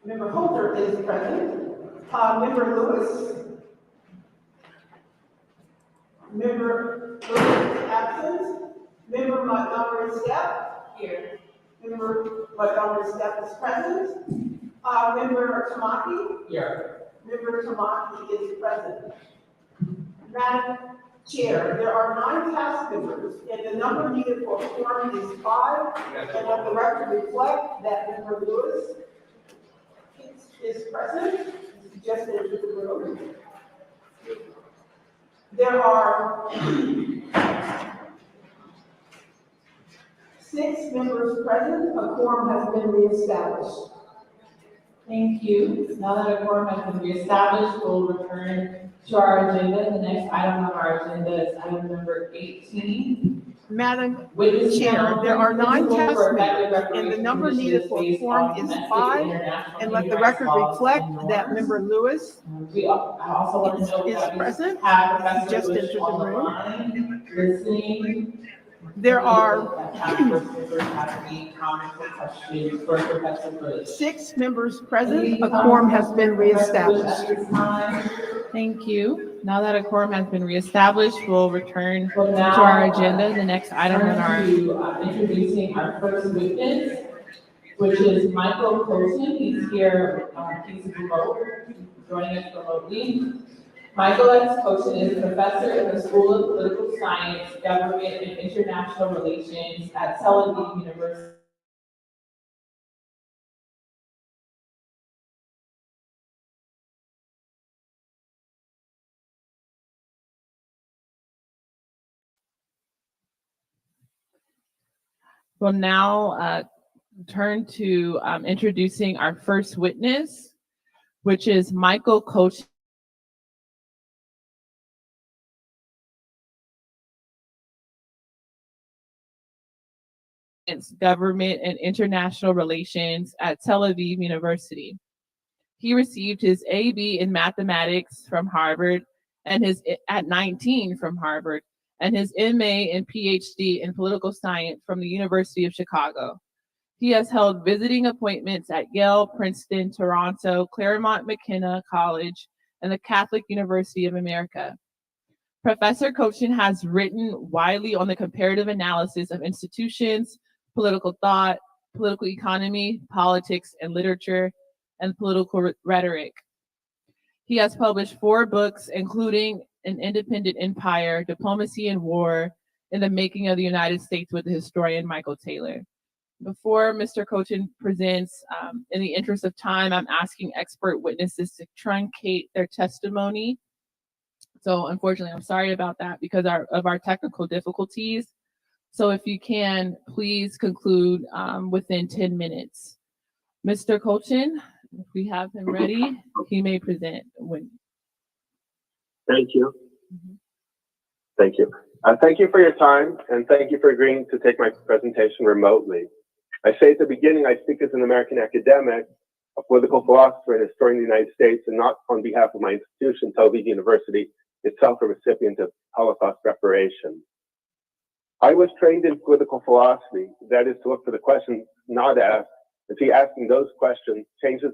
Member Holder is present. Member Lewis. Member Lewis is absent. Member Montgomery Stepp. Here. Member Montgomery Stepp is present. Member Tamaki. Here. Member Tamaki is present. Madam Chair, there are 9 task members, and the number needed for a quorum is 5. And let the record reflect that Member Lewis is present. He's just entered the room. There are 6 members present. A quorum has been reestablished. Thank you. Now that a quorum has been reestablished, we'll return to our agenda. The next item on our agenda is item number 18. Madam Chair, there are 9 task members, and the number needed for a quorum is 5. And let the record reflect that Member Lewis is present. He just entered the room. Listening. There are 6 members present. A quorum has been reestablished. Thank you. Now that a quorum has been reestablished, we'll return to our agenda. The next item on our introducing our first witness, which is Michael Colson. He's here. He's remote, joining us remotely. Michael X. Colson is a professor in the School of Political Science, Government, and International Relations at Tel Aviv University. We'll now turn to introducing our first witness, which is Michael Colson. Government and International Relations at Tel Aviv University. He received his AB in mathematics from Harvard and his at 19 from Harvard, and his MA and PhD in political science from the University of Chicago. He has held visiting appointments at Yale, Princeton, Toronto, Claremont McKenna College, and the Catholic University of America. Professor Colson has written widely on the comparative analysis of institutions, political thought, political economy, politics, and literature, and political rhetoric. He has published 4 books, including An Independent Empire, Diplomacy and War, in the Making of the United States with the historian Michael Taylor. Before Mr. Colson presents, in the interest of time, I'm asking expert witnesses to truncate their testimony. So unfortunately, I'm sorry about that because of our technical difficulties. So if you can, please conclude within 10 minutes. Mr. Colson, if we have him ready, he may present. Thank you. Thank you. Thank you for your time, and thank you for agreeing to take my presentation remotely. I say at the beginning, I speak as an American academic, a political philosopher, and historian of the United States, and not on behalf of my institution, Tel Aviv University, itself a recipient of Holocaust reparations. I was trained in political philosophy, that is to look for the questions not asked, and see asking those questions changes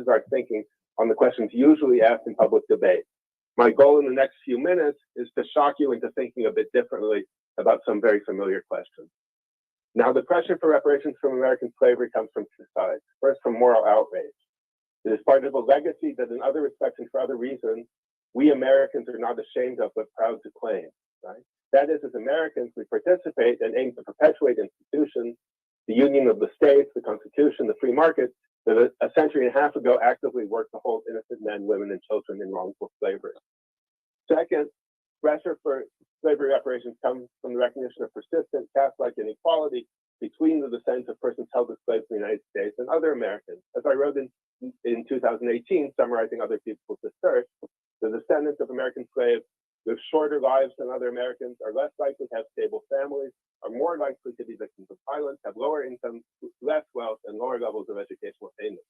our thinking on the questions usually asked in public debate. My goal in the next few minutes is to shock you into thinking a bit differently about some very familiar questions. Now, the pressure for reparations from American slavery comes from 2 sides. First, from moral outrage. It is part of a legacy that in other respects and for other reasons, we Americans are not ashamed of but proud to claim, right? That is, as Americans, we participate and aim to perpetuate institutions, the union of the states, the Constitution, the free market, that a century and a half ago actively worked to hold innocent men, women, and children in wrongful slavery. Second, pressure for slavery reparations comes from the recognition of persistent caste-like inequality between the descendants of persons held as slaves in the United States and other Americans. As I wrote in 2018, summarizing other people's research, the descendants of American slaves with shorter lives than other Americans are less likely to have stable families, are more likely to be victims of violence, have lower incomes, less wealth, and lower levels of educational attainment.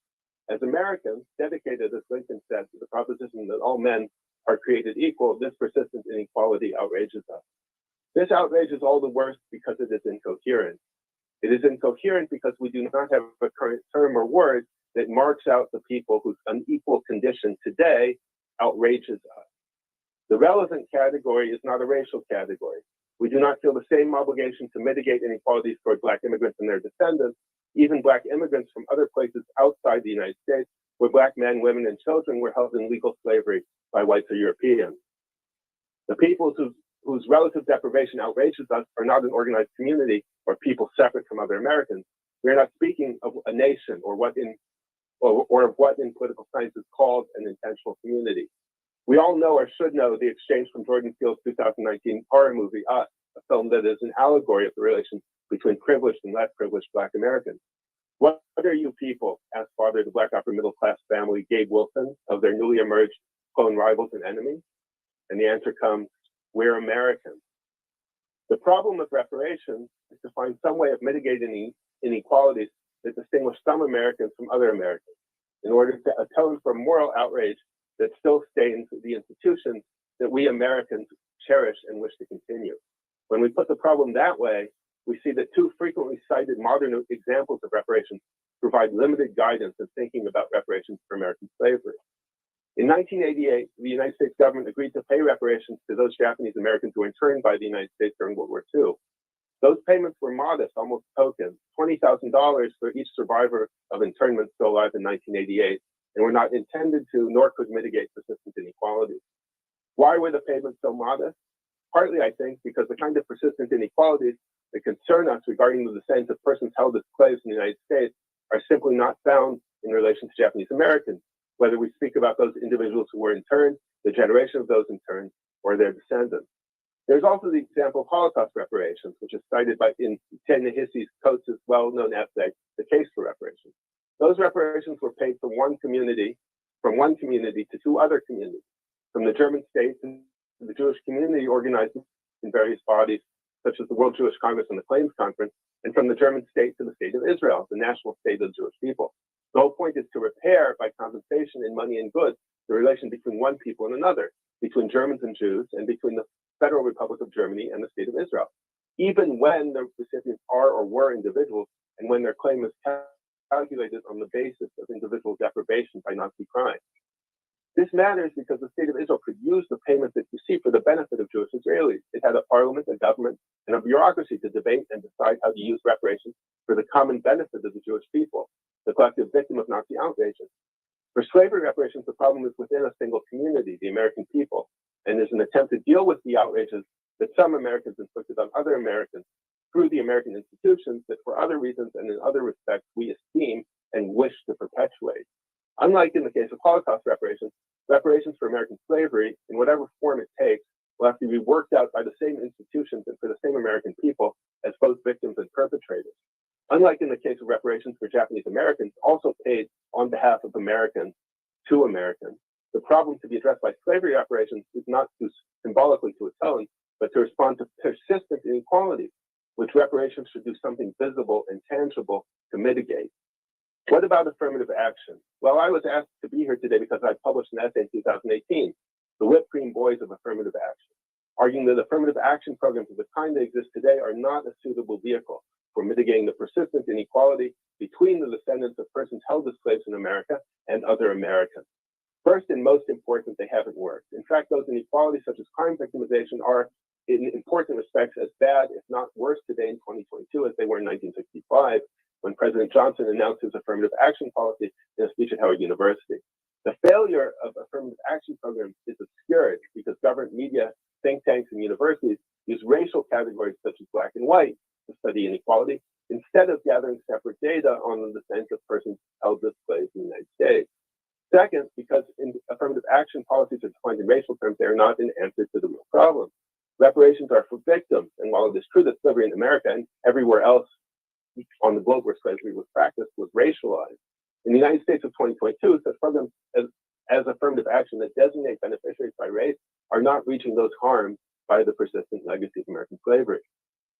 As Americans, dedicated, as Lincoln said, to the proposition that all men are created equal, this persistent inequality outrages us. This outrage is all the worse because it is incoherent. It is incoherent because we do not have a current term or word that marks out the people whose unequal condition today outrages us. The relevant category is not a racial category. We do not feel the same obligation to mitigate inequalities toward Black immigrants and their descendants, even Black immigrants from other places outside the United States, where Black men, women, and children were held in legal slavery by whites or Europeans. The peoples whose relative deprivation outrages us are not an organized community or people separate from other Americans. We are not speaking of a nation or of what in political science is called an intentional community. We all know or should know the exchange from Jordan Peele's 2019 horror movie, Us, a film that is an allegory of the relation between privileged and less privileged Black Americans. What are you people? Asked father to Black upper middle class family Gabe Wilson of their newly emerged clone rivals and enemies. And the answer comes, we're Americans. The problem with reparations is to find some way of mitigating inequalities that distinguish some Americans from other Americans in order to atone for moral outrage that still stains the institutions that we Americans cherish and wish to continue. When we put the problem that way, we see that two frequently cited modern examples of reparations provide limited guidance in thinking about reparations for American slavery. In 1988, the United States government agreed to pay reparations to those Japanese Americans who were interned by the United States during World War II. Those payments were modest, almost token, $20,000 for each survivor of internment still alive in 1988, and were not intended to, nor could mitigate persistent inequalities. Why were the payments so modest? Partly, I think, because the kind of persistent inequalities that concern us regarding the descent of persons held as slaves in the United States are simply not found in relation to Japanese Americans, whether we speak about those individuals who were interned, the generation of those interned, or their descendants. There's also the example of Holocaust reparations, which is cited in Ta-Nehisi Coates' well-known essay, The Case for Reparations. Those reparations were paid from one community to two other communities, from the German state to the Jewish community organized in various bodies, such as the World Jewish Congress and the Claims Conference, and from the German state to the state of Israel, the national state of the Jewish people. The whole point is to repair by compensation in money and goods the relation between one people and another, between Germans and Jews, and between the Federal Republic of Germany and the state of Israel, even when the recipients are or were individuals, and when their claim is calculated on the basis of individual deprivation by Nazi crime. This matters because the state of Israel could use the payments it received for the benefit of Jewish Israelis. It had a parliament, a government, and a bureaucracy to debate and decide how to use reparations for the common benefit of the Jewish people, the collective victim of Nazi outrages. For slavery reparations, the problem is within a single community, the American people, and is an attempt to deal with the outrages that some Americans inflicted on other Americans through the American institutions that for other reasons and in other respects we esteem and wish to perpetuate. Unlike in the case of Holocaust reparations, reparations for American slavery, in whatever form it takes, will have to be worked out by the same institutions and for the same American people as both victims and perpetrators. Unlike in the case of reparations for Japanese Americans, also paid on behalf of Americans to Americans, the problem to be addressed by slavery reparations is not to symbolically to atone, but to respond to persistent inequalities, which reparations should do something visible and tangible to mitigate. What about affirmative action? Well, I was asked to be here today because I published an essay in 2018, The Whipped Cream Boys of Affirmative Action, arguing that affirmative action programs of the kind that exist today are not a suitable vehicle for mitigating the persistent inequality between the descendants of persons held as slaves in America and other Americans. First and most important, they haven't worked. In fact, those inequalities such as crime victimization are in important respects as bad, if not worse today in 2022 as they were in 1965, when President Johnson announced his affirmative action policy in a speech at Howard University. The failure of affirmative action programs is obscured because government, media, think tanks, and universities use racial categories such as black and white to study inequality instead of gathering separate data on the descent of persons held as slaves in the United States. Second, because affirmative action policies are defined in racial terms, they are not an answer to the real problem. Reparations are for victims, and while it is true that slavery in America and everywhere else on the globe where slavery was practiced was racialized, in the United States of 2022, such programs as affirmative action that designate beneficiaries by race are not reaching those harmed by the persistent legacy of American slavery.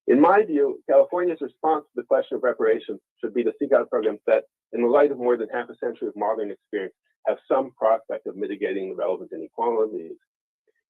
In my view, California's response to the question of reparations should be to seek out programs that, in the light of more than half a century of modern experience, have some prospect of mitigating the relevant inequalities.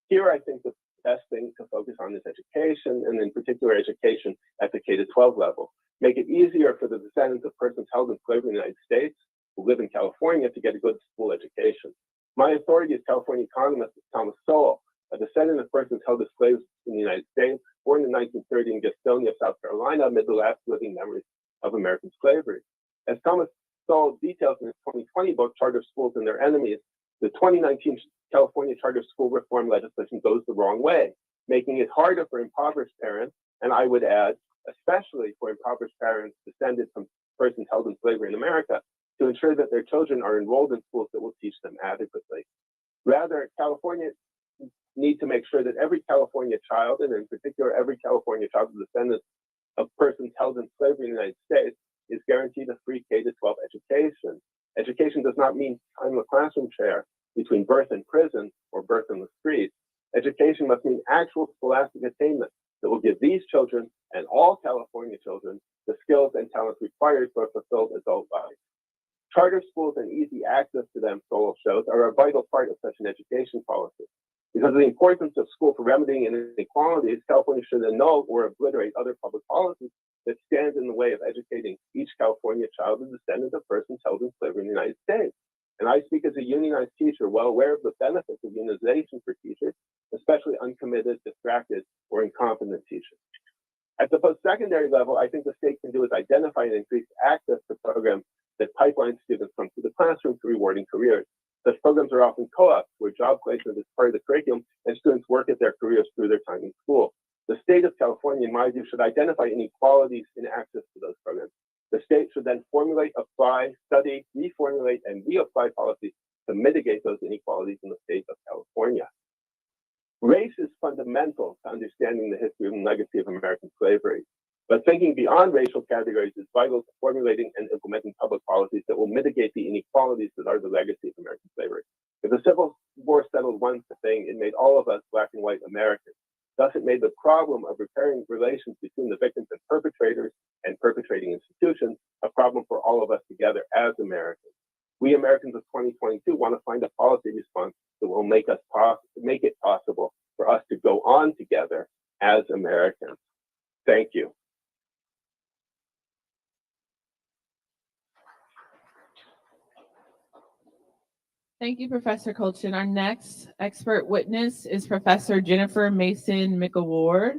Here, I think the best thing to focus on is education, and in particular education at the K-12 level. Make it easier for the descendants of persons held in slavery in the United States who live in California to get a good school education. My authority is California economist Thomas Sowell, a descendant of persons held as slaves in the United States, born in 1930 in Gastonia, South Carolina, amid the last living memories of American slavery. As Thomas Sowell details in his 2020 book, Charter Schools and Their Enemies, the 2019 California charter school reform legislation goes the wrong way, making it harder for impoverished parents, and I would add, especially for impoverished parents descended from persons held in slavery in America, to ensure that their children are enrolled in schools that will teach them adequately. Rather, California needs to make sure that every California child, and in particular every California child of descendants of persons held in slavery in the United States, is guaranteed a free K-12 education. Education does not mean time in the classroom chair between birth and prison or birth in the streets. Education must mean actual scholastic attainment that will give these children and all California children the skills and talents required for a fulfilled adult life. Charter schools and easy access to them, Sowell shows, are a vital part of such an education policy. Because of the importance of school for remedying inequalities, California should annul or obliterate other public policies that stand in the way of educating each California child and descendant of persons held in slavery in the United States. And I speak as a unionized teacher, well aware of the benefits of unionization for teachers, especially uncommitted, distracted, or incompetent teachers. At the post-secondary level, I think the state can do is identify and increase access to programs that pipeline students come to the classroom to rewarding careers. Such programs are often co-ops, where job placement is part of the curriculum and students work at their careers through their time in school. The state of California, in my view, should identify inequalities in access to those programs. The state should then formulate, apply, study, reformulate, and reapply policies to mitigate those inequalities in the state of California. Race is fundamental to understanding the history and legacy of American slavery, but thinking beyond racial categories is vital to formulating and implementing public policies that will mitigate the inequalities that are the legacy of American slavery. If the Civil War settled one thing, it made all of us Black and white Americans. Thus, it made the problem of repairing relations between the victims and perpetrators and perpetrating institutions a problem for all of us together as Americans. We Americans of 2022 want to find a policy response that will make it possible for us to go on together as Americans. Thank you. Thank you, Professor Colchin. Our next expert witness is Professor Jennifer Mason McAward.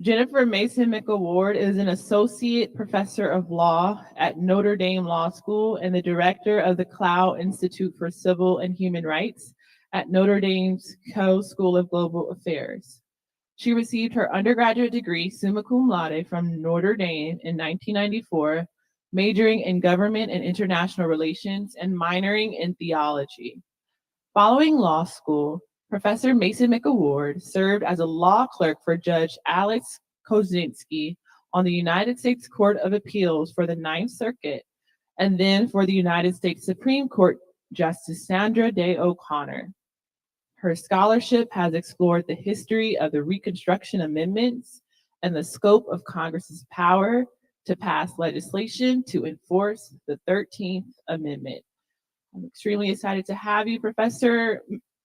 Jennifer Mason McAward is an associate professor of law at Notre Dame Law School and the director of the Clow Institute for Civil and Human Rights at Notre Dame's Coe School of Global Affairs. She received her undergraduate degree summa cum laude from Notre Dame in 1994, majoring in government and international relations and minoring in theology. Following law school, Professor Mason McAward served as a law clerk for Judge Alex Kozinski on the United States Court of Appeals for the Ninth Circuit, and then for the United States Supreme Court Justice Sandra Day O'Connor. Her scholarship has explored the history of the Reconstruction Amendments and the scope of Congress's power to pass legislation to enforce the 13th Amendment. I'm extremely excited to have you, Professor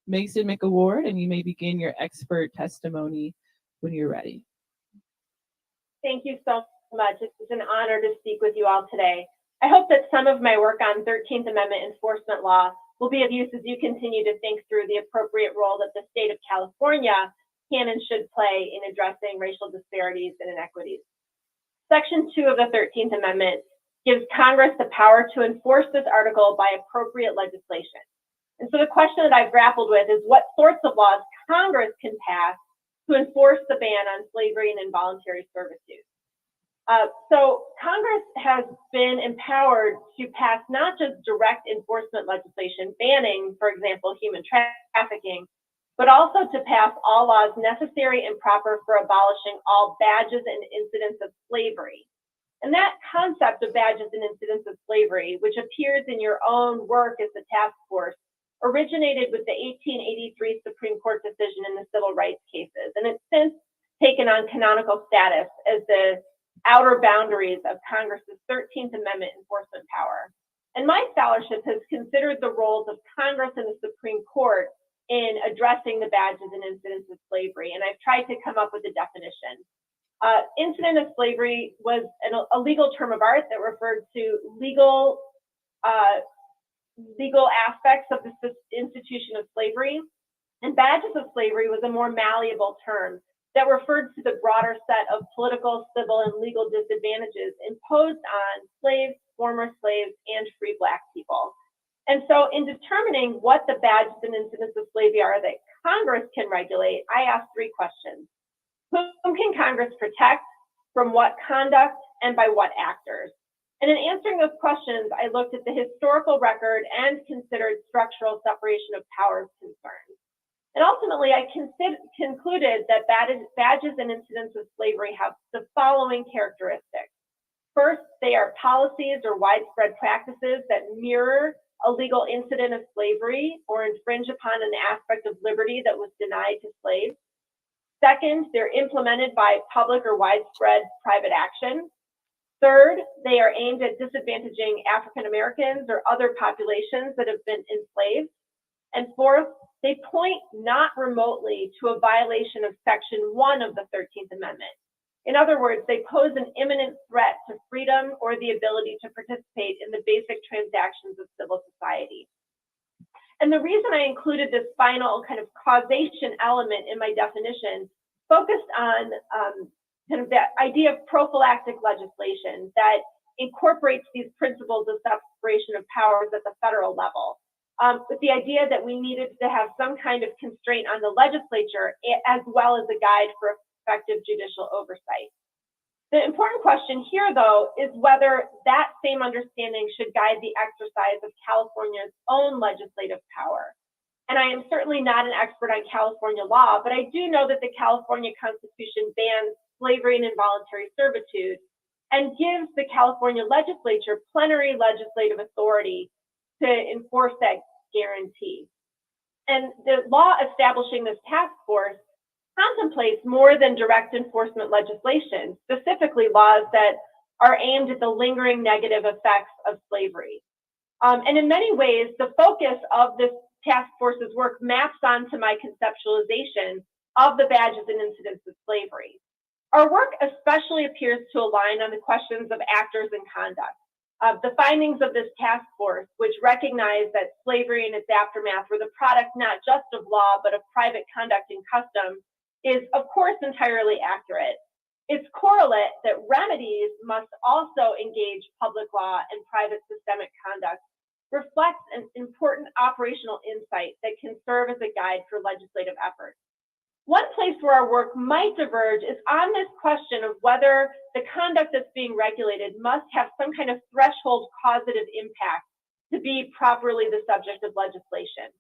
Mason McAward, and you may begin your expert testimony when you're ready. Thank you so much. It's an honor to speak with you all today. I hope that some of my work on 13th Amendment enforcement law will be of use as you continue to think through the appropriate role that the state of California can and should play in addressing racial disparities and inequities. Section 2 of the 13th Amendment gives Congress the power to enforce this article by appropriate legislation. And so the question that I've grappled with is what sorts of laws Congress can pass to enforce the ban on slavery and involuntary servitude. So Congress has been empowered to pass not just direct enforcement legislation banning, for example, human trafficking, but also to pass all laws necessary and proper for abolishing all badges and incidents of slavery. And that concept of badges and incidents of slavery, which appears in your own work as a task force, originated with the 1883 Supreme Court decision in the civil rights cases. And it's since taken on canonical status as the outer boundaries of Congress's 13th Amendment enforcement power. And my scholarship has considered the roles of Congress and the Supreme Court in addressing the badges and incidents of slavery. And I've tried to come up with a definition. Incident of slavery was a legal term of art that referred to legal aspects of the institution of slavery, and badges of slavery was a more malleable term that referred to the broader set of political, civil, and legal disadvantages imposed on slaves, former slaves, and free Black people. And so in determining what the badges and incidents of slavery are that Congress can regulate, I asked 3 questions. Whom can Congress protect, from what conduct, and by what actors? And in answering those questions, I looked at the historical record and considered structural separation of powers concerns. And ultimately, I concluded that badges and incidents of slavery have the following characteristics. First, they are policies or widespread practices that mirror a legal incident of slavery or infringe upon an aspect of liberty that was denied to slaves. Second, they're implemented by public or widespread private action. Third, they are aimed at disadvantaging African Americans or other populations that have been enslaved. And fourth, they point not remotely to a violation of Section 1 of the 13th Amendment. In other words, they pose an imminent threat to freedom or the ability to participate in the basic transactions of civil society. And the reason I included this final kind of causation element in my definition focused on kind of that idea of prophylactic legislation that incorporates these principles of separation of powers at the federal level, with the idea that we needed to have some kind of constraint on the legislature as well as a guide for effective judicial oversight. The important question here, though, is whether that same understanding should guide the exercise of California's own legislative power. And I am certainly not an expert on California law, but I do know that the California Constitution bans slavery and involuntary servitude and gives the California legislature plenary legislative authority to enforce that guarantee. And the law establishing this task force contemplates more than direct enforcement legislation, specifically laws that are aimed at the lingering negative effects of slavery. And in many ways, the focus of this task force's work maps onto my conceptualization of the badges and incidents of slavery. Our work especially appears to align on the questions of actors and conduct. The findings of this task force, which recognize that slavery and its aftermath were the product not just of law, but of private conduct and custom, is of course entirely accurate. Its correlate that remedies must also engage public law and private systemic conduct reflects an important operational insight that can serve as a guide for legislative efforts. One place where our work might diverge is on this question of whether the conduct that's being regulated must have some kind of threshold causative impact to be properly the subject of legislation.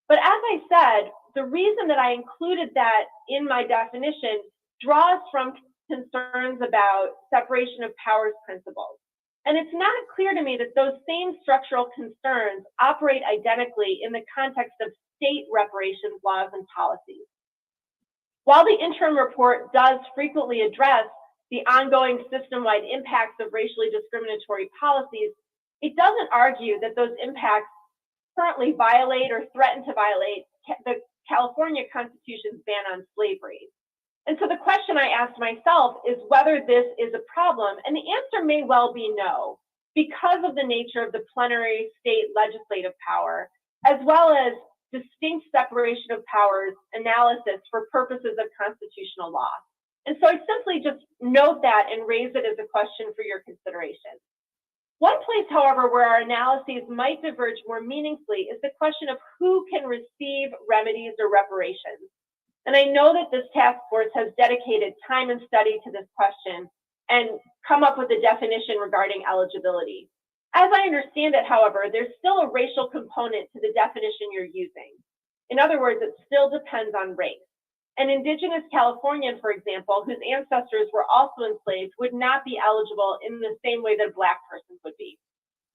But as I said, the reason that I included that in my definition draws from concerns about separation of powers principles. And it's not clear to me that those same structural concerns operate identically in the context of state reparations laws and policies. While the interim report does frequently address the ongoing system-wide impacts of racially discriminatory policies, it doesn't argue that those impacts currently violate or threaten to violate the California Constitution's ban on slavery. And so the question I asked myself is whether this is a problem, and the answer may well be no, because of the nature of the plenary state legislative power, as well as distinct separation of powers analysis for purposes of constitutional law. And so I simply just note that and raise it as a question for your consideration. One place, however, where our analyses might diverge more meaningfully is the question of who can receive remedies or reparations. And I know that this task force has dedicated time and study to this question and come up with a definition regarding eligibility. As I understand it, however, there's still a racial component to the definition you're using. In other words, it still depends on race. An Indigenous Californian, for example, whose ancestors were also enslaved, would not be eligible in the same way that a Black person would be.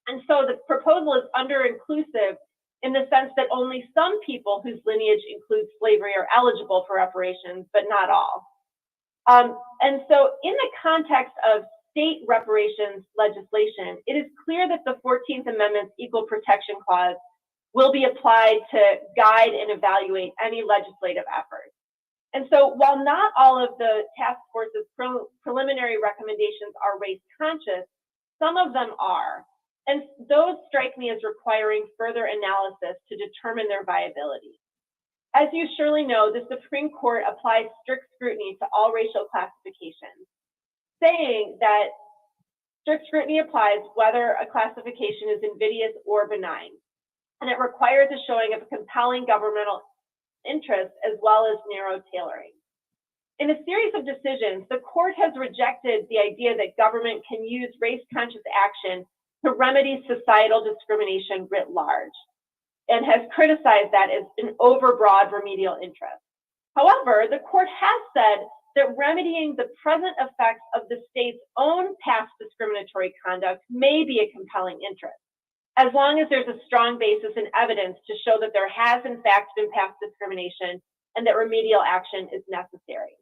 And so the proposal is under-inclusive in the sense that only some people whose lineage includes slavery are eligible for reparations, but not all. And so in the context of state reparations legislation, it is clear that the 14th Amendment's Equal Protection Clause will be applied to guide and evaluate any legislative efforts. And so while not all of the task force's preliminary recommendations are race conscious, some of them are. And those strike me as requiring further analysis to determine their viability. As you surely know, the Supreme Court applies strict scrutiny to all racial classifications, saying that strict scrutiny applies whether a classification is invidious or benign, and it requires a showing of a compelling governmental interest as well as narrow tailoring. In a series of decisions, the court has rejected the idea that government can use race-conscious action to remedy societal discrimination writ large, and has criticized that as an overbroad remedial interest. However, the court has said that remedying the present effects of the state's own past discriminatory conduct may be a compelling interest, as long as there's a strong basis in evidence to show that there has in fact been past discrimination and that remedial action is necessary.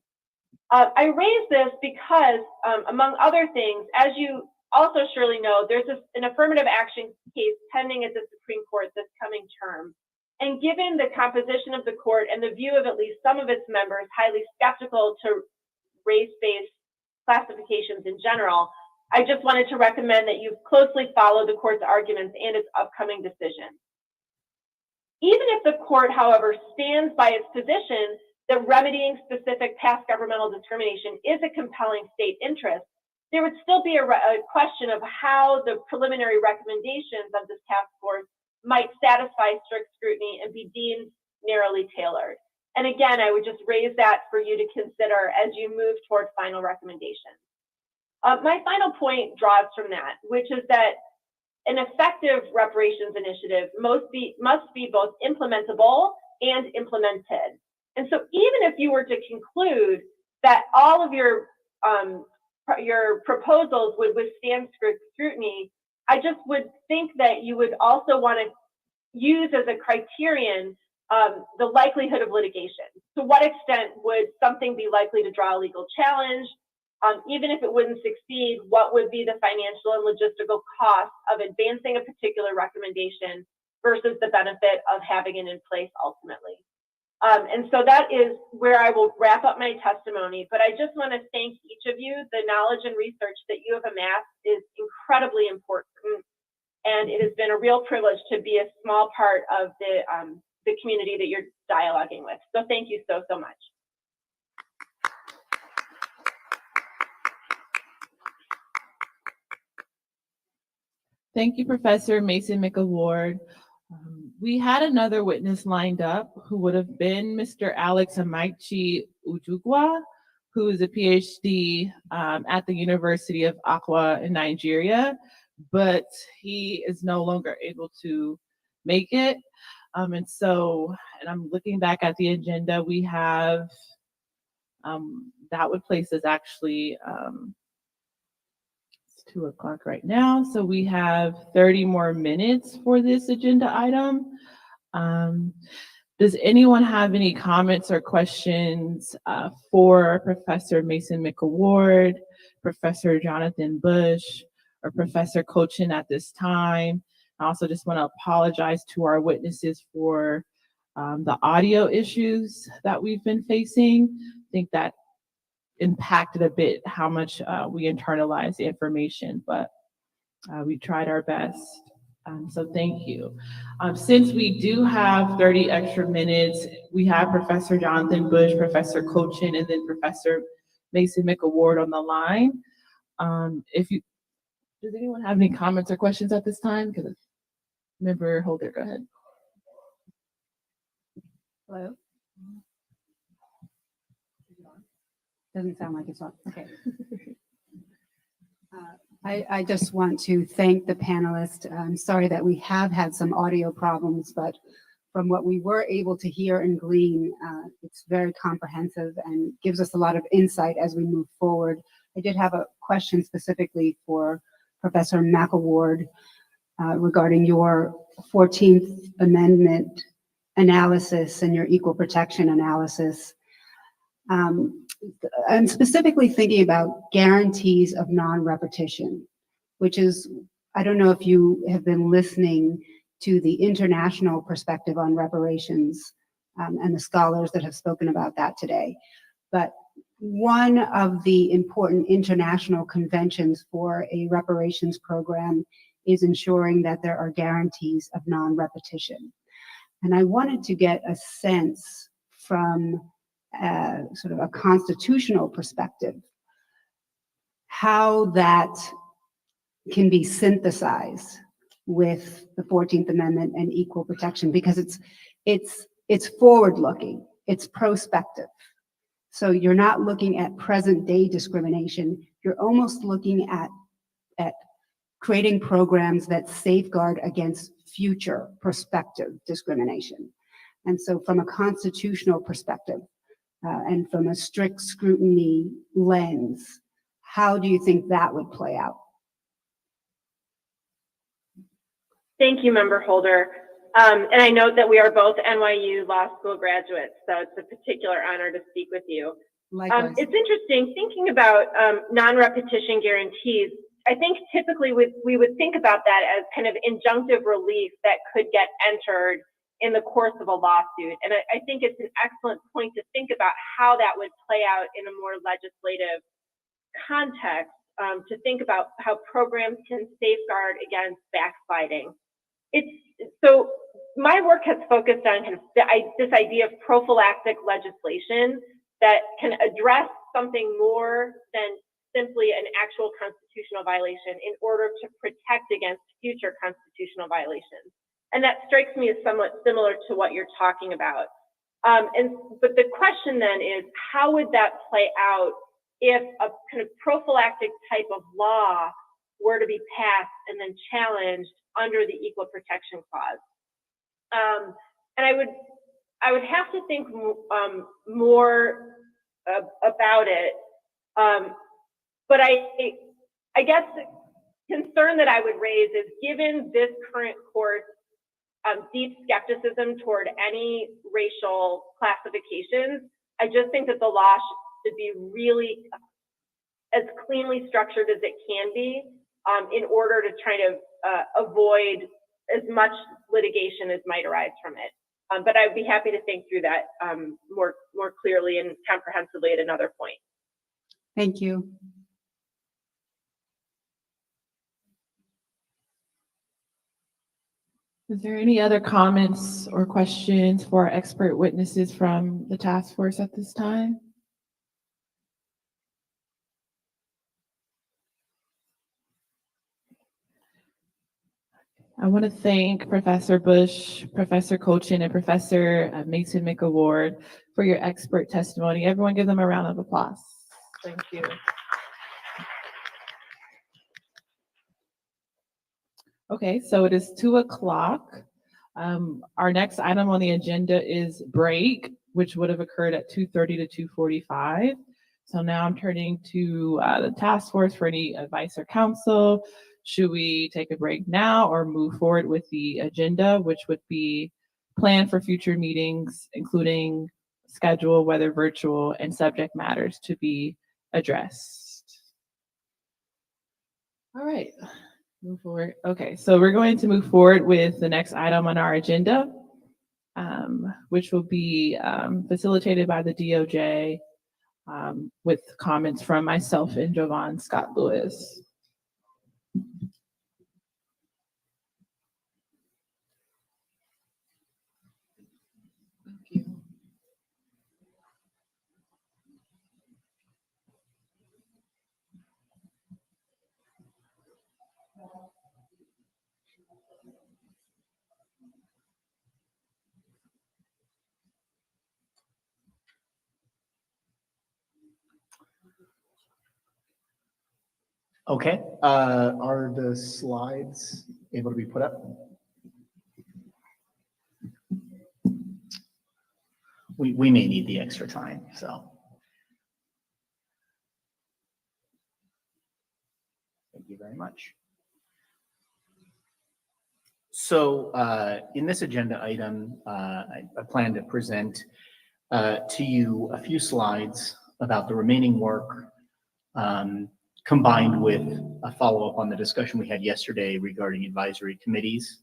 I raise this because, among other things, as you also surely know, there's an affirmative action case pending at the Supreme Court this coming term. And given the composition of the court and the view of at least some of its members highly skeptical to race-based classifications in general, I just wanted to recommend that you closely follow the court's arguments and its upcoming decision. Even if the court, however, stands by its position that remedying specific past governmental discrimination is a compelling state interest, there would still be a question of how the preliminary recommendations of this task force might satisfy strict scrutiny and be deemed narrowly tailored. And again, I would just raise that for you to consider as you move toward final recommendations. My final point draws from that, which is that an effective reparations initiative must be both implementable and implemented. And so even if you were to conclude that all of your proposals would withstand scrutiny, I just would think that you would also want to use as a criterion the likelihood of litigation. To what extent would something be likely to draw a legal challenge? Even if it wouldn't succeed, what would be the financial and logistical cost of advancing a particular recommendation versus the benefit of having it in place ultimately? And so that is where I will wrap up my testimony, but I just want to thank each of you. The knowledge and research that you have amassed is incredibly important, and it has been a real privilege to be a small part of the community that you're dialoguing with. So thank you so much. Thank you, Professor Mason McAward. We had another witness lined up who would have been Mr. Alex Amaichi Ujugwa, who is a PhD at the University of Akwa in Nigeria, but he is no longer able to make it. And I'm looking back at the agenda, we have, that would place us actually, it's 2 o'clock right now, so we have 30 more minutes for this agenda item. Does anyone have any comments or questions for Professor Mason McAward, Professor Jonathan Bush, or Professor Cochin at this time? I also just want to apologize to our witnesses for the audio issues that we've been facing. I think that impacted a bit how much we internalize the information, but we tried our best. So thank you. Since we do have 30 extra minutes, we have Professor Jonathan Bush, Professor Cochin, and then Professor Mason McAward on the line. Does anyone have any comments or questions at this time? Because Member Holder, go ahead. Hello? Doesn't sound like it's on. Okay. I just want to thank the panelists. I'm sorry that we have had some audio problems, but from what we were able to hear and glean, it's very comprehensive and gives us a lot of insight as we move forward. I did have a question specifically for Professor McAward regarding your 14th Amendment analysis and your equal protection analysis. I'm specifically thinking about guarantees of non-repetition, which is, I don't know if you have been listening to the international perspective on reparations. and the scholars that have spoken about that today. But one of the important international conventions for a reparations program is ensuring that there are guarantees of non-repetition. And I wanted to get a sense from sort of a constitutional perspective, how that can be synthesized with the 14th Amendment and equal protection, because it's forward-looking, it's prospective. So you're not looking at present-day discrimination, you're almost looking at creating programs that safeguard against future prospective discrimination. And so from a constitutional perspective, and from a strict scrutiny lens, how do you think that would play out? Thank you, Member Holder. And I note that we are both NYU Law School graduates, so it's a particular honor to speak with you. Likewise. It's interesting thinking about non-repetition guarantees. I think typically we would think about that as kind of injunctive relief that could get entered in the course of a lawsuit. And I think it's an excellent point to think about how that would play out in a more legislative context, to think about how programs can safeguard against backsliding. So my work has focused on kind of this idea of prophylactic legislation that can address something more than simply an actual constitutional violation in order to protect against future constitutional violations. And that strikes me as somewhat similar to what you're talking about. But the question then is, how would that play out if a kind of prophylactic type of law were to be passed and then challenged under the Equal Protection Clause? And I would have to think more about it. But I guess the concern that I would raise is, given this current court's deep skepticism toward any racial classifications, I just think that the law should be really as cleanly structured as it can be, in order to try to avoid as much litigation as might arise from it. But I'd be happy to think through that more clearly and comprehensively at another point. Thank you. Is there any other comments or questions for our expert witnesses from the task force at this time? I want to thank Professor Bush, Professor Colchin, and Professor Mason McAward for your expert testimony. Everyone give them a round of applause. Thank you. Okay, so it is 2 o'clock. Our next item on the agenda is break, which would have occurred at 2:30 to 2:45. So now I'm turning to the task force for any advice or counsel. Should we take a break now or move forward with the agenda, which would be planned for future meetings, including schedule, whether virtual, and subject matters to be addressed? All right. Move forward. Okay, so we're going to move forward with the next item on our agenda, which will be facilitated by the DOJ, with comments from myself and Jovan Scott Lewis. Thank you. Okay, are the slides able to be put up? We may need the extra time, so. Thank you very much. So in this agenda item, I plan to present to you a few slides about the remaining work, combined with a follow-up on the discussion we had yesterday regarding advisory committees.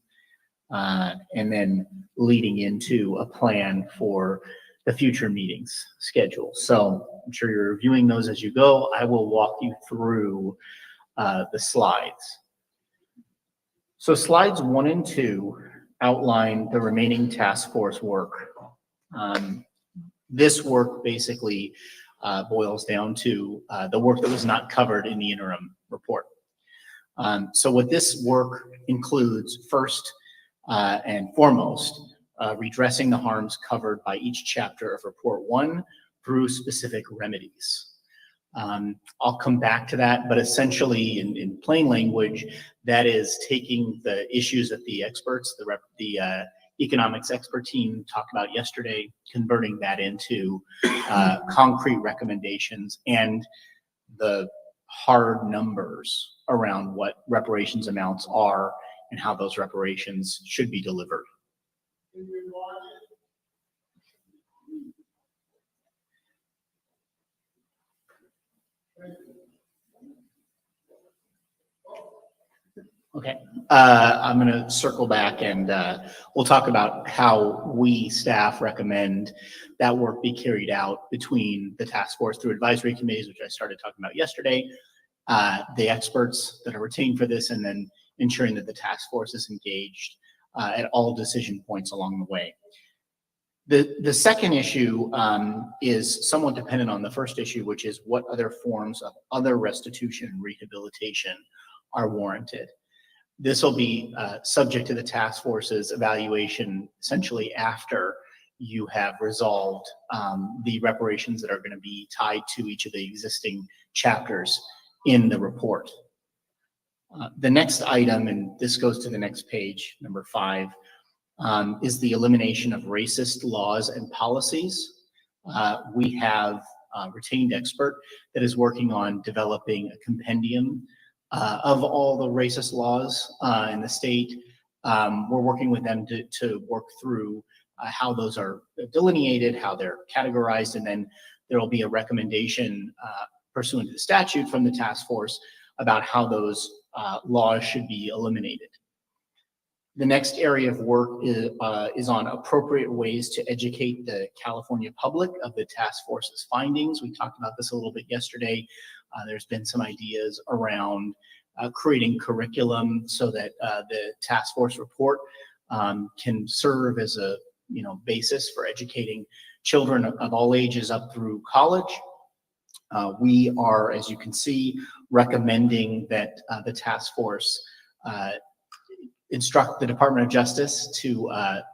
and then leading into a plan for the future meetings schedule. So I'm sure you're reviewing those as you go. I will walk you through the slides. So slides 1 and 2 outline the remaining task force work. This work basically boils down to the work that was not covered in the interim report. So what this work includes, first and foremost, redressing the harms covered by each chapter of Report 1 through specific remedies. I'll come back to that, but essentially in plain language, that is taking the issues that the experts, the economics expert team talked about yesterday, converting that into concrete recommendations and the hard numbers around what reparations amounts are and how those reparations should be delivered. Okay, I'm going to circle back and we'll talk about how we staff recommend that work be carried out between the task force through advisory committees, which I started talking about yesterday, the experts that are retained for this, and then ensuring that the task force is engaged at all decision points along the way. The second issue is somewhat dependent on the first issue, which is what other forms of other restitution and rehabilitation are warranted. This will be subject to the task force's evaluation essentially after you have resolved the reparations that are going to be tied to each of the existing chapters in the report. The next item, and this goes to the next page, number 5, is the elimination of racist laws and policies. We have a retained expert that is working on developing a compendium of all the racist laws in the state. We're working with them to work through how those are delineated, how they're categorized, and then there will be a recommendation pursuant to the statute from the task force about how those laws should be eliminated. The next area of work is on appropriate ways to educate the California public of the task force's findings. We talked about this a little bit yesterday. There's been some ideas around creating curriculum so that the task force report can serve as a basis for educating children of all ages up through college. We are, as you can see, recommending that the task force instruct the Department of Justice to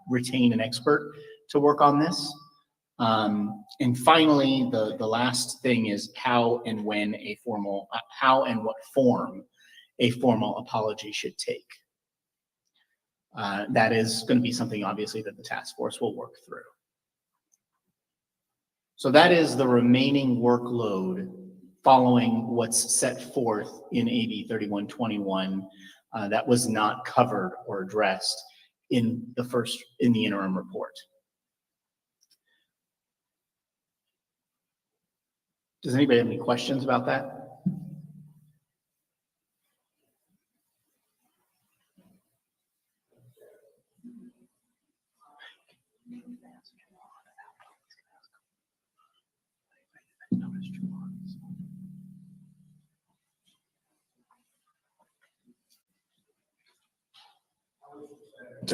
retain an expert to work on this. And finally, the last thing is how and what form a formal apology should take. That is going to be something obviously that the task force will work through. So that is the remaining workload following what's set forth in AB 3121 that was not covered or addressed in the interim report. Does anybody have any questions about that?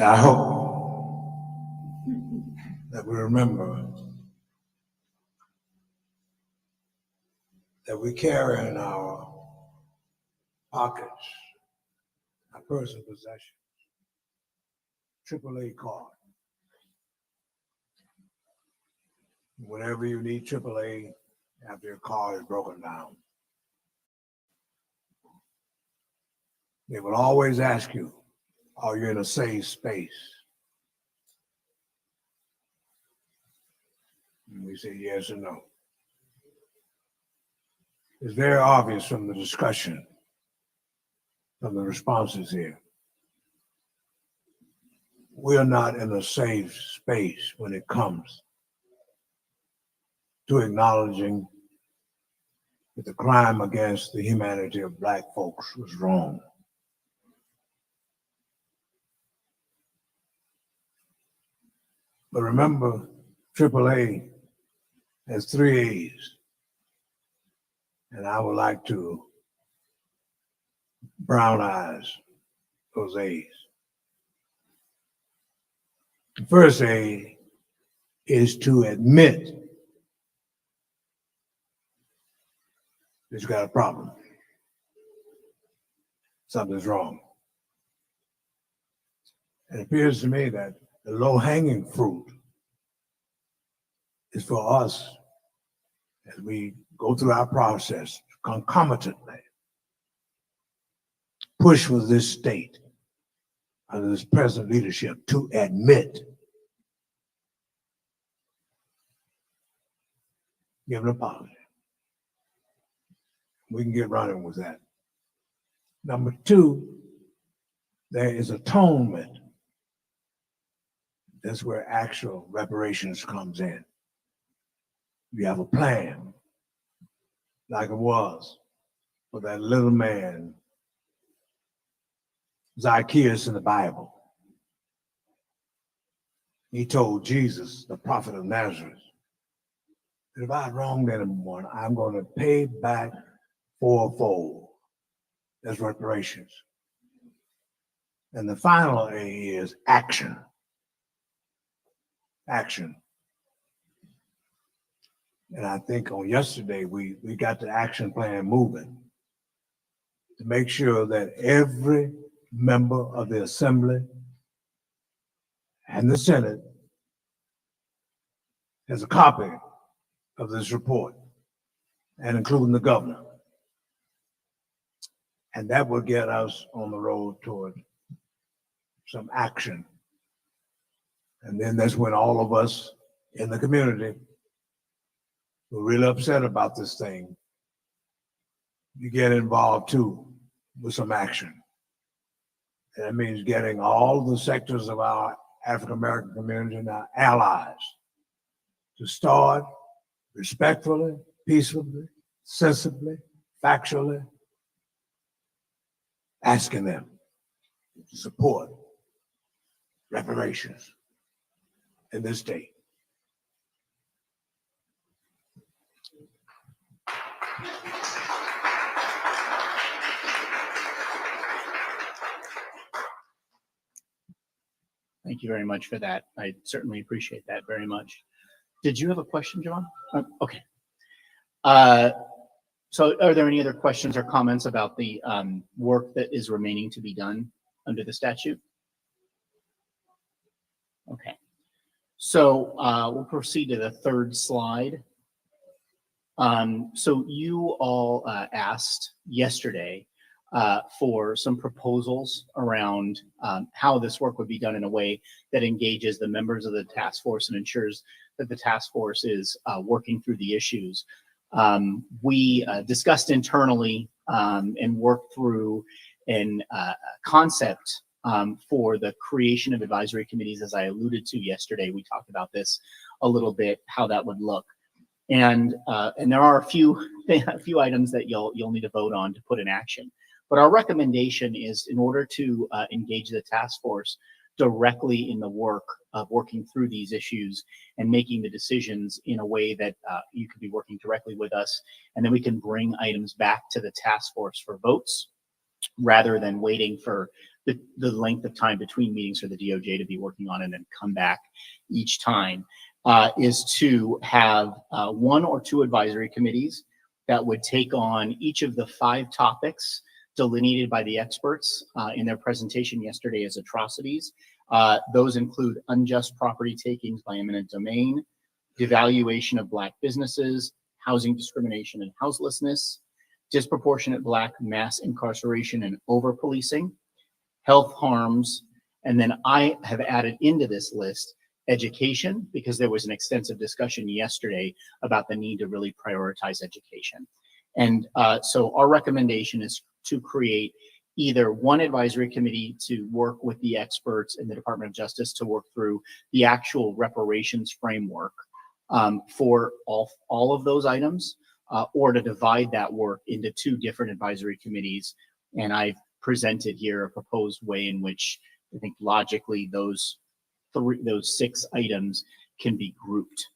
I hope that we remember that we carry in our pockets, our personal possessions, AAA card. Whenever you need AAA, after your car is broken down, they will always ask you, are you in a safe space? And we say yes or no. It's very obvious from the discussion, from the responses here. We're not in a safe space when it comes to acknowledging that the crime against the humanity of Black folks was wrong. But remember, AAA has 3 A's. And I would like to brown eyes those A's. The first A is to admit that you got a problem. Something's wrong. It appears to me that the low-hanging fruit is for us, as we go through our process concomitantly, push for this state under this present leadership to admit, give an apology. We can get running with that. Number 2, there is atonement. That's where actual reparations comes in. You have a plan, like it was for that little man, Zacchaeus in the Bible. He told Jesus, the prophet of Nazareth, that if I wronged anyone, I'm going to pay back fourfold. That's reparations. And the final A is action. Action. And I think on yesterday, we got the action plan moving to make sure that every member of the Assembly and the Senate has a copy of this report, and including the governor. And that will get us on the road toward some action. And then that's when all of us in the community who are really upset about this thing, you get involved too with some action. And that means getting all the sectors of our African-American community and our allies to start respectfully, peacefully, sensibly, factually, asking them to support reparations in this state. Thank you very much for that. I certainly appreciate that very much. Did you have a question, John? Okay. So are there any other questions or comments about the work that is remaining to be done under the statute? Okay. So we'll proceed to the third slide. So you all asked yesterday for some proposals around how this work would be done in a way that engages the members of the task force and ensures that the task force is working through the issues. We discussed internally and worked through a concept for the creation of advisory committees. As I alluded to yesterday, we talked about this a little bit, how that would look. And there are a few items that you'll need to vote on to put in action. But our recommendation is, in order to engage the task force directly in the work of working through these issues and making the decisions in a way that you could be working directly with us, and then we can bring items back to the task force for votes, rather than waiting for the length of time between meetings for the DOJ to be working on and then come back each time, is to have 1 or 2 advisory committees that would take on each of the 5 topics delineated by the experts in their presentation yesterday as atrocities. Those include unjust property takings by eminent domain, devaluation of Black businesses, housing discrimination and houselessness, disproportionate Black mass incarceration and over-policing, health harms, and then I have added into this list education, because there was an extensive discussion yesterday about the need to really prioritize education. And so our recommendation is to create either 1 advisory committee to work with the experts in the Department of Justice to work through the actual reparations framework for all of those items, or to divide that work into 2 different advisory committees. And I've presented here a proposed way in which I think logically those those 6 items can be grouped.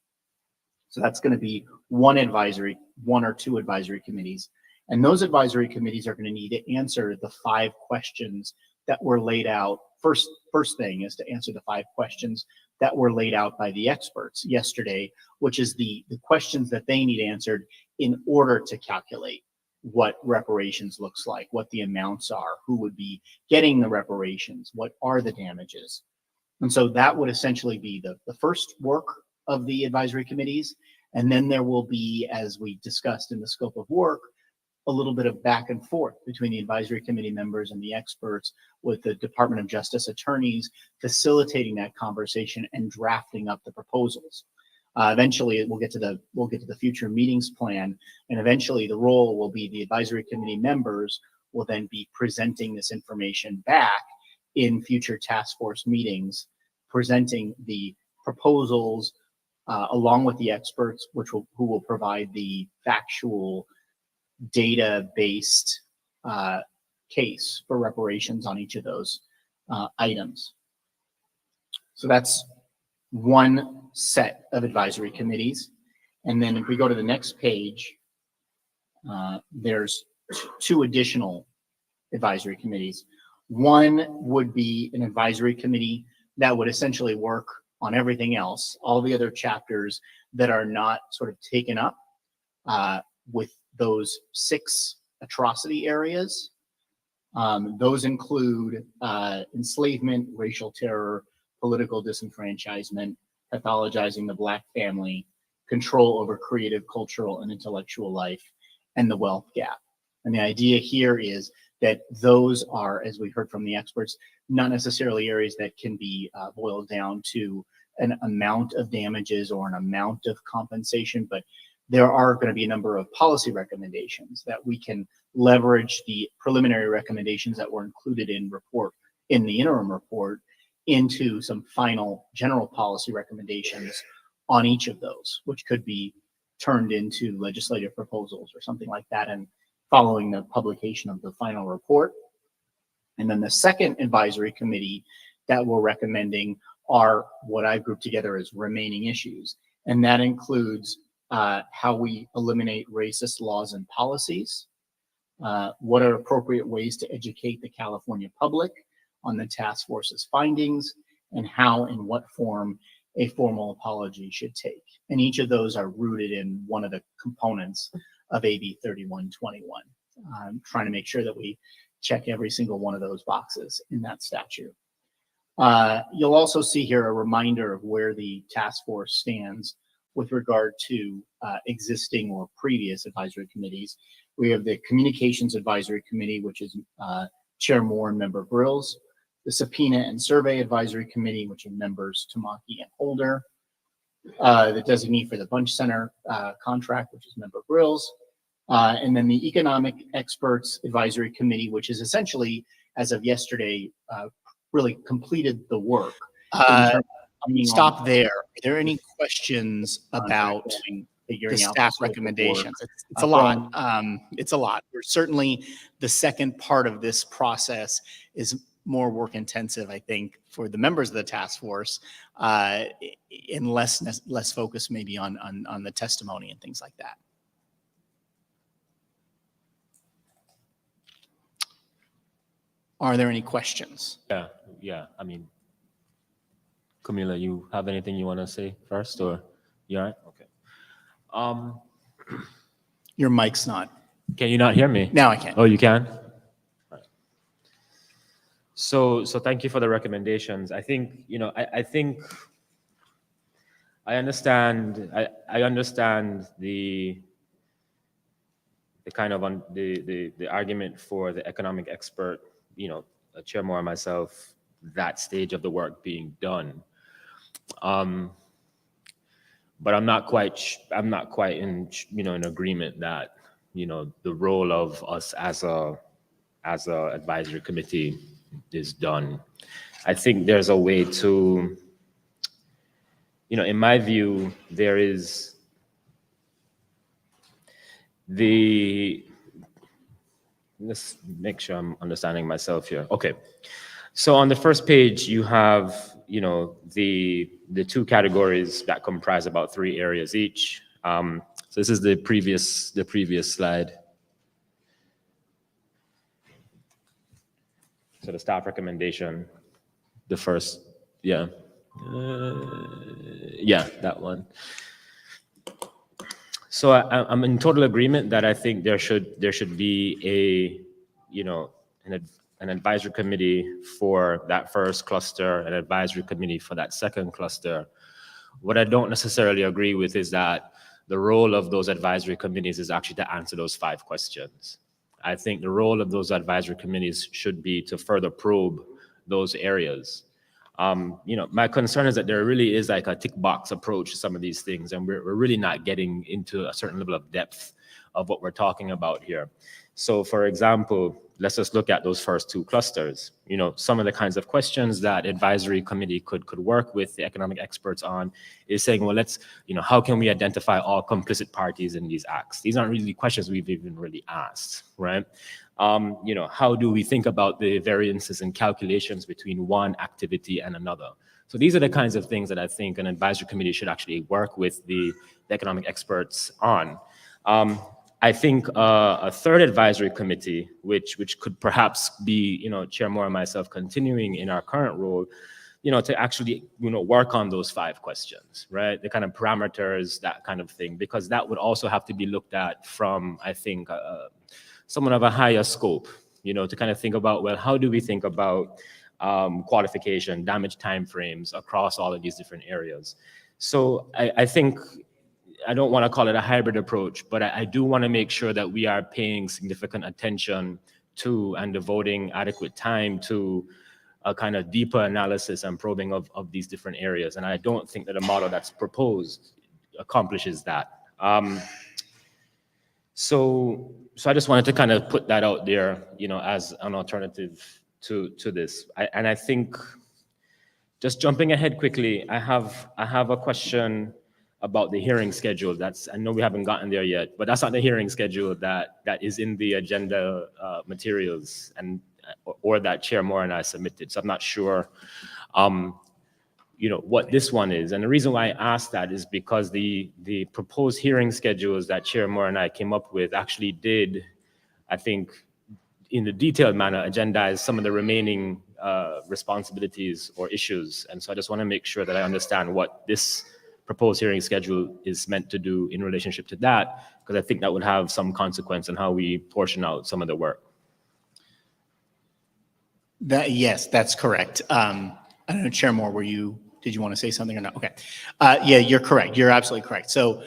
So that's going to be one or two advisory committees. And those advisory committees are going to need to answer the 5 questions that were laid out. First thing is to answer the 5 questions that were laid out by the experts yesterday, which is the questions that they need answered in order to calculate what reparations looks like, what the amounts are, who would be getting the reparations, what are the damages. And so that would essentially be the first work of the advisory committees. And then there will be, as we discussed in the scope of work, a little bit of back and forth between the advisory committee members and the experts, with the Department of Justice attorneys facilitating that conversation and drafting up the proposals. Eventually, we'll get to the future meetings plan, and eventually the role will be the advisory committee members will then be presenting this information back in future task force meetings, presenting the proposals along with the experts, who will provide the factual data-based case for reparations on each of those items. So that's one set of advisory committees. And then if we go to the next page, there's 2 additional advisory committees. One would be an advisory committee that would essentially work on everything else, all the other chapters that are not sort of taken up with those 6 atrocity areas. Those include enslavement, racial terror, political disenfranchisement, pathologizing the Black family, control over creative, cultural, and intellectual life, and the wealth gap. And the idea here is that those are, as we heard from the experts, not necessarily areas that can be boiled down to an amount of damages or an amount of compensation, but there are going to be a number of policy recommendations that we can leverage the preliminary recommendations that were included in the interim report into some final general policy recommendations on each of those, which could be turned into legislative proposals or something like that, and following the publication of the final report. And then the second advisory committee that we're recommending are what I've grouped together as remaining issues. And that includes how we eliminate racist laws and policies, what are appropriate ways to educate the California public on the task force's findings, and how and what form a formal apology should take. And each of those are rooted in one of the components of AB 3121. I'm trying to make sure that we check every single one of those boxes in that statute. You'll also see here a reminder of where the task force stands with regard to existing or previous advisory committees. We have the Communications Advisory Committee, which is Chair Moore and Member Grills, the Subpoena and Survey Advisory Committee, which are members Tamaki and Holder, the designee for the Bunch Center contract, which is Member Grills, and then the Economic Experts Advisory Committee, which is essentially, as of yesterday, really completed the work. Stop there. Are there any questions about the staff recommendations? It's a lot. It's a lot. We're certainly, the second part of this process is more work intensive, I think, for the members of the task force, and less focus maybe on the testimony and things like that. Are there any questions? Yeah. I mean, Camila, you have anything you want to say first, or you all right? Okay. Your mic's not. Can you not hear me? Now I can. Oh, you can? All right. So thank you for the recommendations. I think, I think I understand. I understand the kind of the argument for the economic expert, Chair Moore and myself, that stage of the work being done. But I'm not quite in in agreement that the role of us as a advisory committee is done. I think there's a way to, in my view, there is let's make sure I'm understanding myself here. Okay. So on the first page, you have you know, the two categories that comprise about 3 areas each. So this is the previous slide. So the staff recommendation, the first, yeah, that one. So I'm in total agreement that I think there should be a, you know, an advisory committee for that first cluster, an advisory committee for that second cluster. What I don't necessarily agree with is that the role of those advisory committees is actually to answer those 5 questions. I think the role of those advisory committees should be to further probe those areas. You know, my concern is that there really is like a tick box approach to some of these things, and we're really not getting into a certain level of depth of what we're talking about here. So for example, let's just look at those first 2 clusters. You know, some of the kinds of questions that advisory committee could work with the economic experts on is saying, well, let's, you know, how can we identify all complicit parties in these acts? These aren't really questions we've even really asked, right? You know, how do we think about the variances and calculations between one activity and another? So these are the kinds of things that I think an advisory committee should actually work with the economic experts on. I think a third advisory committee, which could perhaps be, you know, Chair Moore and myself continuing in our current role, you know, to actually, you know, work on those 5 questions, right? The kind of parameters, that kind of thing, because that would also have to be looked at from, I think, somewhat of a higher scope, you know, to kind of think about, well, how do we think about qualification, damage timeframes across all of these different areas? So I think, I don't want to call it a hybrid approach, but I do want to make sure that we are paying significant attention to and devoting adequate time to a kind of deeper analysis and probing of these different areas. And I don't think that a model that's proposed accomplishes that. So I just wanted to kind of put that out there, you know, as an alternative to this. And I think, just jumping ahead quickly, I have a question about the hearing schedule. I know we haven't gotten there yet, but that's not the hearing schedule that is in the agenda materials or that Chair Moore and I submitted. So I'm not sure, you know, what this one is. And the reason why I asked that is because the proposed hearing schedules that Chair Moore and I came up with actually did, I think, in a detailed manner, agendize some of the remaining responsibilities or issues. And so I just want to make sure that I understand what this proposed hearing schedule is meant to do in relationship to that, because I think that would have some consequence on how we portion out some of the work. Yes, that's correct. I don't know, Chair Moore, did you want to say something or not? Okay. Yeah, you're correct. You're absolutely correct. So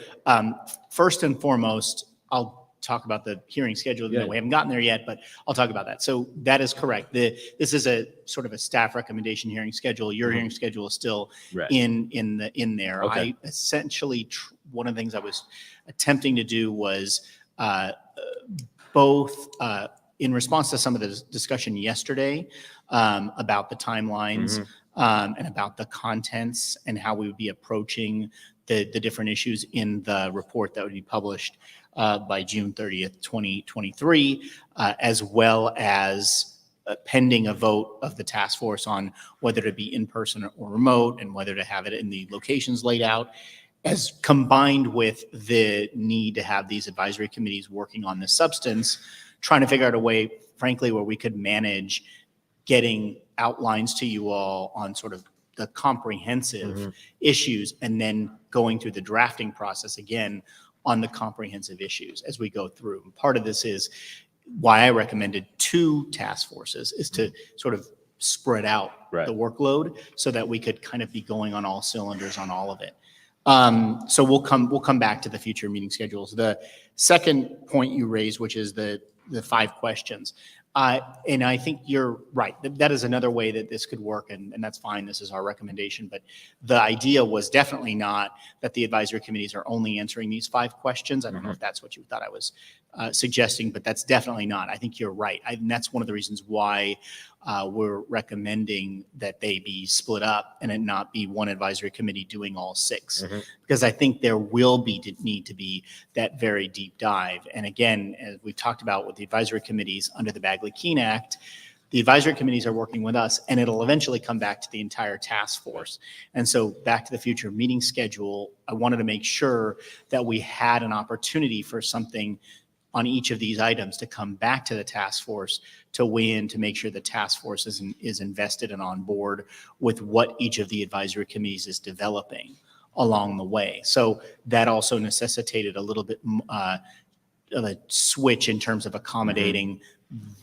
first and foremost, I'll talk about the hearing schedule. Yeah. We haven't gotten there yet, but I'll talk about that. So that is correct. This is a sort of a staff recommendation hearing schedule. Your hearing schedule is still Right. in there. Okay. I essentially, one of the things I was attempting to do was both in response to some of the discussion yesterday about the timelines and about the contents and how we would be approaching the different issues in the report that would be published by June 30th, 2023, as well as pending a vote of the task force on whether to be in person or remote and whether to have it in the locations laid out, as combined with the need to have these advisory committees working on the substance, trying to figure out a way, frankly, where we could manage getting outlines to you all on sort of the comprehensive issues and then going through the drafting process again on the comprehensive issues as we go through. And part of this is why I recommended 2 task forces, is to sort of spread out the workload so that we could kind of be going on all cylinders on all of it. So we'll come back to the future meeting schedules. The second point you raised, which is the 5 questions. And I think you're right. That is another way that this could work, and that's fine. This is our recommendation. But the idea was definitely not that the advisory committees are only answering these 5 questions. I don't know if that's what you thought I was suggesting, but that's definitely not. I think you're right. And that's one of the reasons why we're recommending that they be split up and it not be one advisory committee doing all 6. Because I think there will need to be that very deep dive. And again, as we talked about with the advisory committees under the Bagley-Keene Act, The advisory committees are working with us, and it'll eventually come back to the entire task force. And so back to the future meeting schedule, I wanted to make sure that we had an opportunity for something on each of these items to come back to the task force to weigh in, to make sure the task force is invested and on board with what each of the advisory committees is developing along the way. So that also necessitated a little bit of a switch in terms of accommodating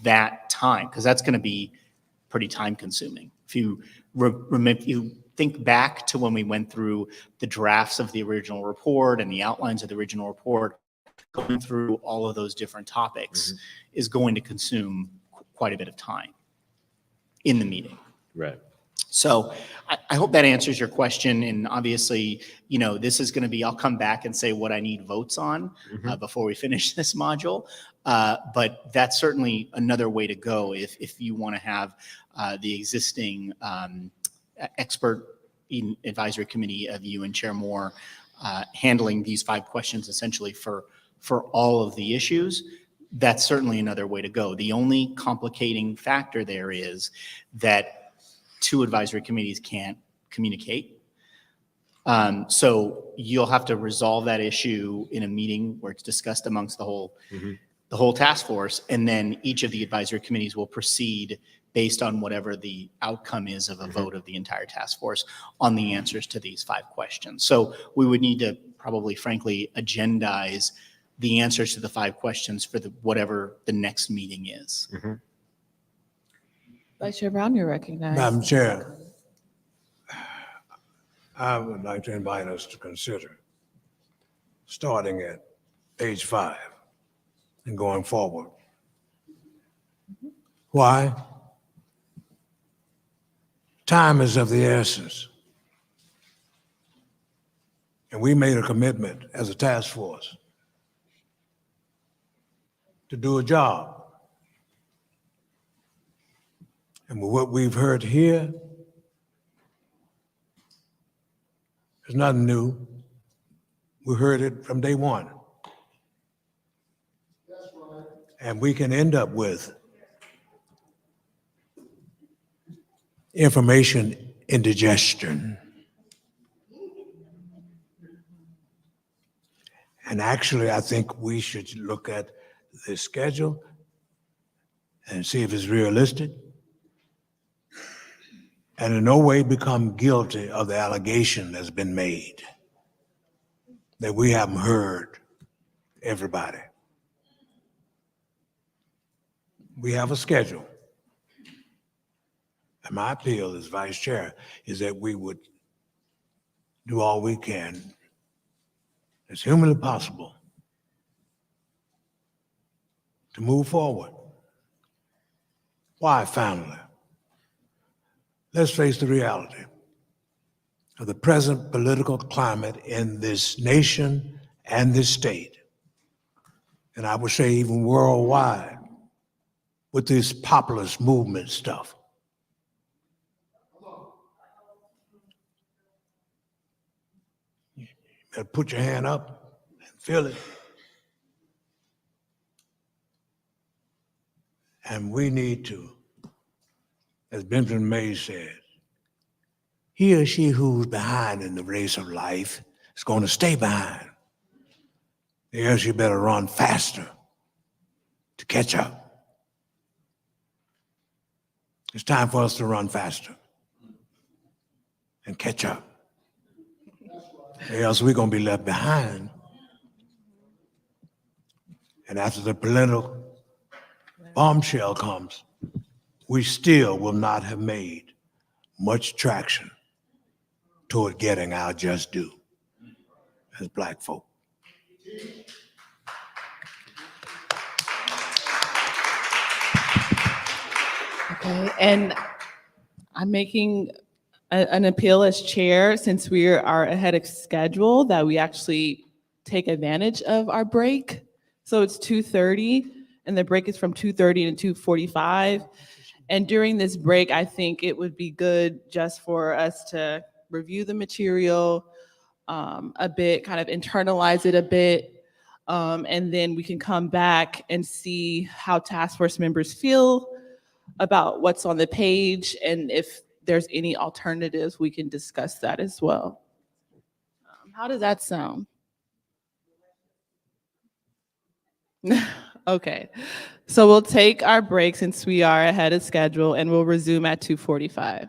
that time, because that's going to be pretty time consuming. If you remember, you think back to when we went through the drafts of the original report and the outlines of the original report, going through all of those different topics is going to consume quite a bit of time in the meeting. Right. So I hope that answers your question. And obviously, you know, this is going to be, I'll come back and say what I need votes on before we finish this module. But that's certainly another way to go if you want to have the existing expert advisory committee of you and Chair Moore handling these 5 questions essentially for all of the issues. That's certainly another way to go. The only complicating factor there is that 2 advisory committees can't communicate. So you'll have to resolve that issue in a meeting where it's discussed amongst the whole task force, and then each of the advisory committees will proceed based on whatever the outcome is of a vote of the entire task force on the answers to these 5 questions. So we would need to probably, frankly, agendize the answers to the 5 questions for whatever the next meeting is. Vice Chair Brown, you're recognized. Madam Chair, I would like to invite us to consider starting at page 5 and going forward. Why? Time is of the essence. And we made a commitment as a task force to do a job. And with what we've heard here, there's nothing new. We heard it from day one. And we can end up with information indigestion. And actually, I think we should look at the schedule and see if it's realistic, and in no way become guilty of the allegation that's been made that we haven't heard everybody. We have a schedule. And my appeal as vice chair is that we would do all we can as humanly possible to move forward. Why family? Let's face the reality of the present political climate in this nation and this state, and I would say even worldwide, with this populist movement stuff. You better put your hand up and feel it. And we need to, as Benjamin Mays said, he or she who's behind in the race of life is going to stay behind. Else you better run faster to catch up. It's time for us to run faster and catch up. Else we're going to be left behind. And after the political bombshell comes, we still will not have made much traction toward getting our just due as Black folk. Okay, and I'm making an appeal as chair, since we are ahead of schedule, that we actually take advantage of our break. So it's 2:30, and the break is from 2:30 to 2:45. And during this break, I think it would be good just for us to review the material a bit, kind of internalize it a bit, and then we can come back and see how task force members feel about what's on the page, and if there's any alternatives, we can discuss that as well. How does that sound? Okay, so we'll take our break since we are ahead of schedule, and we'll resume at 2:45.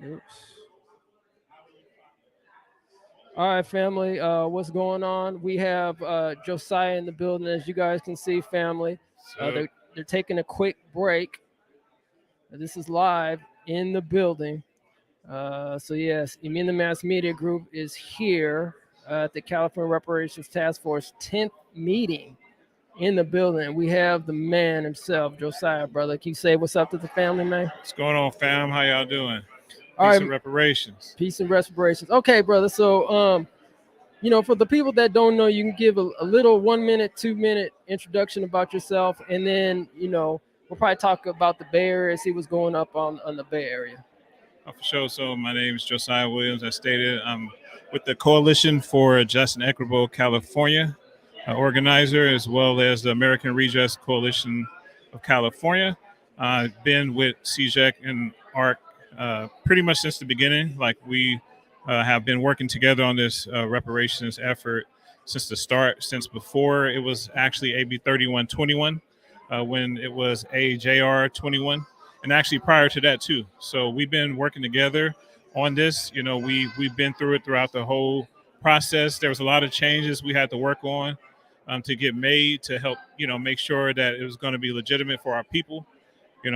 Oops. All right, family. What's going on? We have Josiah in the building, as you guys can see, family. They're taking a quick break. This is live in the building. So yes, Immune the Mass Media Group is here at the California Reparations Task Force 10th meeting in the building. We have the man himself, Josiah, brother. Can you say what's up to the family, man? What's going on, fam? How y'all doing? All Peace right, and reparations. peace and respirations. Okay, brother. So, for the people that don't know, you can give a little 1 minute, 2 minute introduction about yourself, and then, we'll probably talk about the Bay Area, see what's going up on the Bay Area. For sure. So my name is Josiah Williams. I stated I'm with the Coalition for Just and Equitable California, organizer, as well as the American Redress Coalition of California. I've been with CJEC and ARC pretty much since the beginning. Like we have been working together on this reparations effort since the start, since before it was actually AB 3121, when it was AJR 21. And actually prior to that too. So we've been working together on this. We've been through it throughout the whole process. There was a lot of changes we had to work on to get made to help, make sure that it was going to be legitimate for our people. And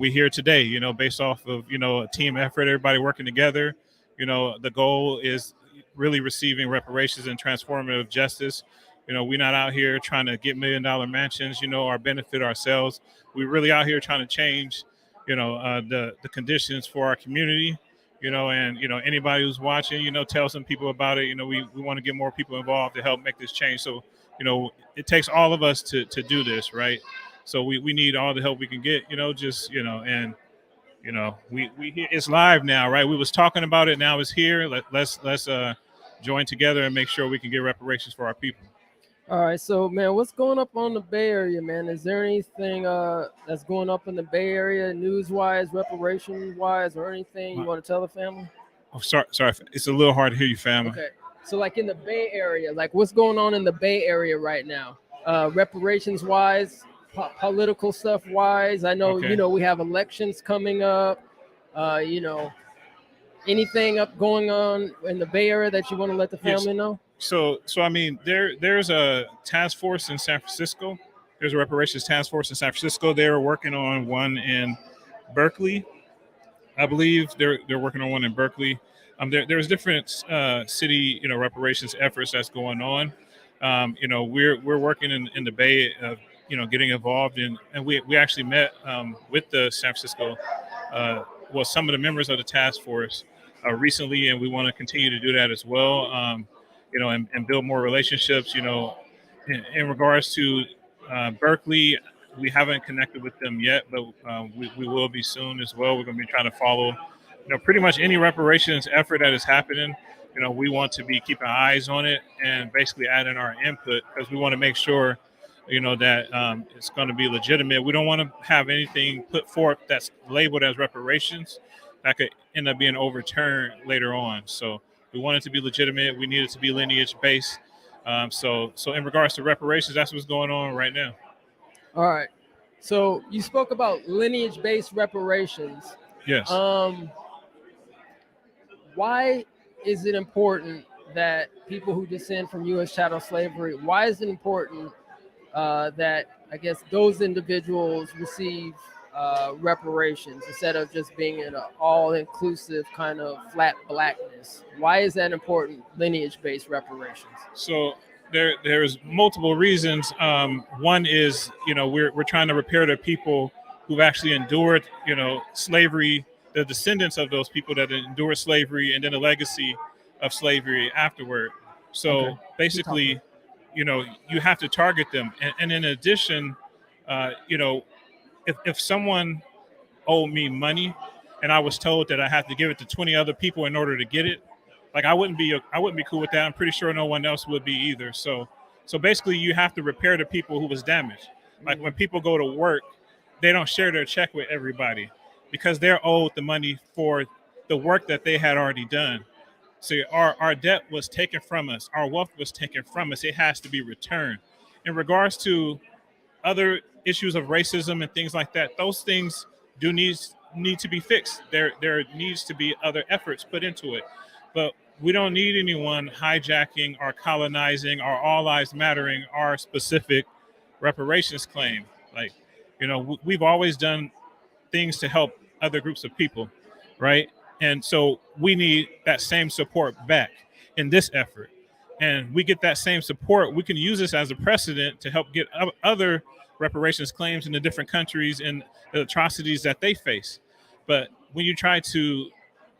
we're here today, based off of, a team effort, everybody working together. The goal is really receiving reparations and transformative justice. We're not out here trying to get $1 million mansions, or benefit ourselves. We're really out here trying to change, the conditions for our community, and, anybody who's watching, tell some people about it. We want to get more people involved to help make this change. So, it takes all of us to do this, right? So we need all the help we can get, it's live now, right? We was talking about it, now it's here. Let's join together and make sure we can get reparations for our people. All right, so man, what's going up on the Bay Area, man? Is there anything that's going up in the Bay Area, news-wise, reparation-wise, or anything you want to tell the family? Oh, sorry, it's a little hard to hear you, family. Okay, so like in the Bay Area, like what's going on in the Bay Area right now, reparations-wise, political stuff-wise? I know, Okay. We have elections coming up. Anything going on in the Bay Area that you want to let the family know? So I mean, there's a task force in San Francisco. There's a reparations task force in San Francisco. They're working on one in Berkeley. I believe they're working on one in Berkeley. There's different city, reparations efforts that's going on. We're working in the Bay of, getting involved in, and we actually met with the San Francisco, some of the members of the task force recently, and we want to continue to do that as well. And build more relationships. In regards to Berkeley, we haven't connected with them yet, but we will be soon as well. We're going to be trying to follow, pretty much any reparations effort that is happening. We want to be keeping eyes on it and basically adding our input, because we want to make sure, that it's going to be legitimate. We don't want to have anything put forth that's labeled as reparations that could end up being overturned later on. So we want it to be legitimate. We need it to be lineage based. So in regards to reparations, that's what's going on right now. All right. So you spoke about lineage-based reparations. Yes. Why is it important that people who descend from U.S. chattel slavery, why is it important that, I guess, those individuals receive reparations instead of just being an all-inclusive kind of flat blackness? Why is that important, lineage-based reparations? So there's multiple reasons. One is, we're trying to repair the people who've actually endured, slavery, the descendants of those people that endured slavery, and then the legacy of slavery afterward. So Okay. basically, you have to target them. And in addition, if someone owed me money and I was told that I had to give it to 20 other people in order to get it, like I wouldn't be cool with that. I'm pretty sure no one else would be either. So basically you have to repair the people who was damaged. Like when people go to work, they don't share their check with everybody because they're owed the money for the work that they had already done. So our debt was taken from us. Our wealth was taken from us. It has to be returned. In regards to other issues of racism and things like that, those things do need need to be fixed. There needs to be other efforts put into it. But we don't need anyone hijacking or colonizing or all lives mattering our specific reparations claim. Like, we've always done things to help other groups of people, right? And so we need that same support back in this effort. And we get that same support, we can use this as a precedent to help get other reparations claims in the different countries and the atrocities that they face. But when you try to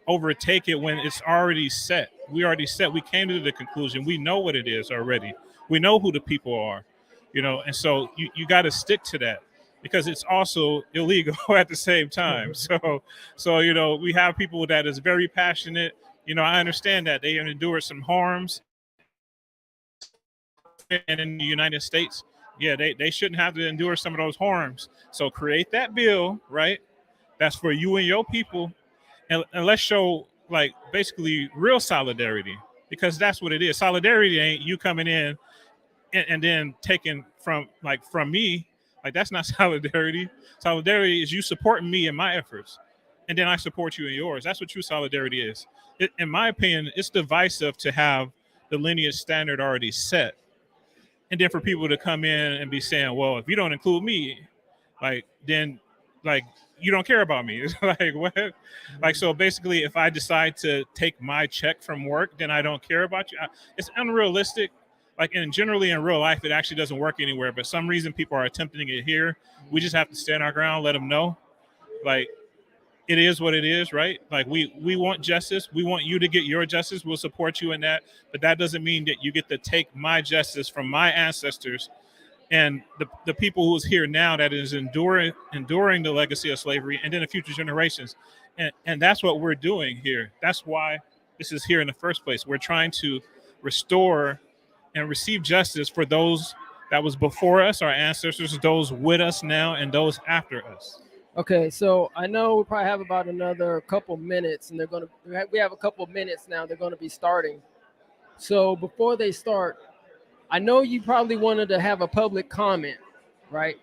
overtake it when it's already set, we came to the conclusion, we know what it is already. We know who the people are, and so you got to stick to that, because it's also illegal at the same time. So we have people that is very passionate. I understand that they endure some harms, and in the United States, yeah, they shouldn't have to endure some of those harms. So create that bill, right? That's for you and your people, and let's show like basically real solidarity, because that's what it is. Solidarity ain't you coming in and then taking from me. Like, that's not solidarity. Solidarity is you supporting me in my efforts, and then I support you in yours. That's what true solidarity is. In my opinion, it's divisive to have the lineage standard already set, and then for people to come in and be saying, well, if you don't include me, then you don't care about me. It's like, what? Like, so basically, if I decide to take my check from work, then I don't care about you. It's unrealistic. And generally in real life, it actually doesn't work anywhere. But some reason people are attempting it here. We just have to stand our ground, let them know. It is what it is, right? We want justice. We want you to get your justice. We'll support you in that. But that doesn't mean that you get to take my justice from my ancestors and the people who's here now that is enduring the legacy of slavery, and then the future generations. And that's what we're doing here. That's why this is here in the first place. We're trying to restore and receive justice for those that was before us, our ancestors, those with us now, and those after us. Okay, so I know we probably have about another couple minutes, and we have a couple minutes now. They're going to be starting. So before they start, I know you probably wanted to have a public comment, right?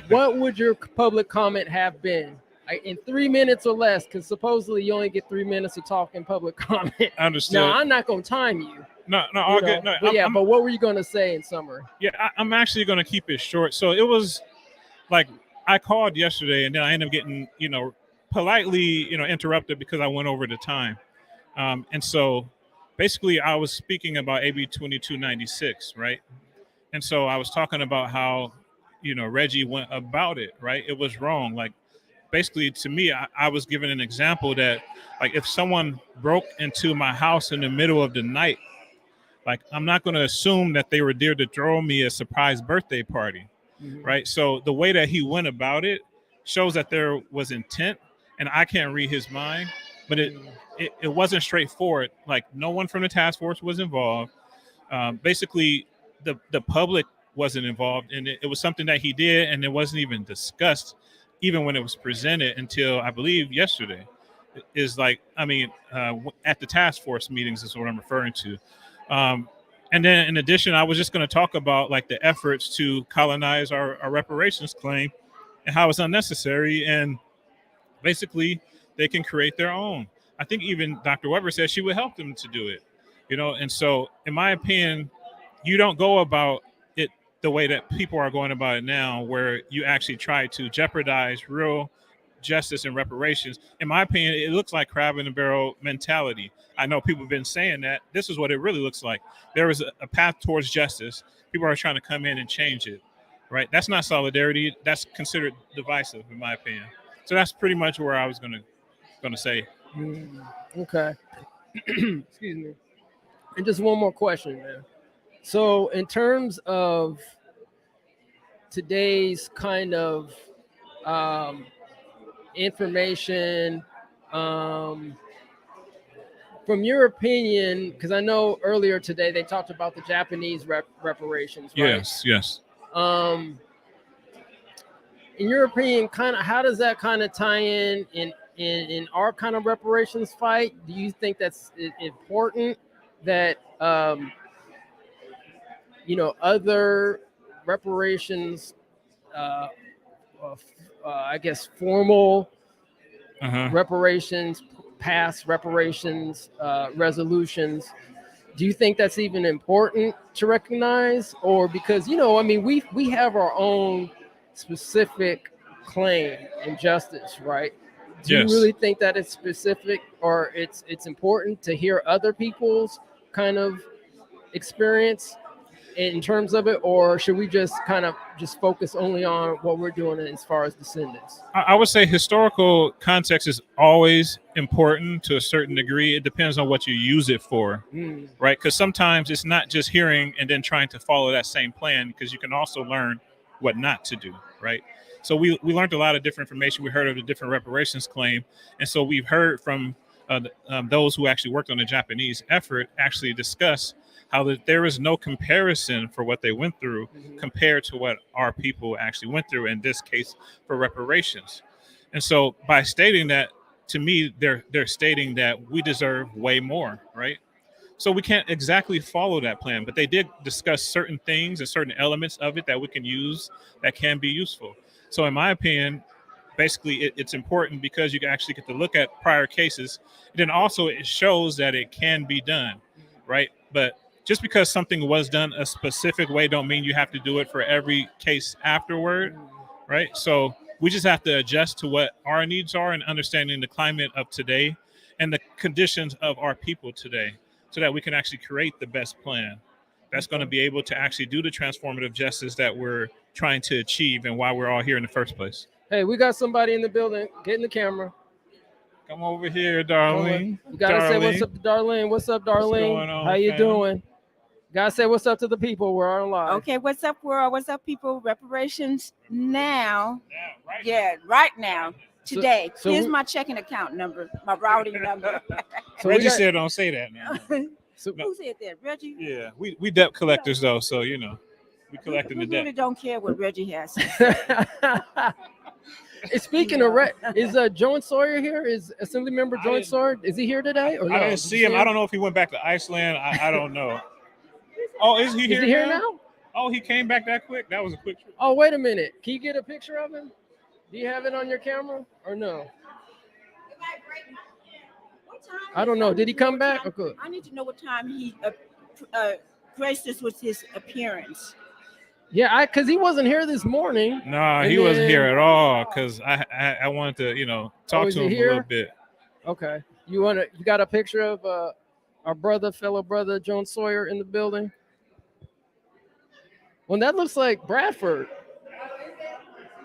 What would your public comment have been? In 3 minutes or less, because supposedly you only get 3 minutes to talk in public comment. Understood. Now, I'm not going to time you. No, all good. No, but what were you going to say in summary? Yeah, I'm actually going to keep it short. So it was I called yesterday, and then I ended up getting, politely, interrupted because I went over the time. And so basically I was speaking about AB 2296, right? And so I was talking about how, Reggie went about it, right? It was wrong. Basically, to me, I was given an example that, if someone broke into my house in the middle of the night, I'm not going to assume that they were there to throw me a surprise birthday party, right? So the way that he went about it shows that there was intent, and I can't read his mind, but it wasn't straightforward. No one from the task force was involved. Basically, the public wasn't involved, and it was something that he did, and it wasn't even discussed, even when it was presented until I believe yesterday. At the task force meetings is what I'm referring to. And then in addition, I was just going to talk about the efforts to colonize our reparations claim and how it's unnecessary, and basically they can create their own. I think even Dr. Weber said she would help them to do it, and so in my opinion, you don't go about it the way that people are going about it now, where you actually try to jeopardize real justice and reparations. In my opinion, it looks like crab in the barrel mentality. I know people have been saying that. This is what it really looks like. There is a path towards justice. People are trying to come in and change it, right? That's not solidarity. That's considered divisive, in my opinion. So that's pretty much where I was going to say. Okay. Excuse me. And just one more question, man. So in terms of today's kind of information, from your opinion, because I know earlier today they talked about the Japanese reparations, right? Yes. In your opinion, kind of how does that kind of tie in our kind of reparations fight? Do you think that's important that other reparations, I guess formal reparations, past reparations resolutions. Do you think that's even important to recognize? Or because, I mean, we have our own specific claim and justice, right? Do you Yes. really think that it's specific, or it's important to hear other people's kind of experience in terms of it, or should we just kind of just focus only on what we're doing as far as descendants? I would say historical context is always important to a certain degree. It depends on what you use it for, right? Because sometimes it's not just hearing and then trying to follow that same plan, because you can also learn what not to do, right? So we learned a lot of different information. We heard of the different reparations claim. And so we've heard from those who actually worked on the Japanese effort actually discuss how there is no comparison for what they went through compared to what our people actually went through, in this case for reparations. And so by stating that, to me, they're stating that we deserve way more, right? So we can't exactly follow that plan, but they did discuss certain things and certain elements of it that we can use that can be useful. So in my opinion, basically it's important because you can actually get to look at prior cases. And then also it shows that it can be done, right? But just because something was done a specific way don't mean you have to do it for every case afterward, right? So we just have to adjust to what our needs are and understanding the climate of today and the conditions of our people today, so that we can actually create the best plan that's going to be able to actually do the transformative justice that we're trying to achieve and why we're all here in the first place. Hey, we got somebody in the building. Get in the camera. Come over here, Darlene. You gotta say what's up to Darlene. What's up, Darlene? going on, How you fam? doing? Gotta say what's up to the people. We're on live. Okay, what's up, world? What's up, people? Reparations now. Right now. Today. So Here's my checking account number, my routing number. So Reggie said don't say that now. So who said that? Reggie? Yeah, we debt collectors though, so we collecting We the really debt. don't care what Reggie has to say. Speaking of is Joan Sawyer here? Is Assembly Member Joan Sawyer? Is he here today? Or no? I didn't see him. I don't know if he went back to Iceland. I don't know. Oh, is he here? Is he here now? Oh, he came back that quick. That was a quick trip. Oh, wait a minute. Can you get a picture of him? Do you have it on your camera or no? I don't know. Did he come back? Or good? I need to know what time he graced us with his appearance. Yeah, because he wasn't here this morning. No, he wasn't here at all. Because I wanted to talk is to he him here? a little bit. Okay. You got a picture of our fellow brother Joan Sawyer in the building? Well, that looks like Bradford.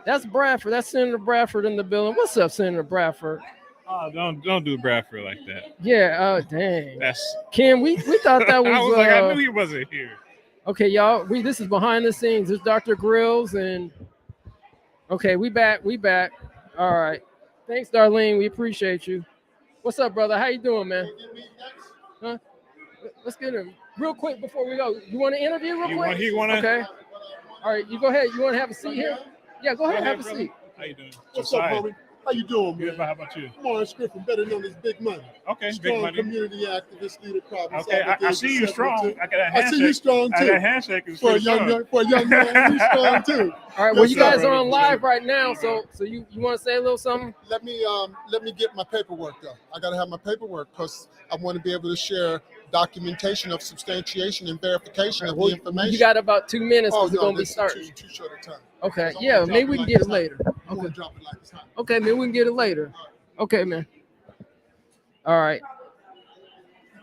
That's Bradford. That's Senator Bradford in the building. What's up, Senator Bradford? Oh, don't do Bradford like that. Yeah. Dang. That's Kim, we thought that was. I was like, I knew he wasn't here. Okay, y'all. This is behind the scenes. There's Dr. Grills and. Okay, we back. All right. Thanks, Darlene. We appreciate you. What's up, brother? How you doing, man? Huh? Let's get him real quick before we go. You want to interview real quick? Okay. All right, you go ahead. You want to have a seat here? Yeah, go ahead. Have a seat. How you doing? What's up, Bobby? How you doing, man? Good. How about you? Morris Griffin, better known as Big Money. Okay, Strong Big Money. community activist, leader, problem Okay, I see you strong. I see you strong too. That handshake is for a young man. You strong too. All right. Well, you guys are on live right now, so you want to say a little something? Let me get my paperwork though. I gotta have my paperwork because I want to be able to share documentation of substantiation and verification of the information. You got about 2 minutes because no, we're gonna be this is starting. too short a time. Okay. So Yeah, maybe we can get it later. Okay. Drop it like it's hot. Okay, man, we can get it later. Okay, man. All right.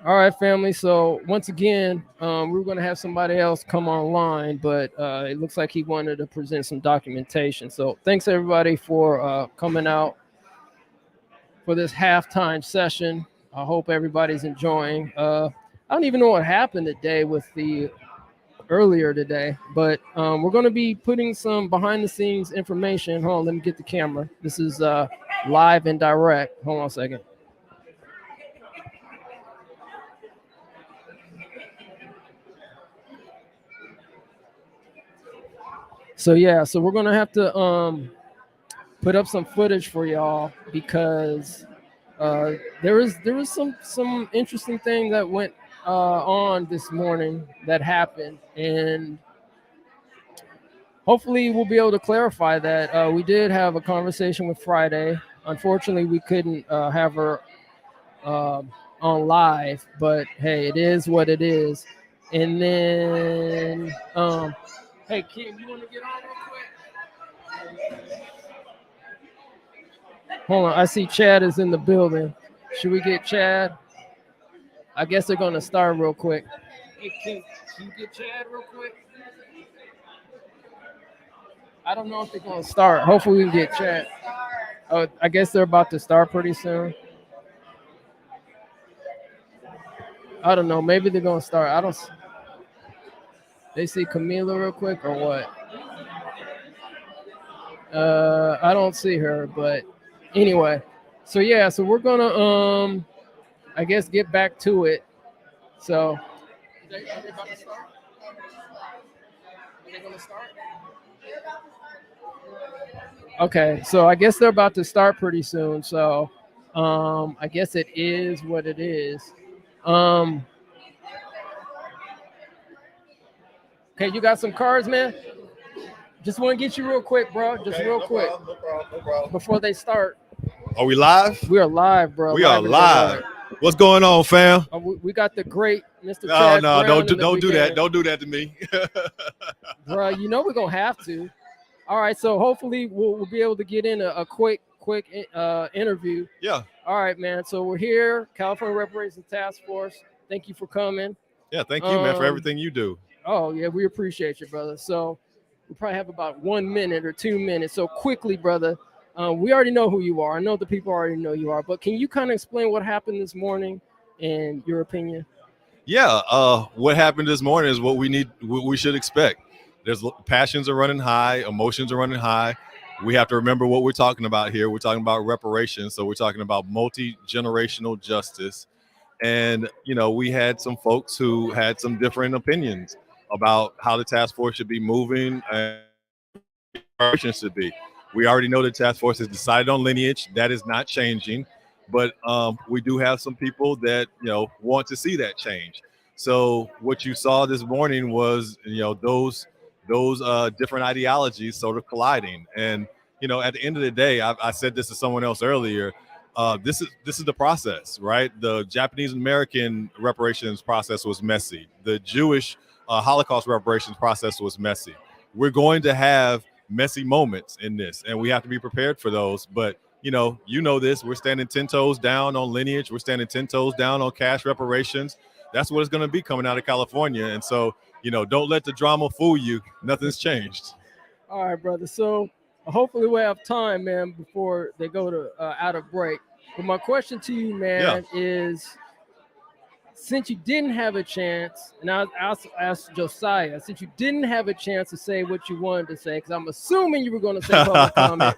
All right, family. So once again, we're going to have somebody else come online, but it looks like he wanted to present some documentation. So thanks everybody for coming out for this halftime session. I hope everybody's enjoying. I don't even know what happened today with the earlier today, but we're going to be putting some behind the scenes information. Hold on, let me get the camera. This is live and direct. Hold on a second. So we're going to have to put up some footage for y'all because there was some interesting thing that went on this morning that happened, and hopefully we'll be able to clarify that. We did have a conversation with Friday Unfortunately, we couldn't have her on live, but hey, it is what it is. And then, hey, Kim, you want to get on real quick? Hold on, I see Chad is in the building. Should we get Chad? I guess they're going to start real quick. Hey, Kim, can you get Chad real quick? I don't know if they're going to start. Hopefully we can get Chad. Oh, I guess they're about to start pretty soon. I don't know. Maybe they're going to start. I don't. They see Camila real quick or what? I don't see her, but anyway. So yeah, so we're gonna I guess get back to it. So are they about to start? Are they gonna start? Okay, so I guess they're about to start pretty soon. So I guess it is what it is. Okay, you got some cards, man? Just want to get you real quick, bro. Just real quick. No problem. Before they start. Are we live? We are live, bro. We are live. What's going on, fam? We got the great Mr. No, Chad no, Brown don't do that. Don't do that to me. Bro, you know we're gonna have to. All right, so hopefully we'll be able to get in a quick interview. Yeah. All right, man. So we're here, California Reparations Task Force. Thank you for coming. Yeah, thank you, man, for everything you do. Oh yeah, we appreciate you, brother. So we probably have about 1 minute or 2 minutes. So quickly, brother. We already know who you are. I know the people already know you are, but can you kind of explain what happened this morning and your opinion? Yeah, what happened this morning is what we should expect. There's passions are running high, emotions are running high. We have to remember what we're talking about here. We're talking about reparations, so we're talking about multi-generational justice. And we had some folks who had some different opinions about how the task force should be moving and reparations should be. We already know the task force has decided on lineage. That is not changing, but we do have some people that want to see that change. So what you saw this morning was those different ideologies sort of colliding. And at the end of the day, I said this to someone else earlier. This is the process, right? The Japanese American reparations process was messy. The Jewish Holocaust reparations process was messy. We're going to have messy moments in this, and we have to be prepared for those. But this, we're standing 10 toes down on lineage. We're standing 10 toes down on cash reparations. That's what it's going to be coming out of California. And so, don't let the drama fool you. Nothing's changed. All right, brother. So hopefully we have time, man, before they go to out of break. But my question to you, man, is since you didn't have a chance, and I also asked Josiah, since you didn't have a chance to say what you wanted to say, because I'm assuming you were going to say public comment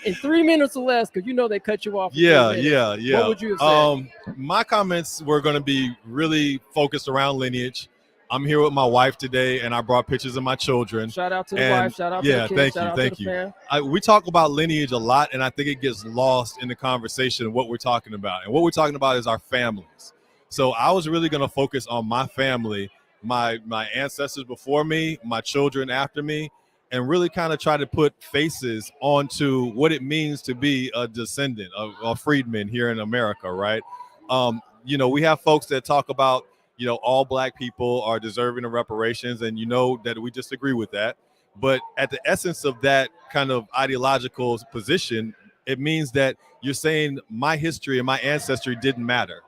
in 3 minutes or less, because they cut you off. Yeah. What would you have said? My comments were going to be really focused around lineage. I'm here with my wife today, and I brought pictures of my children. Shout out to the wife. Shout out to the kids. Thank you. We talk about lineage a lot, and I think it gets lost in the conversation of what we're talking about. And what we're talking about is our families. So I was really going to focus on my family, my ancestors before me, my children after me, and really kind of try to put faces onto what it means to be a descendant of a freedman here in America, right? We have folks that talk about, all Black people are deserving of reparations, and that we disagree with that. But at the essence of that kind of ideological position, it means that you're saying my history and my ancestry didn't matter.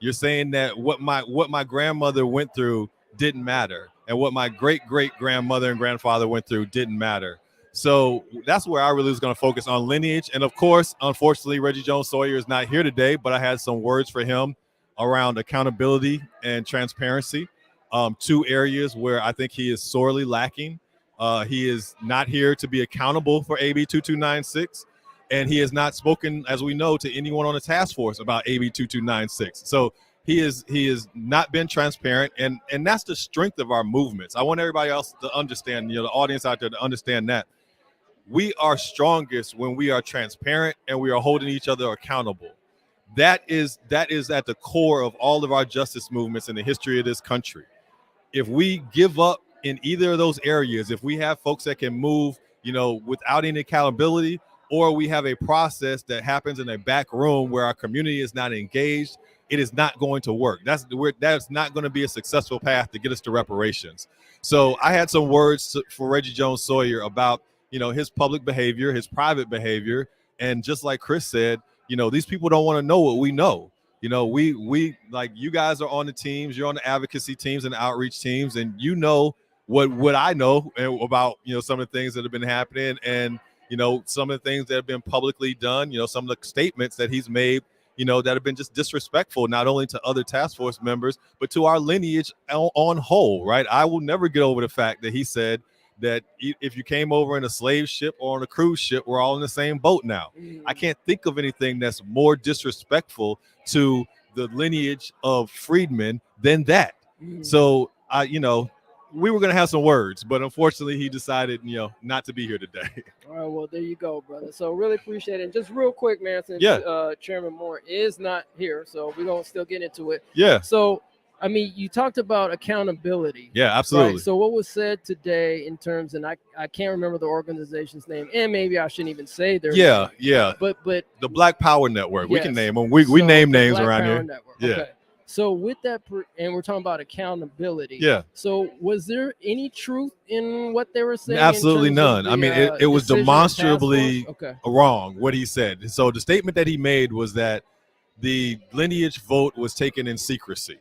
You're saying that what my grandmother went through didn't matter, and what my great-great-grandmother and grandfather went through didn't matter. So that's where I really was going to focus on lineage. And of course, unfortunately, Reggie Jones Sawyer is not here today, but I had some words for him around accountability and transparency, 2 areas where I think he is sorely lacking. He is not here to be accountable for AB 2296. And he has not spoken, as we know, to anyone on the task force about AB 2296. So he has not been transparent, and that's the strength of our movements. I want everybody else to understand, the audience out there to understand that we are strongest when we are transparent and we are holding each other accountable. That is at the core of all of our justice movements in the history of this country. If we give up in either of those areas, if we have folks that can move, without any accountability, or we have a process that happens in a back room where our community is not engaged, it is not going to work. That's not going to be a successful path to get us to reparations. So I had some words for Reggie Jones Sawyer about, his public behavior, his private behavior. And just like Chris said, these people don't want to know what we know. We like, you guys are on the teams, you're on the advocacy teams and the outreach teams, and what I know about, some of the things that have been happening, and, some of the things that have been publicly done, some of the statements that he's made, that have been just disrespectful, not only to other task force members, but to our lineage on whole, right? I will never get over the fact that he said that if you came over in a slave ship or on a cruise ship, we're all in the same boat now. I can't think of anything that's more disrespectful to the lineage of freedmen than that. So we were going to have some words, but unfortunately he decided, not to be here today. All right, well, there you go, brother. So really appreciate it. And just real quick, man, since Chairman Moore is not here, so we're going to still get into it. Yeah. So, I mean, you talked about accountability. Yeah, absolutely. Right? So what was said today in terms, and I can't remember the organization's name, and maybe I shouldn't even say their name. Yeah. But the Black Power Network, we can Yes. name them. We So, name the names Black around Power here. Network. Yeah. Okay. So with that, and we're talking about accountability. Yeah. So was there any truth in what they were saying? Absolutely in terms none. of I mean, the, it was decision of the task demonstrably force? Okay. wrong what he said. So the statement that he made was that the lineage vote was taken in secrecy.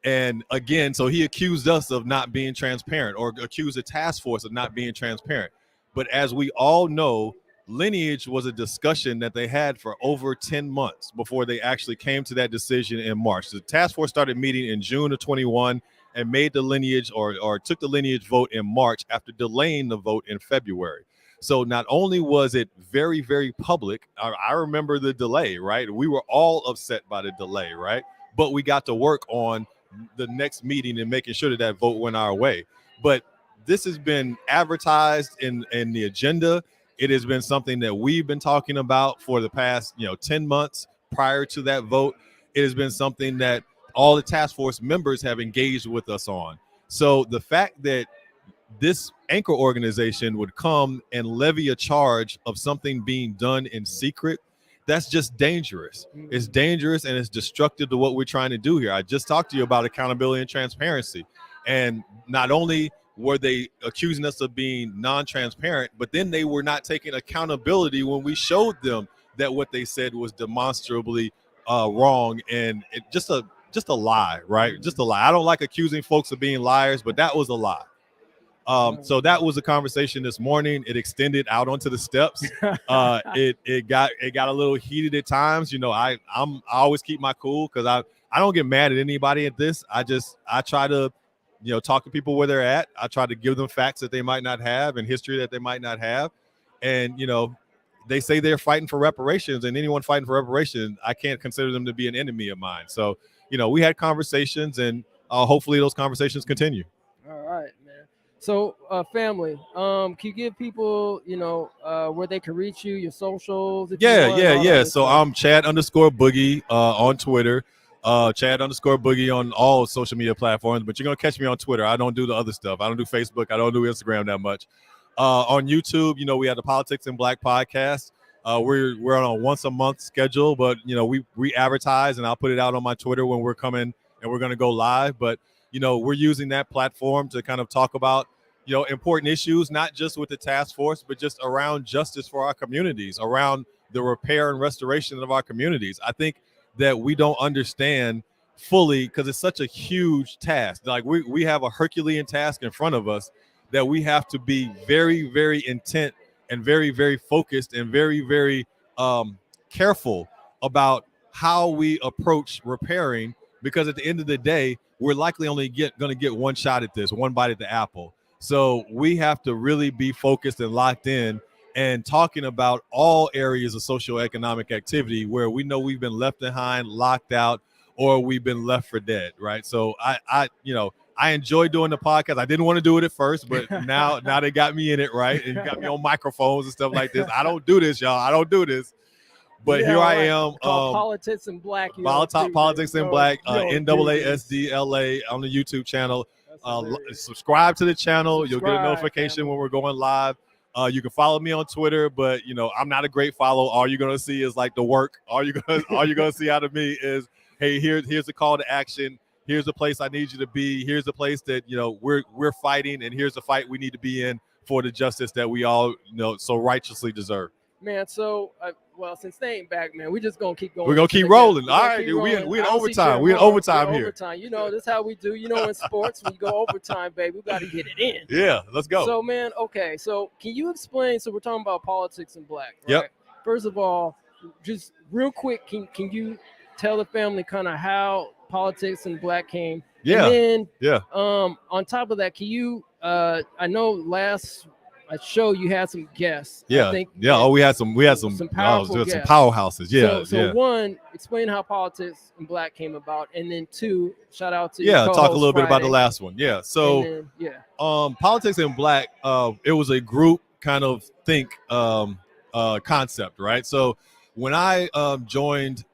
And again, so he accused us of not being transparent, or accused the task force of not being transparent. But as we all know, lineage was a discussion that they had for over 10 months before they actually came to that decision in March. The task force started meeting in June of 21 and made the lineage or took the lineage vote in March after delaying the vote in February. So not only was it very, very public, I remember the delay, right? We were all upset by the delay, right? But we got to work on the next meeting and making sure that vote went our way. But this has been advertised in the agenda. It has been something that we've been talking about for the past, 10 months prior to that vote. It has been something that all the task force members have engaged with us on. So the fact that this anchor organization would come and levy a charge of something being done in secret, that's just dangerous. It's dangerous and it's destructive to what we're trying to do here. I just talked to you about accountability and transparency. And not only were they accusing us of being non-transparent, but then they were not taking accountability when we showed them that what they said was demonstrably wrong, and it just a lie, right? Just a lie. I don't like accusing folks of being liars, but that was a lie. So that was a conversation this morning. It extended out onto the steps. It got a little heated at times. I always keep my cool because I don't get mad at anybody at this. I try to talk to people where they're at. I try to give them facts that they might not have and history that they might not have. And, they say they're fighting for reparations, and anyone fighting for reparations, I can't consider them to be an enemy of mine. So, we had conversations, and hopefully those conversations continue. All right, man. So, family, can you give people, where they can reach you, your socials? Yeah. So I'm Chad_Boogie on Twitter. Chad_Boogie on all social media platforms, but you're going to catch me on Twitter. I don't do the other stuff. I don't do Facebook. I don't do Instagram that much. On YouTube, we have the Politics in Black podcast. We're on a once a month schedule, but we advertise, and I'll put it out on my Twitter when we're coming and we're going to go live. But we're using that platform to kind of talk about important issues, not just with the task force, but just around justice for our communities, around the repair and restoration of our communities. I think that we don't understand fully because it's such a huge task. Like we have a Herculean task in front of us that we have to be very, very intent and very, very focused and very, very careful about how we approach repairing, because at the end of the day, we're likely only going to get one shot at this, one bite at the apple. So we have to really be focused and locked in and talking about all areas of socioeconomic activity where we know we've been left behind, locked out, or we've been left for dead, right? So I enjoy doing the podcast. I didn't want to do it at first, but now they got me in it, right? And got me on microphones and stuff like this. I don't do this, y'all. I don't do this. But here I am. Politics in Black. Politics in Black, NAASD LA on the YouTube channel. Subscribe to the channel. You'll get a notification when we're going live. You can follow me on Twitter, but I'm not a great follow. All you're gonna see is like the work. All you're gonna see out of me is, hey, here's a call to action. Here's the place I need you to be. Here's the place that we're fighting, and here's the fight we need to be in for the justice that we all so righteously deserve. Man, so well, since they ain't back, man, we just gonna keep going. We're gonna keep rolling. All right, we in overtime. We in overtime here. Overtime. This is how we do. In sports, when you go overtime, baby, we got to get it in. Yeah, let's go. So, man, okay. So, can you explain? So, we're talking about politics and black. Right? Yep. First of all, just real quick, can you tell the family kind of how politics and black came? Yeah. And then, yeah. On top of that, can you? I know last show you had some guests. Yeah. I think, yeah. Oh, we had some powerful some guests. powerhouses. Yeah. So one, explain how politics and black came about, and then two, shout out to talk a little bit about the last one. Yeah. So politics and black, it was a group kind of think concept, right? So when I joined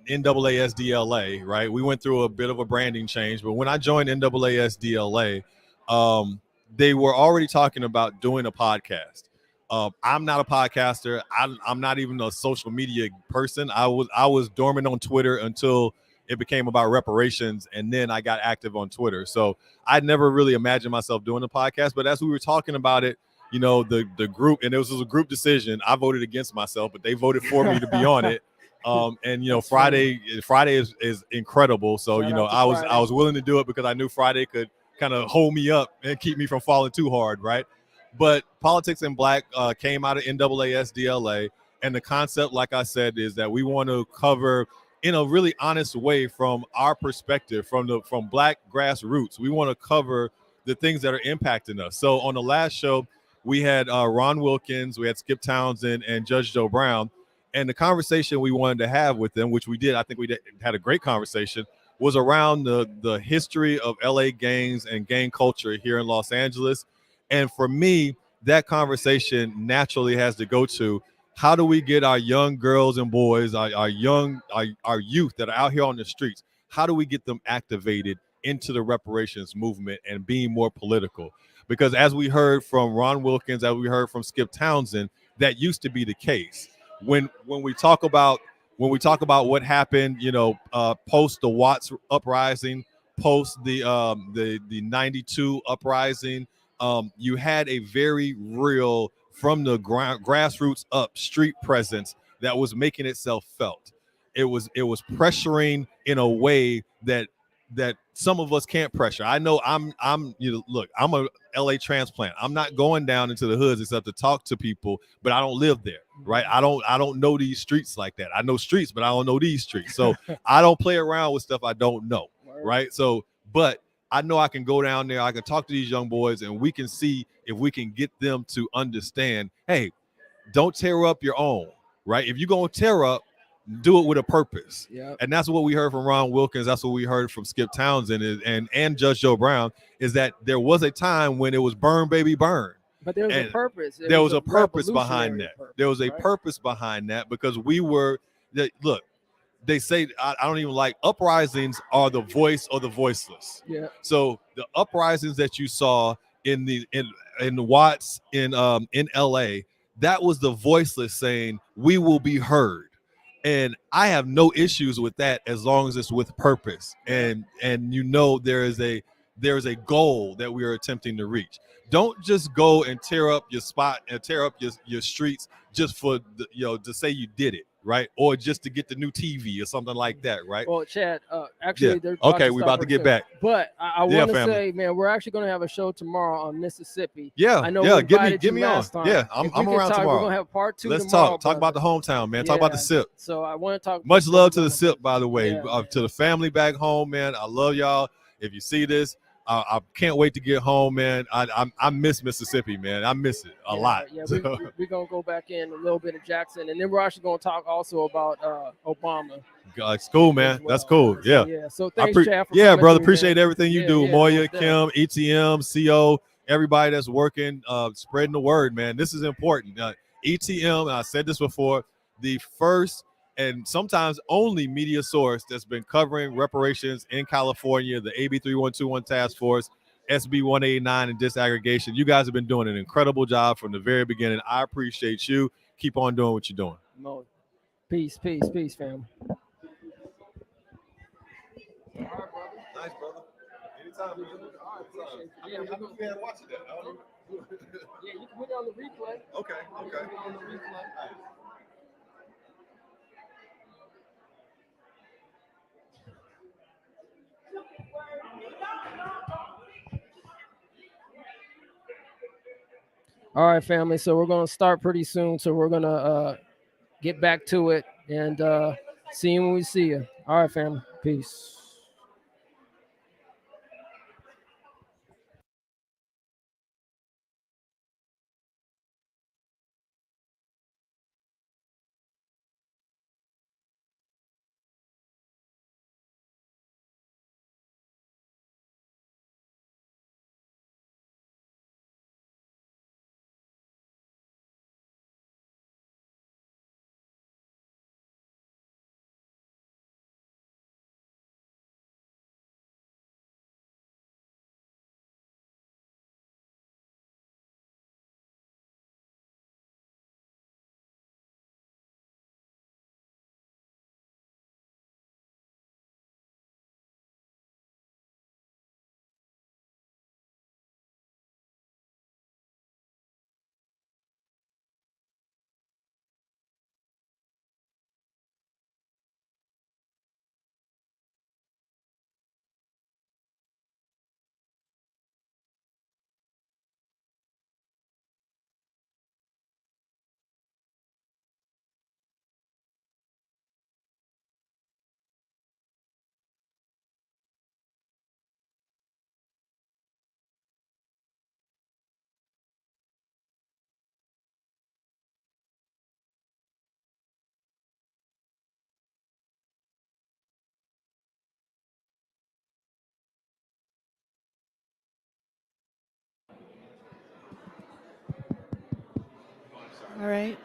NAASDLA, right, we went through a bit of a branding change, but when I joined NAASDLA, they were already talking about doing a podcast. I'm not a podcaster. I'm not even a social media person. I was dormant on Twitter until it became about reparations, and then I got active on Twitter. So I never really imagined myself doing a podcast. But as we were talking about it, the group, and it was a group decision. I voted against myself, but they voted for me to be on it. And Friday is incredible. So I was willing to do it because I knew Friday could kind of hold me up and keep me from falling too hard, right? But politics and black came out of NAASDLA, and the concept, like I said, is that we want to cover in a really honest way from our perspective, from black grassroots. We want to cover the things that are impacting us. So on the last show, we had Ron Wilkins, we had Skip Townsend, and Judge Joe Brown, and the conversation we wanted to have with them, which we did, I think we had a great conversation, was around the history of LA gangs and gang culture here in Los Angeles. And for me, that conversation naturally has to go to, how do we get our young girls and boys, our youth that are out here on the streets, how do we get them activated into the reparations movement and being more political? Because as we heard from Ron Wilkins, as we heard from Skip Townsend, that used to be the case. When we talk about what happened, post the Watts uprising, post the 92 uprising, you had a very real, from the grassroots up, street presence that was making itself felt. It was pressuring in a way that some of us can't pressure. I know I'm I'm a LA transplant. I'm not going down into the hoods except to talk to people, but I don't live there, right? I don't know these streets like that. I know streets, but I don't know these streets. So I don't play around with stuff I don't know, right? So, but I know I can go down there, I can talk to these young boys, and we can see if we can get them to understand, hey, don't tear up your own, right? If you're going to tear up, do it with a purpose. Yep. And that's what we heard from Ron Wilkins. That's what we heard from Skip Townsend and Judge Joe Brown, is that there was a time when it was burn, baby, burn. But there was a purpose. There was a purpose behind that. There was a purpose behind that, because we were, look, they say, I don't even like, uprisings are the voice of the voiceless. Yeah. So the uprisings that you saw in Watts in LA, that was the voiceless saying, we will be heard. And I have no issues with that as long as it's with purpose. And there is a goal that we are attempting to reach. Don't just go and tear up your spot and tear up your streets just for to say you did it, right? Or just to get the new TV or something like that, right? Well, Chad, actually, we're about to get back. But I want to say, man, we're actually going to have a show tomorrow on Mississippi. Yeah, I know. Yeah, get me on. Time. Yeah, I'm around tomorrow. We're going to have part 2 Let's tomorrow. talk about the hometown, man. Talk about the SIP. So I want to talk. Much love to the SIP, by the way. Yeah. To the family back home, man. I love y'all. If you see this, I can't wait to get home, man. I miss Mississippi, man. I miss it a lot. Yeah, we're going to go back in a little bit of Jackson, and then we're actually going to talk also about Obama. It's cool, man. Well. That's cool. Yeah. Yeah. So thanks, Chad, for brother. through, Appreciate man. everything you do. Yeah, Moya, Kim, ETM, CO, everybody that's working, spreading the word, man. This is important. ETM, and I said this before, the first and sometimes only media source that's been covering reparations in California, the AB 3121 task force. SB 189 and disaggregation. You guys have been doing an incredible job from the very beginning. I appreciate you. Keep on doing what you're doing. Peace, peace, peace, family. Nice, brother. Anytime. Yeah, we're gonna watching that. yeah, you can put it on the replay. Okay. On the replay. All right, family. So we're gonna start pretty soon. So we're gonna get back to it and see you when we see you. All right, family. Peace. All right.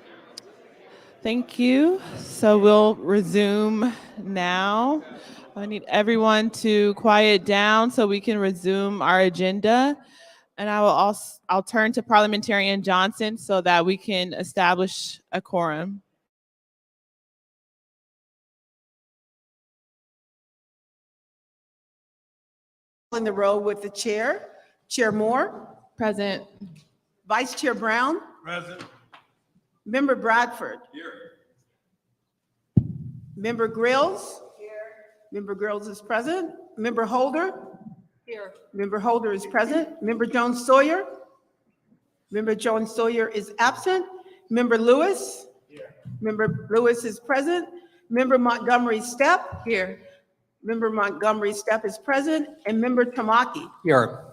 Thank you. So we'll resume now. I need everyone to quiet down so we can resume our agenda. And I'll turn to Parliamentarian Johnson so that we can establish a quorum. In the row with the chair. Chair Moore, Present. Vice Chair Brown, Present. Member Bradford. Here. Member Grills. Here. Member Grills is present. Member Holder. Here. Member Holder is present. Member Jones Sawyer. Member Jones Sawyer is absent. Member Lewis. Here. Member Lewis is present. Member Montgomery Stepp. Here. Member Montgomery Stepp is present. And Member Tamaki. Here.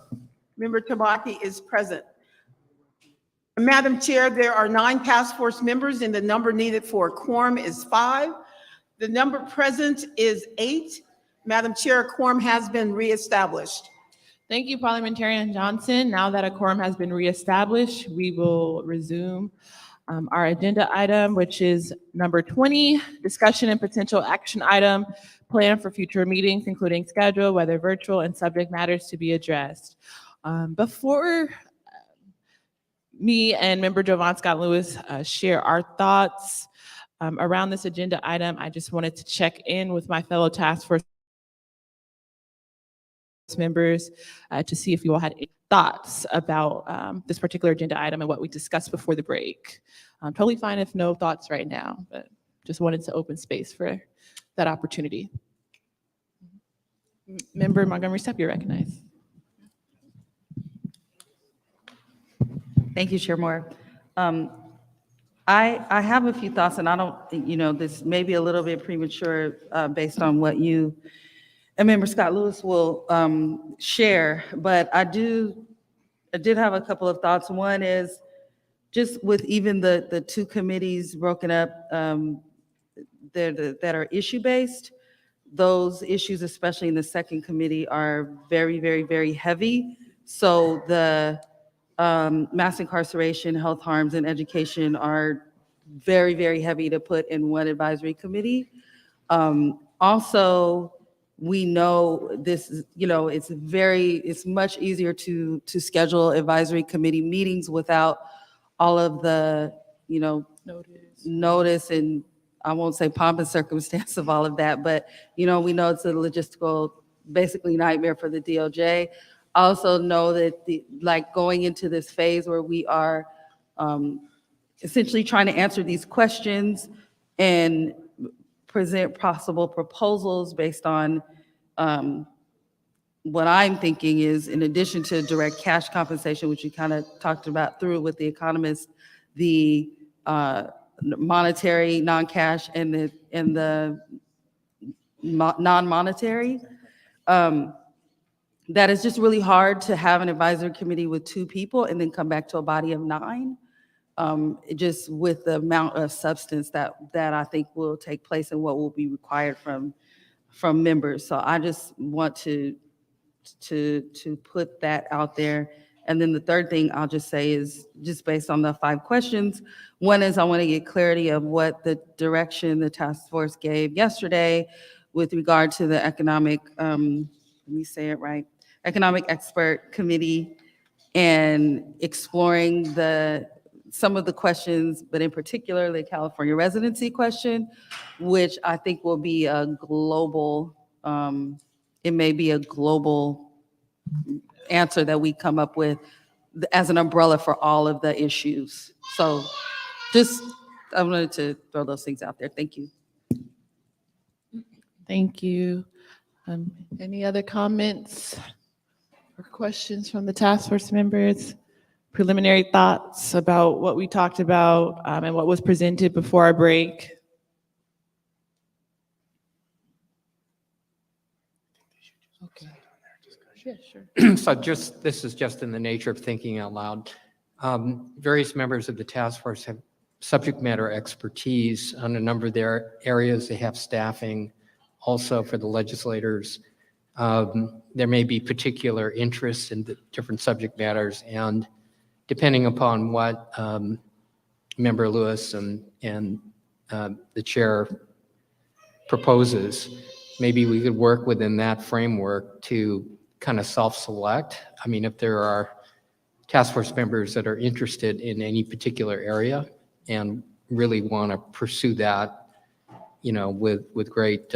Member Tamaki is present. Madam Chair, there are 9 task force members and the number needed for a quorum is 5. The number present is 8. Madam Chair, a quorum has been reestablished. Thank you, Parliamentarian Johnson. Now that a quorum has been reestablished, we will resume our agenda item, which is number 20, discussion and potential action item, plan for future meetings, including schedule, whether virtual, and subject matters to be addressed. Before me and Member Jovan Scott Lewis share our thoughts around this agenda item, I just wanted to check in with my fellow task force members to see if you all had any thoughts about this particular agenda item and what we discussed before the break. Totally fine if no thoughts right now, but just wanted to open space for that opportunity. Member Montgomery Stepp, you're recognized. Thank you, Chair Moore. I have a few thoughts, and I don't, this may be a little bit premature based on what you and Member Scott Lewis will share, but I did have a couple of thoughts. One is just with even the 2 committees broken up that are issue-based, those issues, especially in the second committee, are very, very, very heavy. So the mass incarceration, health harms, and education are very, very heavy to put in one advisory committee. Also, we know this is, it's much easier to schedule advisory committee meetings without all of the, notice and I won't say pomp and circumstance of all of that, but, we know it's a logistical, basically nightmare for the DOJ. I also know that going into this phase where we are essentially trying to answer these questions and present possible proposals based on what I'm thinking is, in addition to direct cash compensation, which you kind of talked about through with the economist, the monetary, non-cash, and the non-monetary. That is just really hard to have an advisory committee with 2 people and then come back to a body of 9. Just with the amount of substance that I think will take place and what will be required from members. So I just want to put that out there. And then the third thing I'll just say is, just based on the 5 questions, one is I want to get clarity of what the direction the task force gave yesterday with regard to the economic, let me say it right, economic expert committee, and exploring some of the questions, but in particular the California residency question, which I think will be a global, it may be a global answer that we come up with as an umbrella for all of the issues. So I wanted to throw those things out there. Thank you. Thank you. Any other comments or questions from the task force members? Preliminary thoughts about what we talked about and what was presented before our break? Okay. Yeah, sure. So this is just in the nature of thinking out loud. Various members of the task force have subject matter expertise on a number of their areas. They have staffing also for the legislators. There may be particular interests in the different subject matters, and depending upon what Member Lewis and the chair proposes, maybe we could work within that framework to kind of self-select. I mean, if there are task force members that are interested in any particular area and really want to pursue that, with great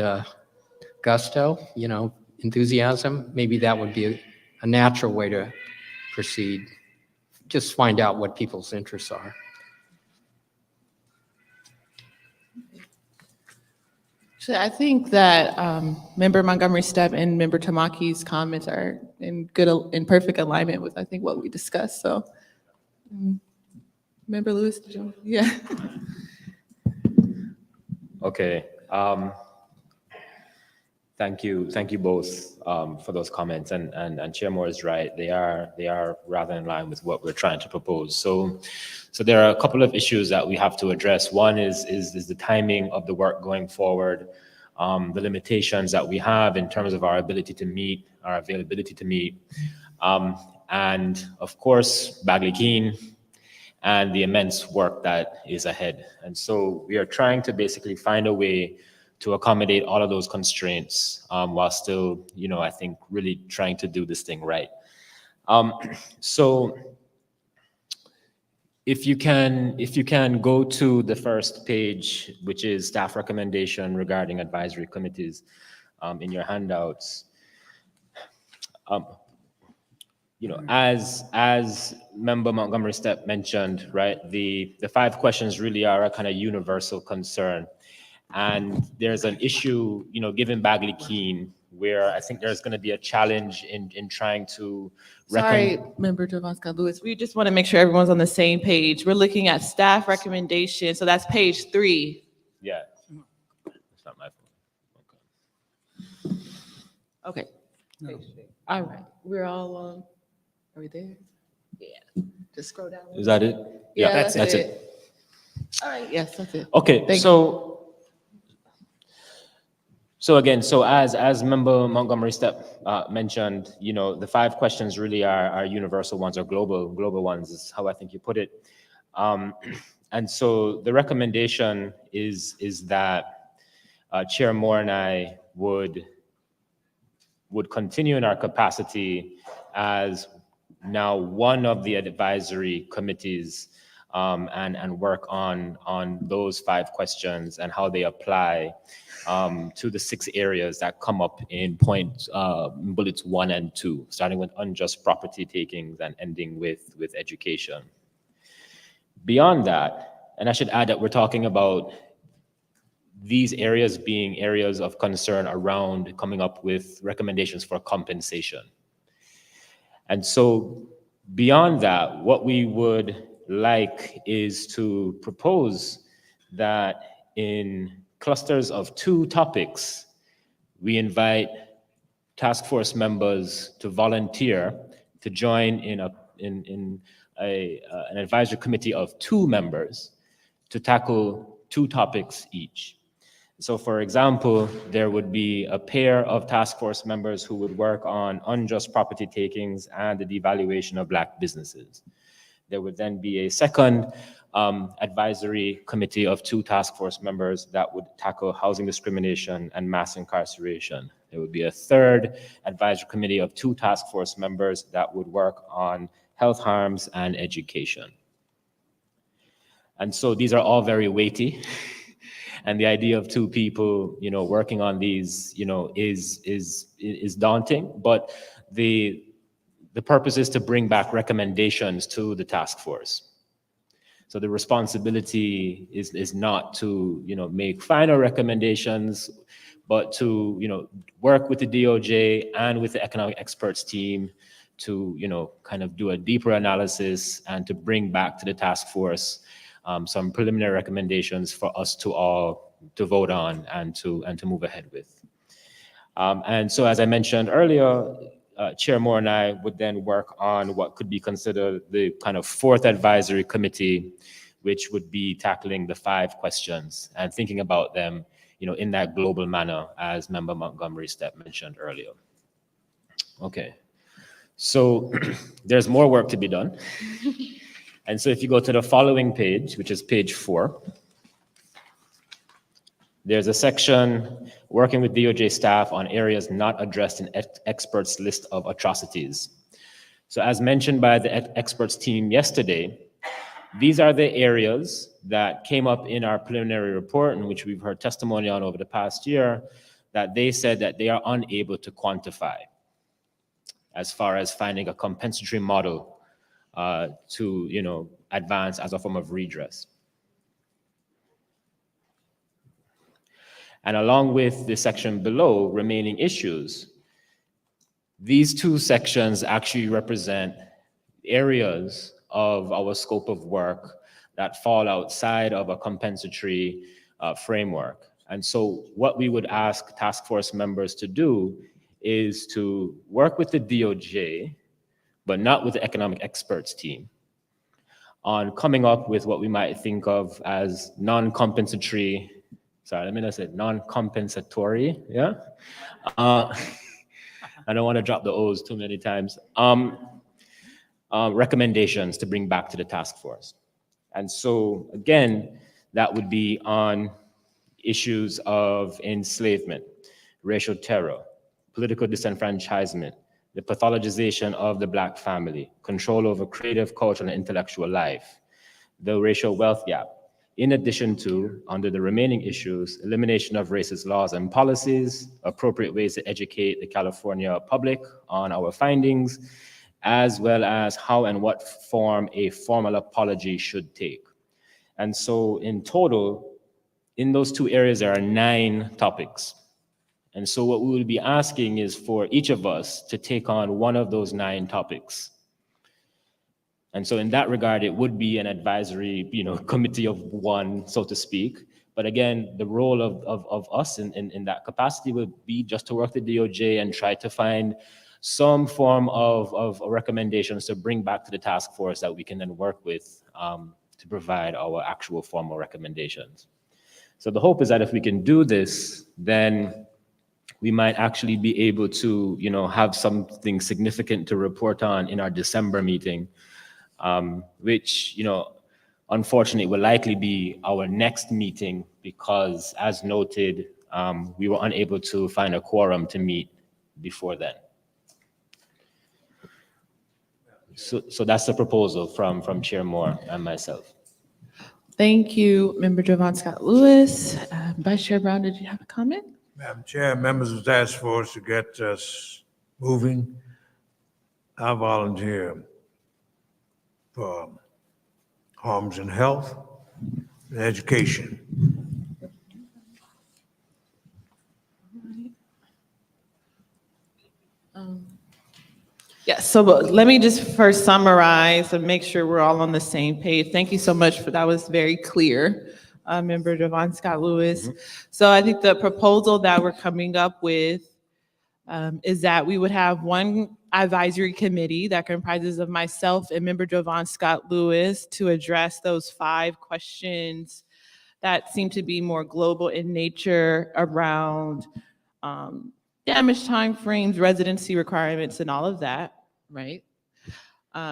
gusto, enthusiasm, maybe that would be a natural way to proceed. Just find out what people's interests are. So I think that Member Montgomery Stepp and Member Tamaki's comments are in perfect alignment with, I think, what we discussed. So, Member Lewis, did you? Yeah. Okay. Thank you both for those comments. And Chair Moore is right. They are rather in line with what we're trying to propose. So there are a couple of issues that we have to address. One is the timing of the work going forward, the limitations that we have in terms of our ability to meet, our availability to meet, and of course, Bagley-Keene and the immense work that is ahead. And so we are trying to basically find a way to accommodate all of those constraints while still, I think really trying to do this thing right. So if you can go to the first page, which is staff recommendation regarding advisory committees in your handouts. As Member Montgomery Stepp mentioned, right, the 5 questions really are a kind of universal concern. And there's an issue, given Bagley-Keene, where I think there's going to be a challenge in trying to Sorry, Member Javonska Lewis. We just want to make sure everyone's on the same page. We're looking at staff recommendation. So that's page 3. Yeah. It's not my fault. Okay. No. All right. We're all are we there? Yeah. Just scroll down. Is that it? Yeah, that's it. All right. Yes, that's it. Okay. So again, as Member Montgomery Stepp mentioned, the 5 questions really are universal ones or global ones is how I think you put it. And so the recommendation is that Chair Moore and I would would continue in our capacity as now one of the advisory committees and work on those 5 questions and how they apply to the 6 areas that come up in bullets 1 and 2, starting with unjust property takings and ending with education. Beyond that, and I should add that we're talking about these areas being areas of concern around coming up with recommendations for compensation. And so beyond that, what we would like is to propose that in clusters of 2 topics, we invite task force members to volunteer to join in an advisory committee of 2 members to tackle 2 topics each. So for example, there would be a pair of task force members who would work on unjust property takings and the devaluation of Black businesses. There would then be a second advisory committee of 2 task force members that would tackle housing discrimination and mass incarceration. There would be a third advisory committee of 2 task force members that would work on health harms and education. And so these are all very weighty. And the idea of 2 people, working on these, is daunting. But the purpose is to bring back recommendations to the task force. So the responsibility is not to, make final recommendations, but to, work with the DOJ and with the economic experts team to, kind of do a deeper analysis and to bring back to the task force some preliminary recommendations for us to all to vote on and to move ahead with. And so, as I mentioned earlier, Chair Moore and I would then work on what could be considered the kind of 4th advisory committee, which would be tackling the 5 questions and thinking about them, in that global manner, as Member Montgomery Stepp mentioned earlier. Okay, so there's more work to be done. And so if you go to the following page, which is page 4, there's a section working with DOJ staff on areas not addressed in experts' list of atrocities. So as mentioned by the experts team yesterday, these are the areas that came up in our preliminary report, in which we've heard testimony on over the past year, that they said that they are unable to quantify as far as finding a compensatory model to advance as a form of redress. And along with the section below, remaining issues, these 2 sections actually represent areas of our scope of work that fall outside of a compensatory framework. And so what we would ask task force members to do is to work with the DOJ, but not with the economic experts team, on coming up with what we might think of as non-compensatory, non-compensatory, yeah? I don't want to drop the O's too many times. Recommendations to bring back to the task force. And so again, that would be on issues of enslavement, racial terror, political disenfranchisement, the pathologization of the Black family, control over creative, cultural, and intellectual life, the racial wealth gap, in addition to, under the remaining issues, elimination of racist laws and policies, appropriate ways to educate the California public on our findings, as well as how and what form a formal apology should take. And so in total, in those 2 areas, there are 9 topics. And so what we will be asking is for each of us to take on one of those 9 topics. And so in that regard, it would be an advisory, committee of 1, so to speak. But again, the role of us in that capacity would be just to work the DOJ and try to find some form of recommendations to bring back to the task force that we can then work with to provide our actual formal recommendations. So the hope is that if we can do this, then we might actually be able to, have something significant to report on in our December meeting, which, unfortunately will likely be our next meeting because, as noted, we were unable to find a quorum to meet before then. So that's the proposal from Chair Moore and myself. Thank you, Member Jovan Scott Lewis. Vice Chair Brown, did you have a comment? Madam Chair, members of the task force, to get us moving, I volunteer for Homes and Health and Education. Yes, so let me just first summarize and make sure we're all on the same page. Thank you so much that was very clear, Member Jovan Scott Lewis. So I think the proposal that we're coming up with is that we would have one advisory committee that comprises of myself and Member Jovan Scott Lewis to address those 5 questions that seem to be more global in nature around damage timeframes, residency requirements, and all of that, right?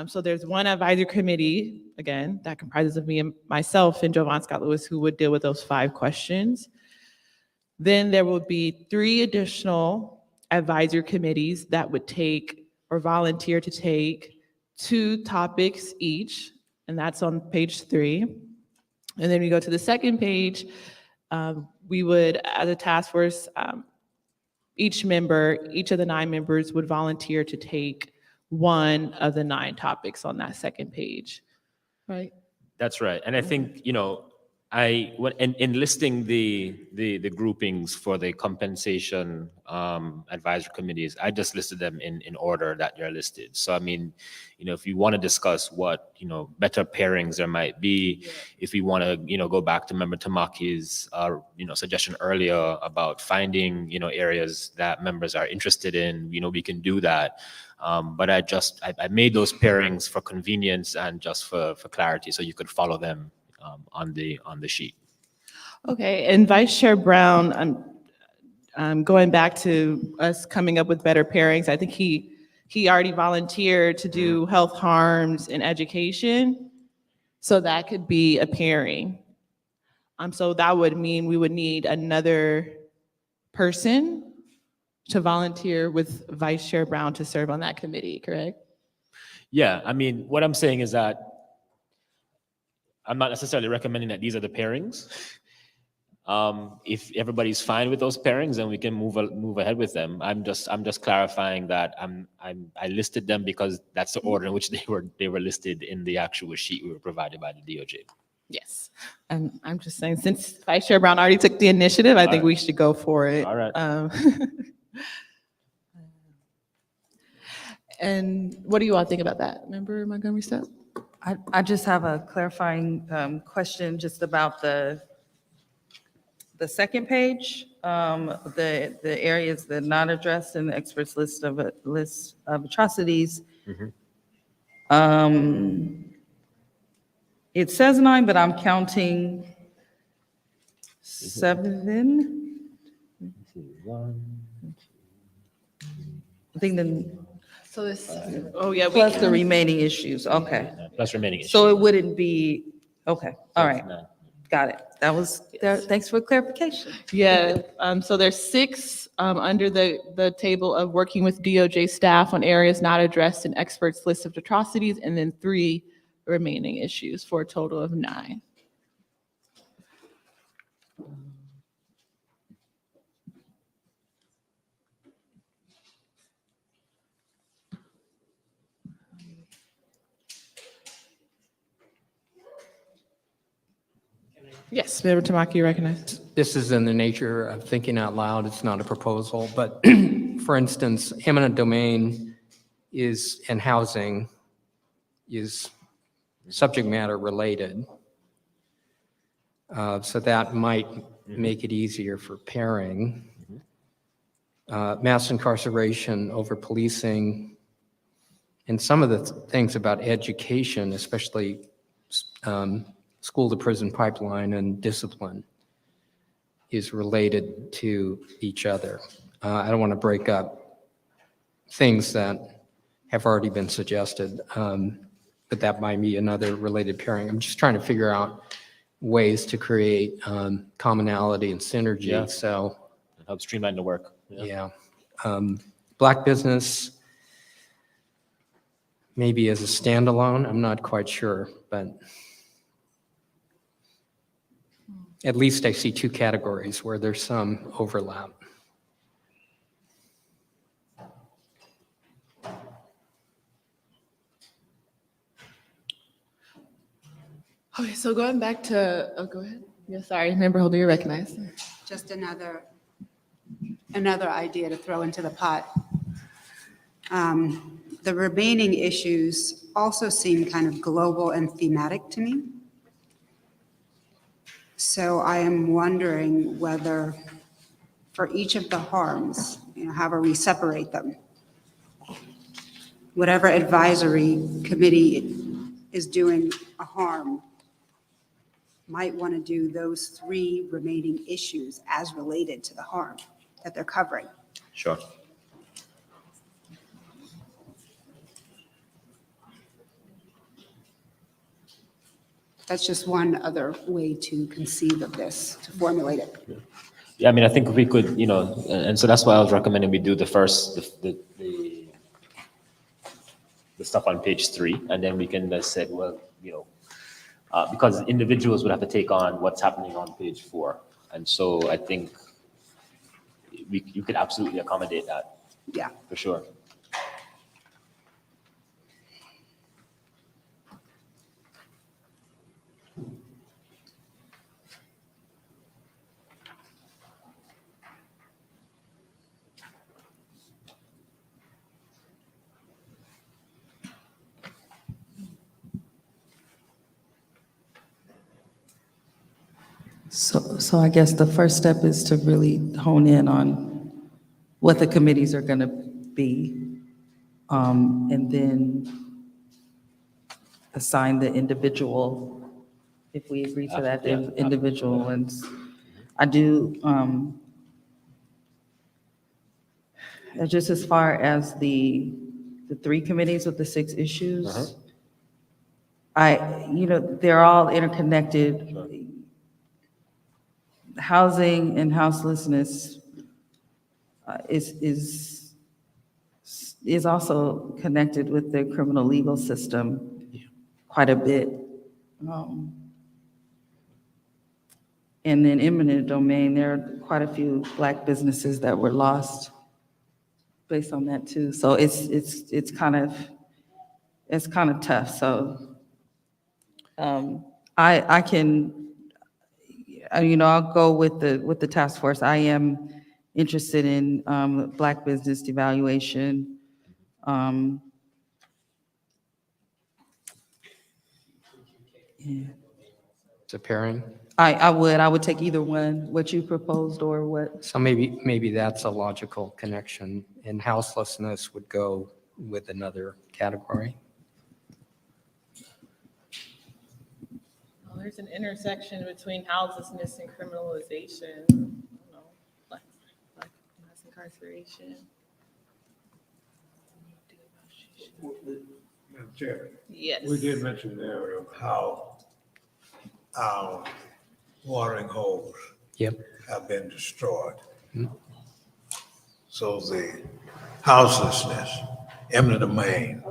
So there's one advisory committee, again, that comprises of me and myself and Jovan Scott Lewis, who would deal with those 5 questions. Then there will be 3 additional advisory committees that would take or volunteer to take 2 topics each, and that's on page 3. And then we go to the second page, we would, as a task force, each of the 9 members would volunteer to take one of the 9 topics on that second page, right? That's right. And I think, in listing the groupings for the compensation advisory committees, I just listed them in order that they're listed. So, I mean, if you want to discuss what, better pairings there might be, if we want to, go back to Member Tamaki's, suggestion earlier about finding, areas that members are interested in, we can do that. But I made those pairings for convenience and just for clarity, so you could follow them on the sheet. Okay, and Vice Chair Brown, I'm going back to us coming up with better pairings. I think he already volunteered to do health harms and education, so that could be a pairing. So that would mean we would need another person to volunteer with Vice Chair Brown to serve on that committee, correct? Yeah, I mean, what I'm saying is that I'm not necessarily recommending that these are the pairings. If everybody's fine with those pairings, then we can move ahead with them. I'm just clarifying that I listed them because that's the order in which they were listed in the actual sheet we were provided by the DOJ. Yes, and I'm just saying, since Vice Chair Brown already took the initiative, I think we should go for it. All right. And what do you all think about that, Member Montgomery Stepp? I just have a clarifying question just about the second page, the areas that are not addressed in the experts list of atrocities. It says 9, but I'm counting 7. I think so this, oh yeah, plus the remaining issues, okay. Plus remaining issues. So it wouldn't be, okay, all right, got it. That was, thanks for clarification. yeah, so there's 6 under the table of working with DOJ staff on areas not addressed in experts list of atrocities, and then 3 remaining issues for a total of 9. Yes, Member Tamaki, you recognize. This is in the nature of thinking out loud. It's not a proposal, but for instance, eminent domain and housing is subject matter related. So that might make it easier for pairing. Mass incarceration over policing, and some of the things about education, especially school to prison pipeline and discipline, is related to each other. I don't want to break up things that have already been suggested, but that might be another related pairing. I'm just trying to figure out ways to create commonality and synergy. Yeah. So it helps streamline the work. yeah. Black business, maybe as a standalone, I'm not quite sure, but at least I see two categories where there's some overlap. Okay, so going back to, oh, go ahead. Yeah, sorry, member Holder, you're recognized. Just another idea to throw into the pot. The remaining issues also seem kind of global and thematic to me. So I am wondering whether for each of the harms, however we separate them, whatever advisory committee is doing a harm might want to do those 3 remaining issues as related to the harm that they're covering. Sure. That's just one other way to conceive of this, to formulate it. Yeah, I mean, I think we could, and so that's why I was recommending we do the stuff on page 3, and then we can say, well, because individuals would have to take on what's happening on page 4. And so I think you could absolutely accommodate that. Yeah. For sure. So I guess the first step is to really hone in on what the committees are going to be, and then assign the individual, if we agree to that, the individual ones. I do, just as far as the 3 committees with the 6 issues, they're all interconnected. Sure. Housing and houselessness is also connected with the criminal legal system quite a bit. And then eminent domain, there are quite a few Black businesses that were lost based on that too. So it's kind of tough. So I can. I'll go with the task force. I am interested in Black business devaluation. Yeah. It's a pairing. I would take either one, what you proposed or what. So maybe that's a logical connection, and houselessness would go with another category. Well, there's an intersection between houselessness and criminalization. Like mass incarceration. Madam Chair. Yes. We did mention there of how our watering holes have been destroyed. So the houselessness, eminent domain,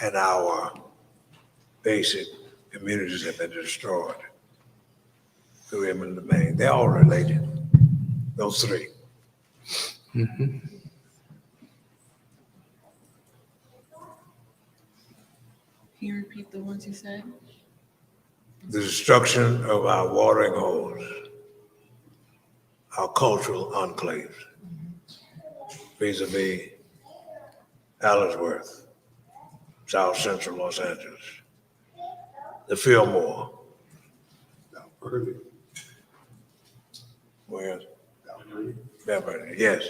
and our basic communities have been destroyed through eminent domain. They're all related, those 3. Mm-hmm. Can you repeat the ones you said? The destruction of our watering holes, our cultural enclaves, vis-a-vis Allensworth, South Central Los Angeles, the Fillmore, where? Beverly, yes.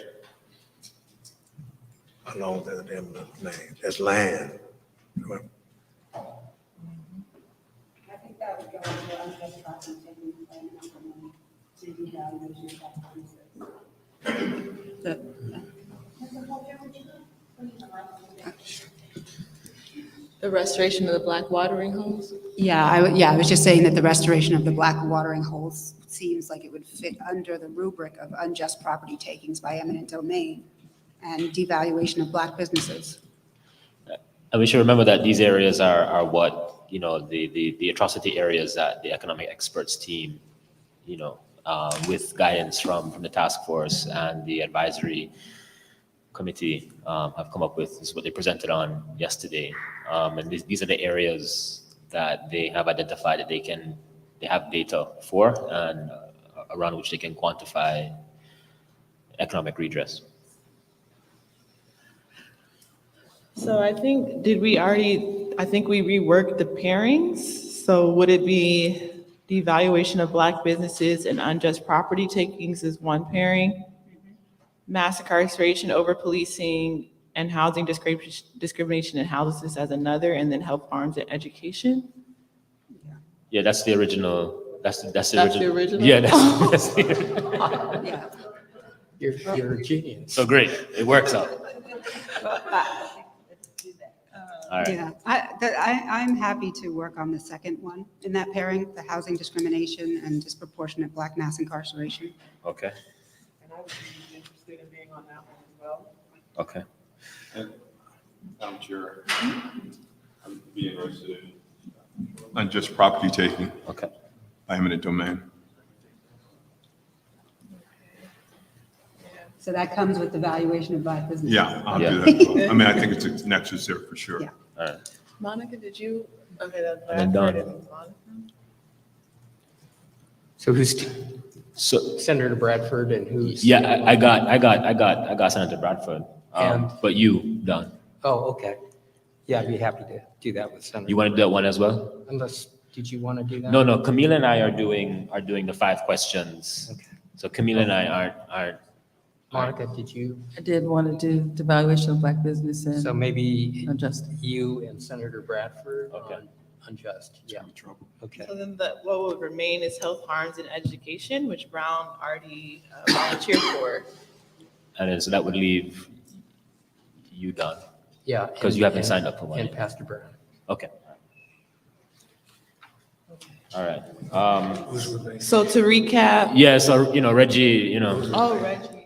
Along with the eminent domain, that's land. I think that would go into unjust property taking plan implement to devaluation The restoration of the Black watering holes? Yeah, I was just saying that the restoration of the Black watering holes seems like it would fit under the rubric of unjust property takings by eminent domain. and devaluation of Black businesses. And we should remember that these areas are what, you know, the atrocity areas that the economic experts team, you know, with guidance from the task force and the advisory committee have come up with. This is what they presented on yesterday. And these are the areas that they have identified that they have data for and around which they can quantify economic redress. So I think, I think we reworked the pairings. So would it be the evaluation of Black businesses and unjust property takings is one pairing, mass incarceration, over policing, and housing discrimination and houselessness as another, and then health harms and education? Yeah, that's the original. That's the The original? Yeah, that's the original. Yeah. You're a genius. So great, it works out. All right. Yeah, I'm happy to work on the second one in that pairing, the housing discrimination and disproportionate Black mass incarceration. Okay. And I would be interested in being on that one as well. Okay. Madam Chair, I'm be interested in unjust property taking. Okay. By eminent domain. So that comes with the valuation of Black businesses. Yeah, I'll do that as well. I mean, I think it's necessary for sure. Yeah. All right. Monica, did you? Okay, that's And then Bradford Don. and Monica. So who's So Senator Bradford and who's? yeah, I got Senator Bradford. And? But you, Don, Oh, okay. Yeah, I'd be happy to do that with Senator. you want to do that one as well? Unless, did you want to do that? No, Camille and I are doing the 5 questions. Okay. So Camille and I aren't. Monica, did you? I did want to do the valuation of Black business and So maybe unjust. you and Senator Bradford Okay. on unjust. Yeah. Okay. So then what would remain is health harms and education, which Brown already volunteered for. And then so that would leave you, Don. Yeah. Because you haven't signed up for one. And Pastor Brown. Okay. All right. So to recap. Yeah, so, you know, Reggie, you know. Oh, Reggie.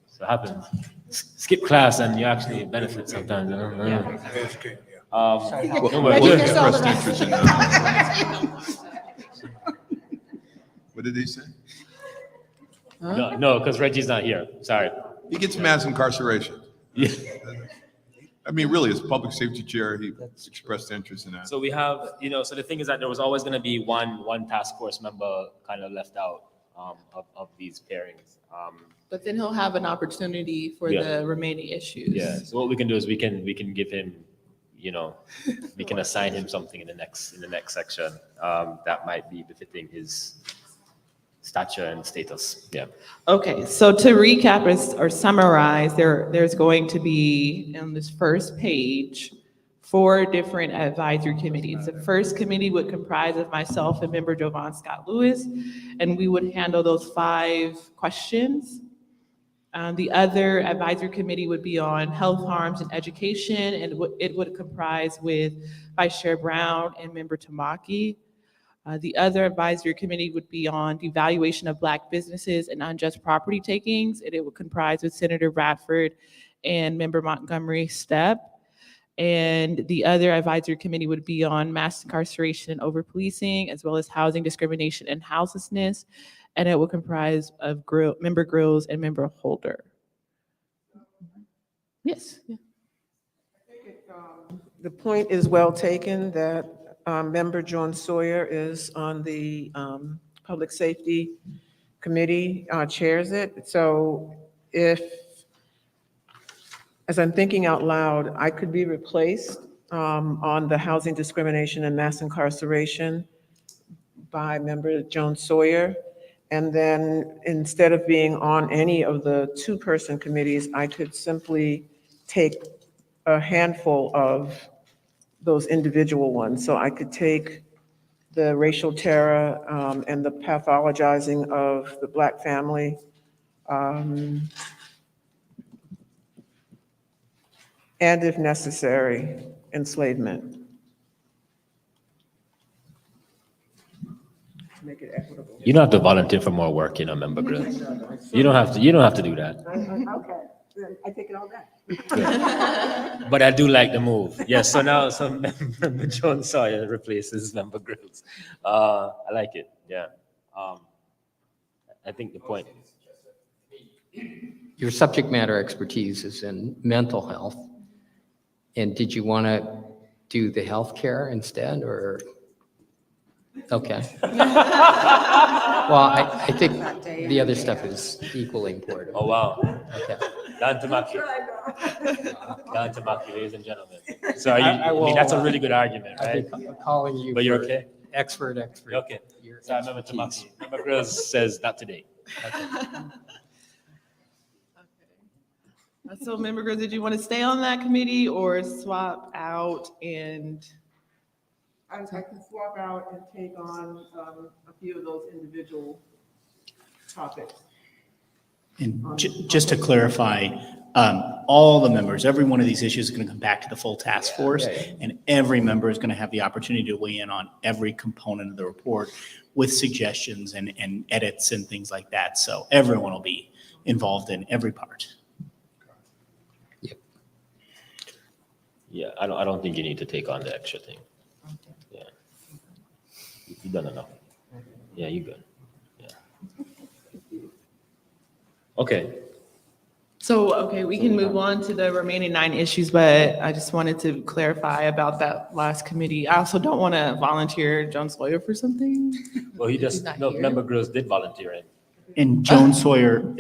So it happens. Skip class and you actually benefit sometimes. You know? Reggie gets all the rest. What did he say? No, because Reggie's not here. Sorry. He gets mass incarceration. Yeah. I mean, really, as public safety chair, he expressed interest in that. So we have, you know, so the thing is that there was always going to be one task force member kind of left out of these pairings. But then he'll have an opportunity for Yeah. the remaining issues. Yeah. So what we can do is we can give him, you know, we can assign him something in the next section that might be befitting his stature and status. Yeah. Okay, so to recap or summarize, there's going to be on this first page 4 different advisory committees. The first committee would comprise of myself and member Jovan Scott Lewis, and we would handle those 5 questions. The other advisory committee would be on health harms and education, and it would comprise with Vice Chair Brown and member Tamaki. The other advisory committee would be on the evaluation of Black businesses and unjust property takings, and it would comprise with Senator Bradford and member Montgomery Stepp. And the other advisory committee would be on mass incarceration and over policing, as well as housing discrimination and houselessness, and it would comprise of member Grills and member Holder. Yes. Yeah. The point is well taken that Member John Sawyer is on the Public Safety Committee, chairs it. So if, as I'm thinking out loud, I could be replaced on the housing discrimination and mass incarceration by Member Joan Sawyer. And then instead of being on any of the 2-person committees, I could simply take a handful of those individual ones. So I could take the racial terror and the pathologizing of the Black family. And if necessary, enslavement. Make it equitable. You don't have to volunteer for more work, you know, member Grills. You don't have to do that. Okay. I take it all back. But I do like the move. Yes, so now Member Jones Sawyer replaces Member Grills. I like it, yeah. I think the point. Your subject matter expertise is in mental health. And did you want to do the healthcare instead, or? Okay. Well, I think the other stuff is equally important. Oh, wow. Okay. Down to Maki. Down to Maki, ladies and gentlemen. So I mean, that's a really good argument, right? I've been calling you. But you're for okay? Expert. You're okay. Your So I remember Tamaki. Member Grills says not today. So Member Grills, did you want to stay on that committee or swap out and? I can swap out and take on a few of those individual topics. And just to clarify, all the members, every one of these issues is going to come back to the full task force, and every member is going to have the opportunity to weigh in on every component of the report with suggestions and edits and things like that. So everyone will be involved in every part. Yeah, I don't think you need to take on the extra thing. Yeah. You've done enough. Yeah, you're good. Yeah. Okay. So, okay, we can move on to the remaining 9 issues, but I just wanted to clarify about that last committee. I also don't want to volunteer Joan Sawyer for something. Well, he just, no, Member Grills did volunteer in. And Joan Sawyer,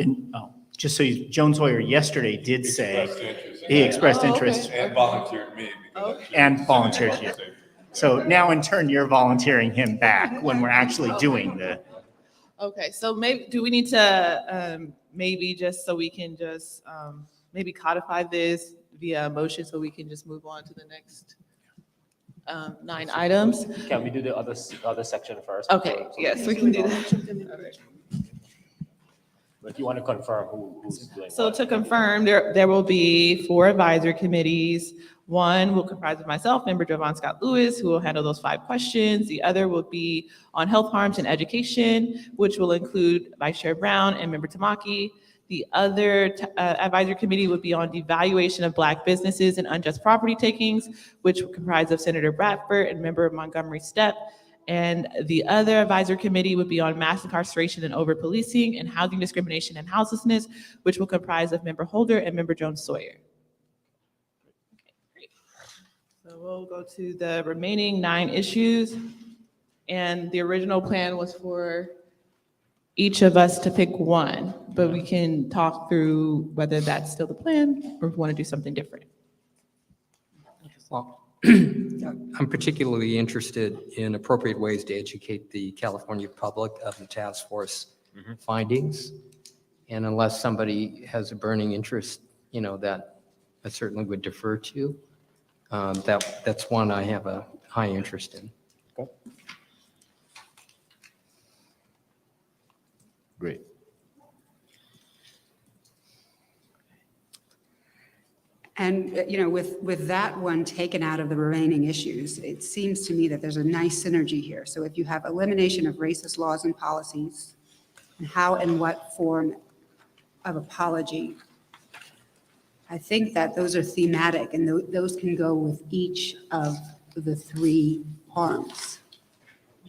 just so Joan Sawyer yesterday did say, he expressed interest. And volunteered me. And volunteered you. So now in turn, you're volunteering him back when we're actually doing the. Okay, so maybe, do we need to, maybe just so we can just, maybe codify this via motion so we can just move on to the next 9 items? Can we do the other section first? Okay, yes, we can do that. But if you want to confirm who's doing So what. to confirm, there will be 4 advisory committees. One will comprise of myself, Member Jovan Scott Lewis, who will handle those 5 questions. The other will be on health harms and education, which will include Vice Chair Brown and Member Tamaki. The other advisory committee would be on devaluation of Black businesses and unjust property takings, which will comprise of Senator Bradford and Member Montgomery Steppe. And the other advisory committee would be on mass incarceration and over-policing and housing discrimination and houselessness, which will comprise of Member Holder and Member Jones Sawyer. Okay, great. So we'll go to the remaining 9 issues. And the original plan was for each of us to pick one, but we can talk through whether that's still the plan or if we want to do something different. Well, I'm particularly interested in appropriate ways to educate the California public of the task force findings. And unless somebody has a burning interest, that I certainly would defer to. That's one I have a high interest in. Okay. Great. And, with that one taken out of the remaining issues, it seems to me that there's a nice synergy here. So if you have elimination of racist laws and policies, and how and what form of apology, I think that those are thematic and those can go with each of the 3 harms.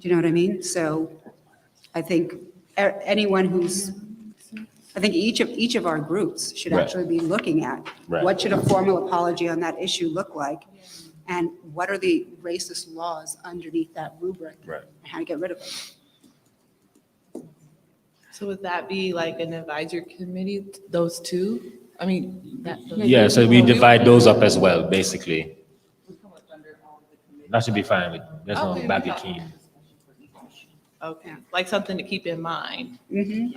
Do you know what I mean? So I think I think each of our groups should Right. actually be looking at Right. what should a formal apology on that issue look like? And what are the racist laws underneath that rubric? Right. And how to get rid of them. So would that be like an advisory committee, those 2? I mean, Yeah, so we divide those up as well, basically. That should be fine. There's no Okay. baggy key. Okay, like something to keep in mind. Okay.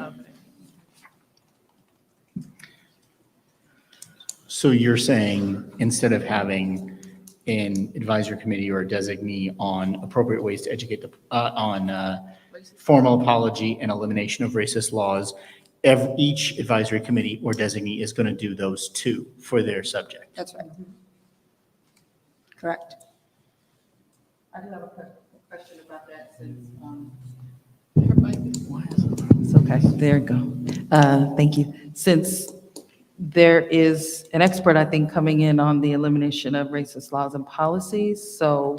So you're saying instead of having an advisory committee or a designee on appropriate ways to educate on formal apology and elimination of racist laws, each advisory committee or designee is going to do those 2 for their subject. That's right. Correct. I do have a question about that since, It's okay, there you go. Thank you. Since there is an expert, I think, coming in on the elimination of racist laws and policies. So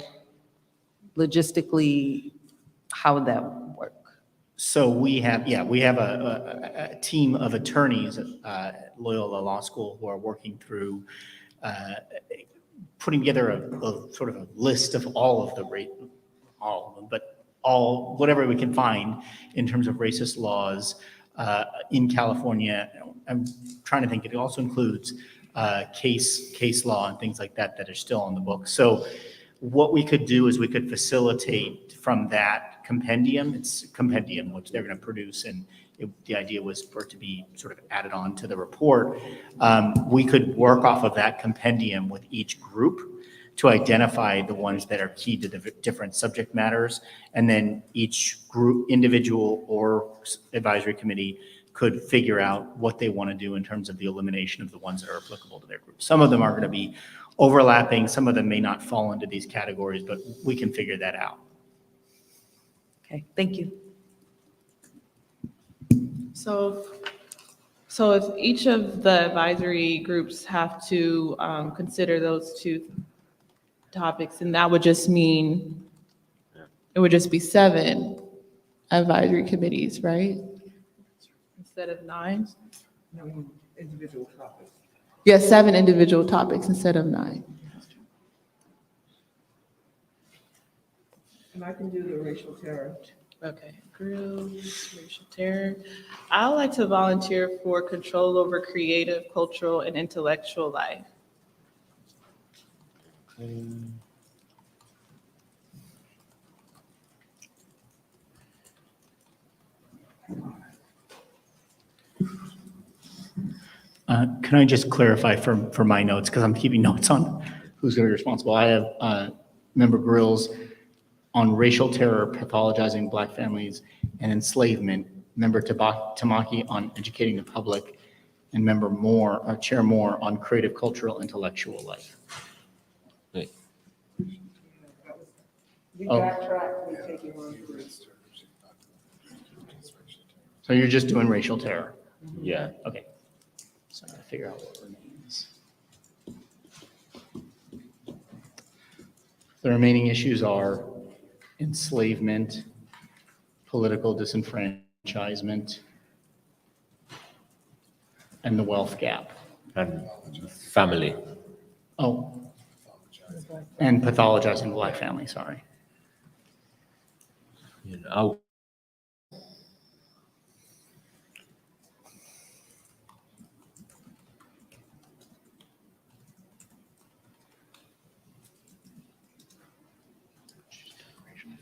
logistically, how would that work? So we have a team of attorneys at Loyola Law School who are working through putting together a sort of a list of all of the all of them, but whatever we can find in terms of racist laws in California. I'm trying to think, it also includes case law and things like that that are still on the books. So what we could do is we could facilitate from that compendium, it's a compendium which they're going to produce, and the idea was for it to be sort of added on to the report. We could work off of that compendium with each group to identify the ones that are key to the different subject matters, and then each group, individual or advisory committee, could figure out what they want to do in terms of the elimination of the ones that are applicable to their group. Some of them are going to be overlapping, some of them may not fall into these categories, but we can figure that out. Okay, thank you. So if each of the advisory groups have to consider those two topics, and that would just mean it would just be 7 advisory committees, right? Instead of 9? No, individual topics. Yes, 7 individual topics instead of 9. And I can do the racial terror. Okay, groups, racial terror. I would like to volunteer for control over creative, cultural, and intellectual life. Can I just clarify for my notes, because I'm keeping notes on who's going to be responsible. I have Member Grills on racial terror, pathologizing Black families, and enslavement. Member Tamaki on educating the public, and Member Moore, Chair Moore on creative, cultural, intellectual life. Wait. We Oh. backtrack, we take it on through. So you're just doing racial terror? Yeah. Okay. So I'm going to figure out what remains. The remaining issues are enslavement, political disenfranchisement, and the wealth gap. And family. Oh, and pathologizing the Black family, sorry. You know,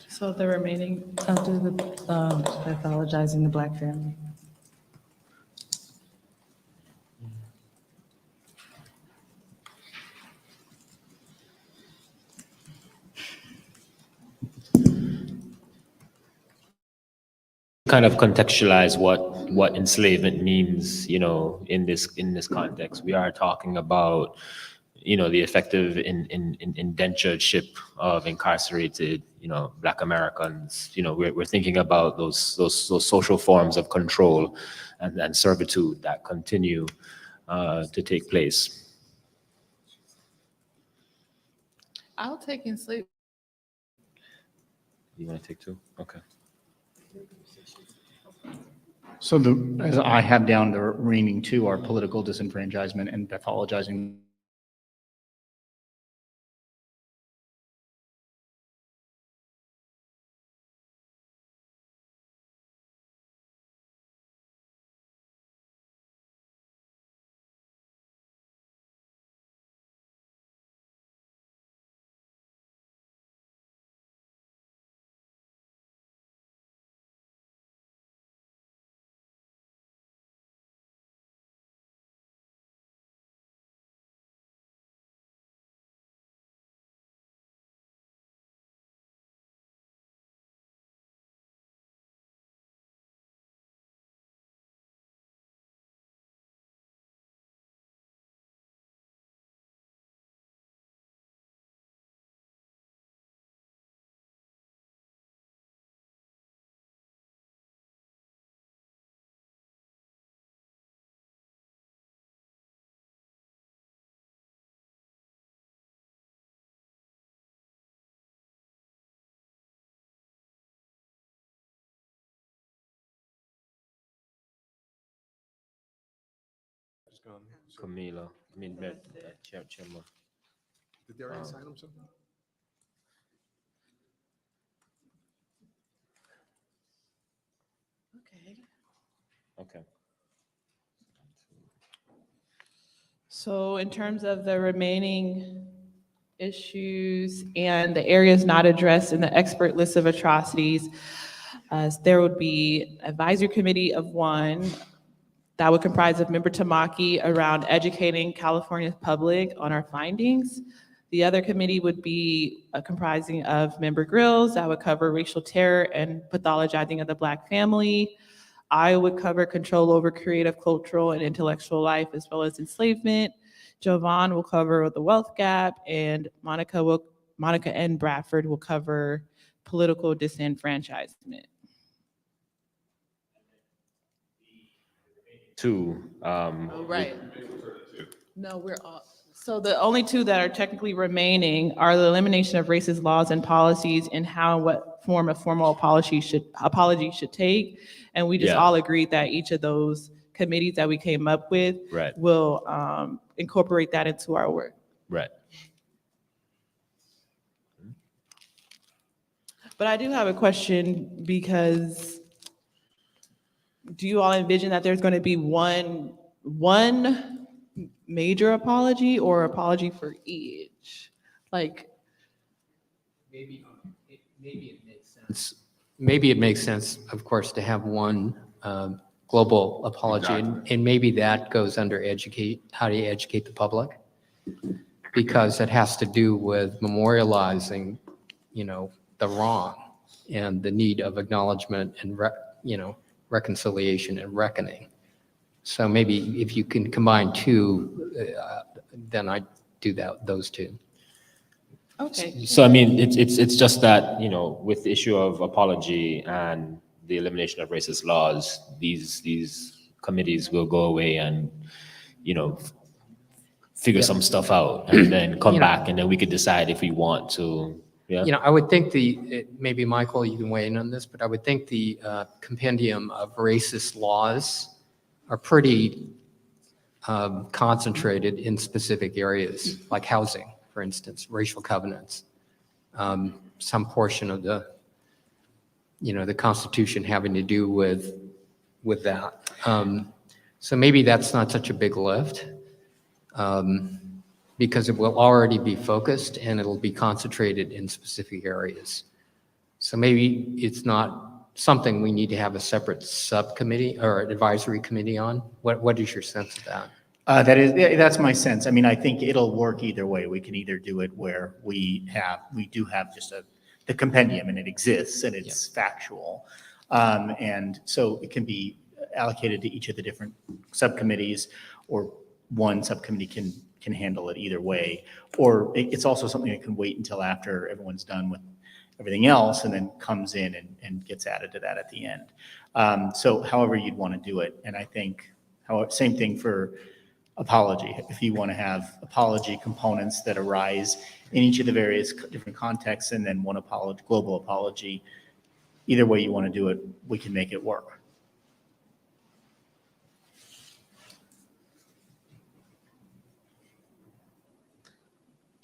So the remaining, I'll do the pathologizing the Black family. kind of contextualize what enslavement means, you know, in this context. We are talking about, you know, the effective indentureship of incarcerated, you know, Black Americans. You know, we're thinking about those social forms of control and servitude that continue to take place. I'll take enslavement. You want to take 2? Okay. So as I have down, the remaining 2 are political disenfranchisement and pathologizing gone. Camila, Chairman. Did they already sign them something? Okay. Okay. So in terms of the remaining issues and the areas not addressed in the expert list of atrocities, there would be advisory committee of one that would comprise of Member Tamaki around educating California's public on our findings. The other committee would be comprising of Member Grills that would cover racial terror and pathologizing of the Black family. I would cover control over creative, cultural, and intellectual life, as well as enslavement. Jovan will cover the wealth gap, and Monica and Bradford will cover political disenfranchisement. Two. Right. No, we're all. So the only two that are technically remaining are the elimination of racist laws and policies and what form a formal apology should take. And we just all agreed that each of those committees that we came up with will incorporate that into our work. Right. But I do have a question, because do you all envision that there's going to be one major apology or apology for each? Like, maybe it makes sense. Maybe it makes sense, of course, to have one global apology, and maybe that goes under how do you educate the public? Because it has to do with memorializing, the wrong and the need of acknowledgement and reconciliation and reckoning. So maybe if you can combine two, then I do those two. Okay. So I mean, it's just that, with the issue of apology and the elimination of racist laws, these committees will go away and, figure some stuff out and then come back, and then we could decide if we want to. Yeah. I would think maybe Michael, you can weigh in on this, but I would think the compendium of racist laws are pretty concentrated in specific areas, like housing, for instance, racial covenants, some portion of the Constitution having to do with that. So maybe that's not such a big lift, because it will already be focused and it'll be concentrated in specific areas. So maybe it's not something we need to have a separate subcommittee or advisory committee on. What is your sense of that? That's my sense. I mean, I think it'll work either way. We can either do it where we do have just the compendium and it exists and it's factual. And so it can be allocated to each of the different subcommittees, or one subcommittee can handle it either way. Or it's also something that can wait until after everyone's done with everything else and then comes in and gets added to that at the end. So however you'd want to do it. And I think same thing for apology. If you want to have apology components that arise in each of the various different contexts, and then one global apology, either way you want to do it, we can make it work.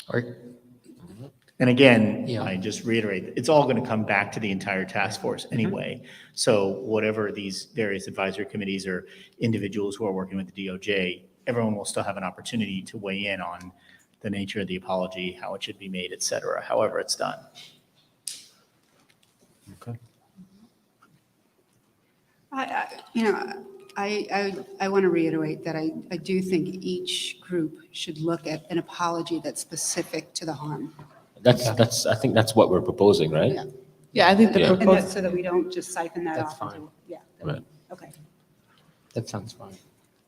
All right. And again, I just reiterate, it's all going to come back to the entire task force anyway. So whatever these various advisory committees or individuals who are working with the DOJ, everyone will still have an opportunity to weigh in on the nature of the apology, how it should be made, et cetera, however it's done. Okay. I want to reiterate that I do think each group should look at an apology that's specific to the harm. I think that's what we're proposing, right? Yeah, I think the And proposal. that's so that we don't just siphon that That's off fine. into, Right. okay. That sounds fine.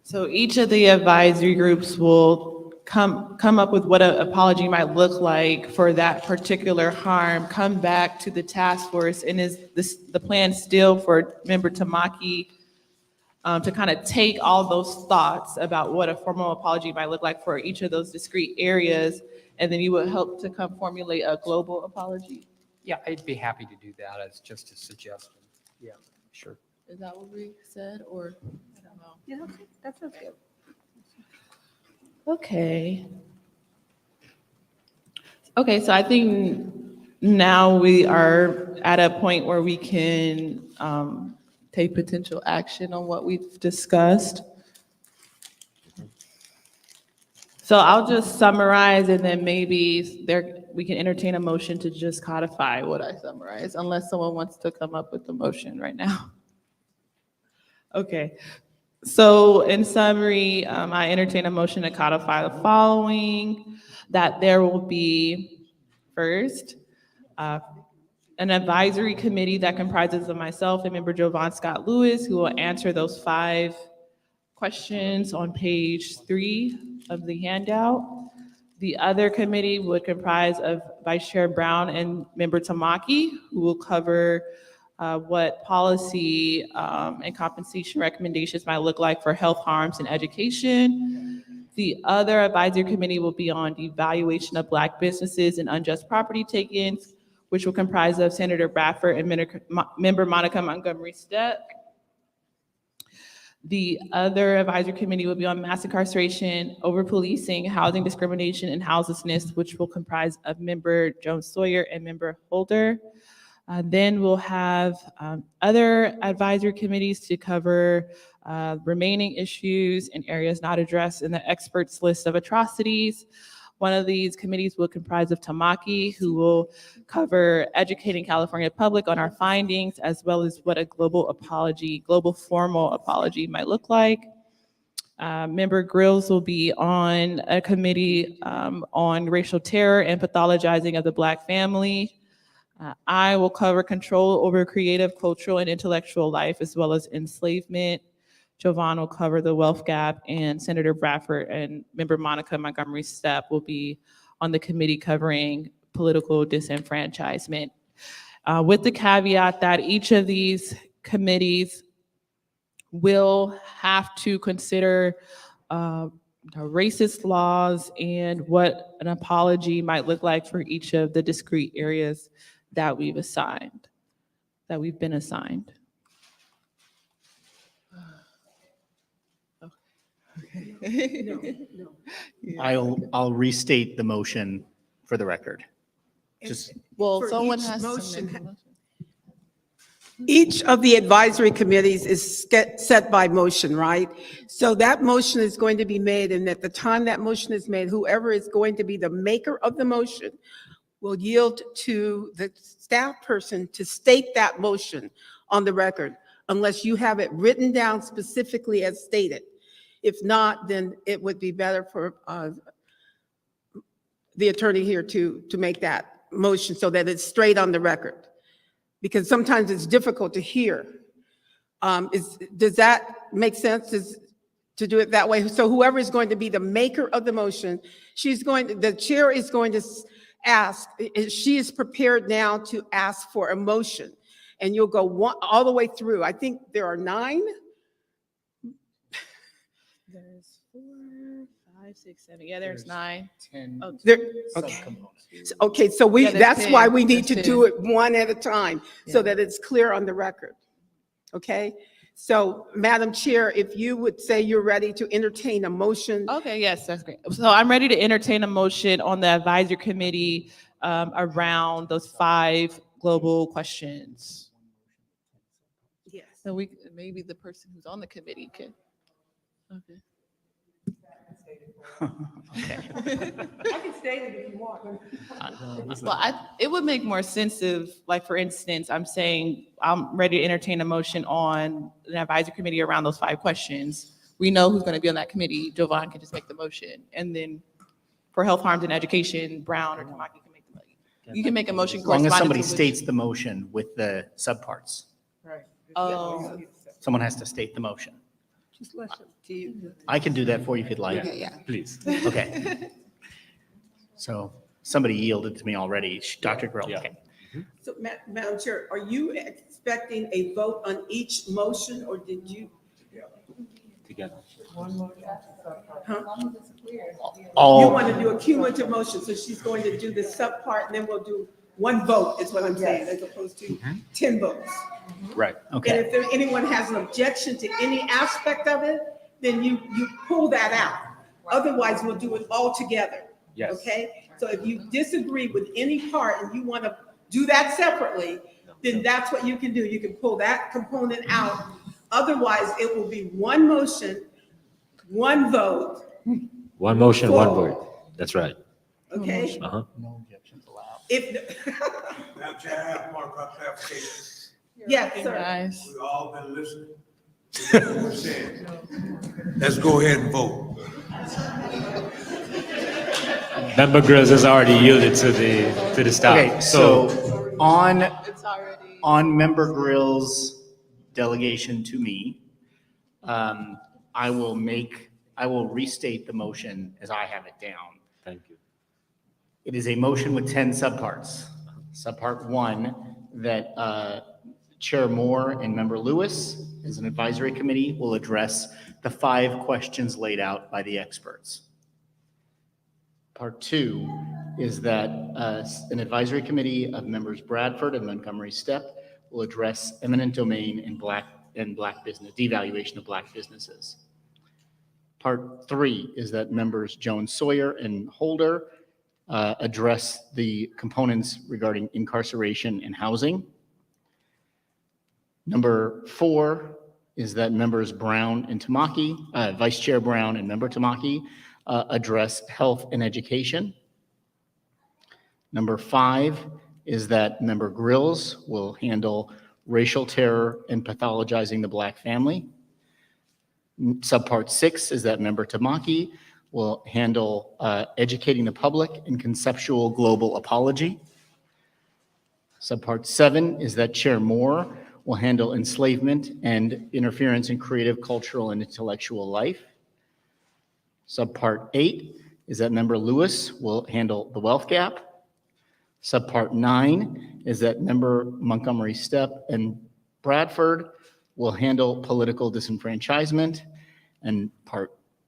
So each of the advisory groups will come up with what an apology might look like for that particular harm, come back to the task force, and is the plan still for Member Tamaki to kind of take all those thoughts about what a formal apology might look like for each of those discrete areas, and then you would help to come formulate a global apology? Yeah, I'd be happy to do that as just a suggestion. Yeah, sure. Is that what we said, or I don't know? Yeah, okay, that sounds good. Okay. Okay, so I think now we are at a point where we can take potential action on what we've discussed. So I'll just summarize and then maybe we can entertain a motion to just codify what I summarize, unless someone wants to come up with the motion right now. Okay, so in summary, I entertain a motion to codify the following, that there will be, first, an advisory committee that comprises of myself and member Jovan Scott Lewis, who will answer those 5 questions on page 3 of the handout. The other committee would comprise of Vice Chair Brown and member Tamaki, who will cover what policy and compensation recommendations might look like for health harms and education. The other advisory committee will be on the evaluation of Black businesses and unjust property take-ins, which will comprise of Senator Bradford and member Monica Montgomery Steppe. The other advisory committee will be on mass incarceration, over-policing, housing discrimination, and houselessness, which will comprise of member Jones Sawyer and member Holder. Then we'll have other advisory committees to cover remaining issues and areas not addressed in the experts list of atrocities. One of these committees will comprise of Tamaki, who will cover educating California public on our findings, as well as what a global formal apology might look like. Member Grills will be on a committee on racial terror and pathologizing of the Black family. I will cover control over creative, cultural, and intellectual life, as well as enslavement. Jovan will cover the wealth gap, and Senator Bradford and member Monica Montgomery Steppe will be on the committee covering political disenfranchisement. With the caveat that each of these committees will have to consider racist laws and what an apology might look like for each of the discrete areas that we've been assigned. I'll restate the motion for the record. Just Well, For someone each has to motion, make a motion. Each of the advisory committees is set by motion, right? So that motion is going to be made, and at the time that motion is made, whoever is going to be the maker of the motion will yield to the staff person to state that motion on the record, unless you have it written down specifically as stated. If not, then it would be better for the attorney here to make that motion so that it's straight on the record, because sometimes it's difficult to hear. Does that make sense to do it that way? So whoever is going to be the maker of the motion, the chair is going to ask, she is prepared now to ask for a motion, and you'll go all the way through. I think there are 9. There's 4, 5, 6, 7. Yeah, there's 9. 10. Oh, Okay, so Yeah, there's that's why 10. we need to There's do 10. it one at a time so that it's clear on the record. Okay? So, Madam Chair, if you would say you're ready to entertain a motion. Okay, yes, that's great. So I'm ready to entertain a motion on the advisory committee around those 5 global questions. Yes. So maybe the person who's on the committee can. Okay. Okay. I can state it if you want. Well, it would make more sense if, like, for instance, I'm saying I'm ready to entertain a motion on an advisory committee around those 5 questions. We know who's going to be on that committee. Jovan can just make the motion. And then for health harms and education, Brown or Tamaki can make the motion. You can make a motion. As long as somebody corresponding to states the motion with the subparts. Right. Oh. Someone has to state the motion. Just listen to you. I can do that for you if you'd like. Yeah. Please. Okay. So somebody yielded to me already. Dr. Grill. Okay. So, Madam Chair, are you expecting a vote on each motion, or did you? Together. Huh? All- You want to do a cumulative motion, so she's going to do the subpart, and then we'll do one vote, is what I'm saying, as opposed to 10 votes. Right. Okay. And if anyone has an objection to any aspect of it, then you pull that out. Otherwise, we'll do it all together. Yes. Okay? So if you disagree with any part and you want to do that separately, then that's what you can do. You can pull that component out. Otherwise, it will be one motion, one vote. One motion, one Forward. vote. That's right. Okay? Uh-huh. No objections allowed. If, Madam Chair, I have one clarification. yes, sir. Guys. We've all been listening to what you said. Let's go ahead and vote. Member Grills has already yielded to the staff. Okay, so on Member Grill's delegation to me, I will restate the motion as I have it down. Thank you. It is a motion with 10 subparts. Subpart 1, that Chair Moore and Member Lewis, as an advisory committee, will address the 5 questions laid out by the experts. Part 2 is that an advisory committee of members Bradford and Montgomery Steppe will address eminent domain and black business, devaluation of black businesses. Part 3 is that members Jones Sawyer and Holder address the components regarding incarceration and housing. Number 4 is that members Brown and Tamaki, Vice Chair Brown and Member Tamaki, address health and education. Number 5 is that Member Grills will handle racial terror and pathologizing the black family. Subpart 6 is that Member Tamaki will handle educating the public in conceptual global apology. Subpart 7 is that Chair Moore will handle enslavement and interference in creative, cultural, and intellectual life. Subpart 8 is that Member Lewis will handle the wealth gap. Subpart 9 is that Member Montgomery Steppe and Bradford will handle political disenfranchisement. And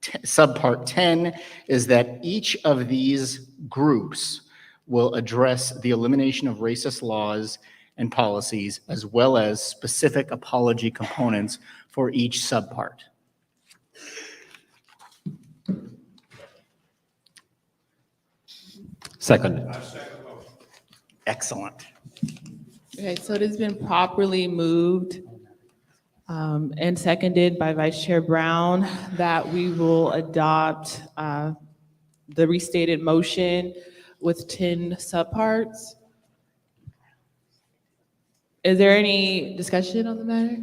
subpart 10 is that each of these groups will address the elimination of racist laws and policies, as well as specific apology components for each subpart. Second. Excellent. Okay, so it has been properly moved and seconded by Vice Chair Brown that we will adopt the restated motion with 10 subparts. Is there any discussion on the matter?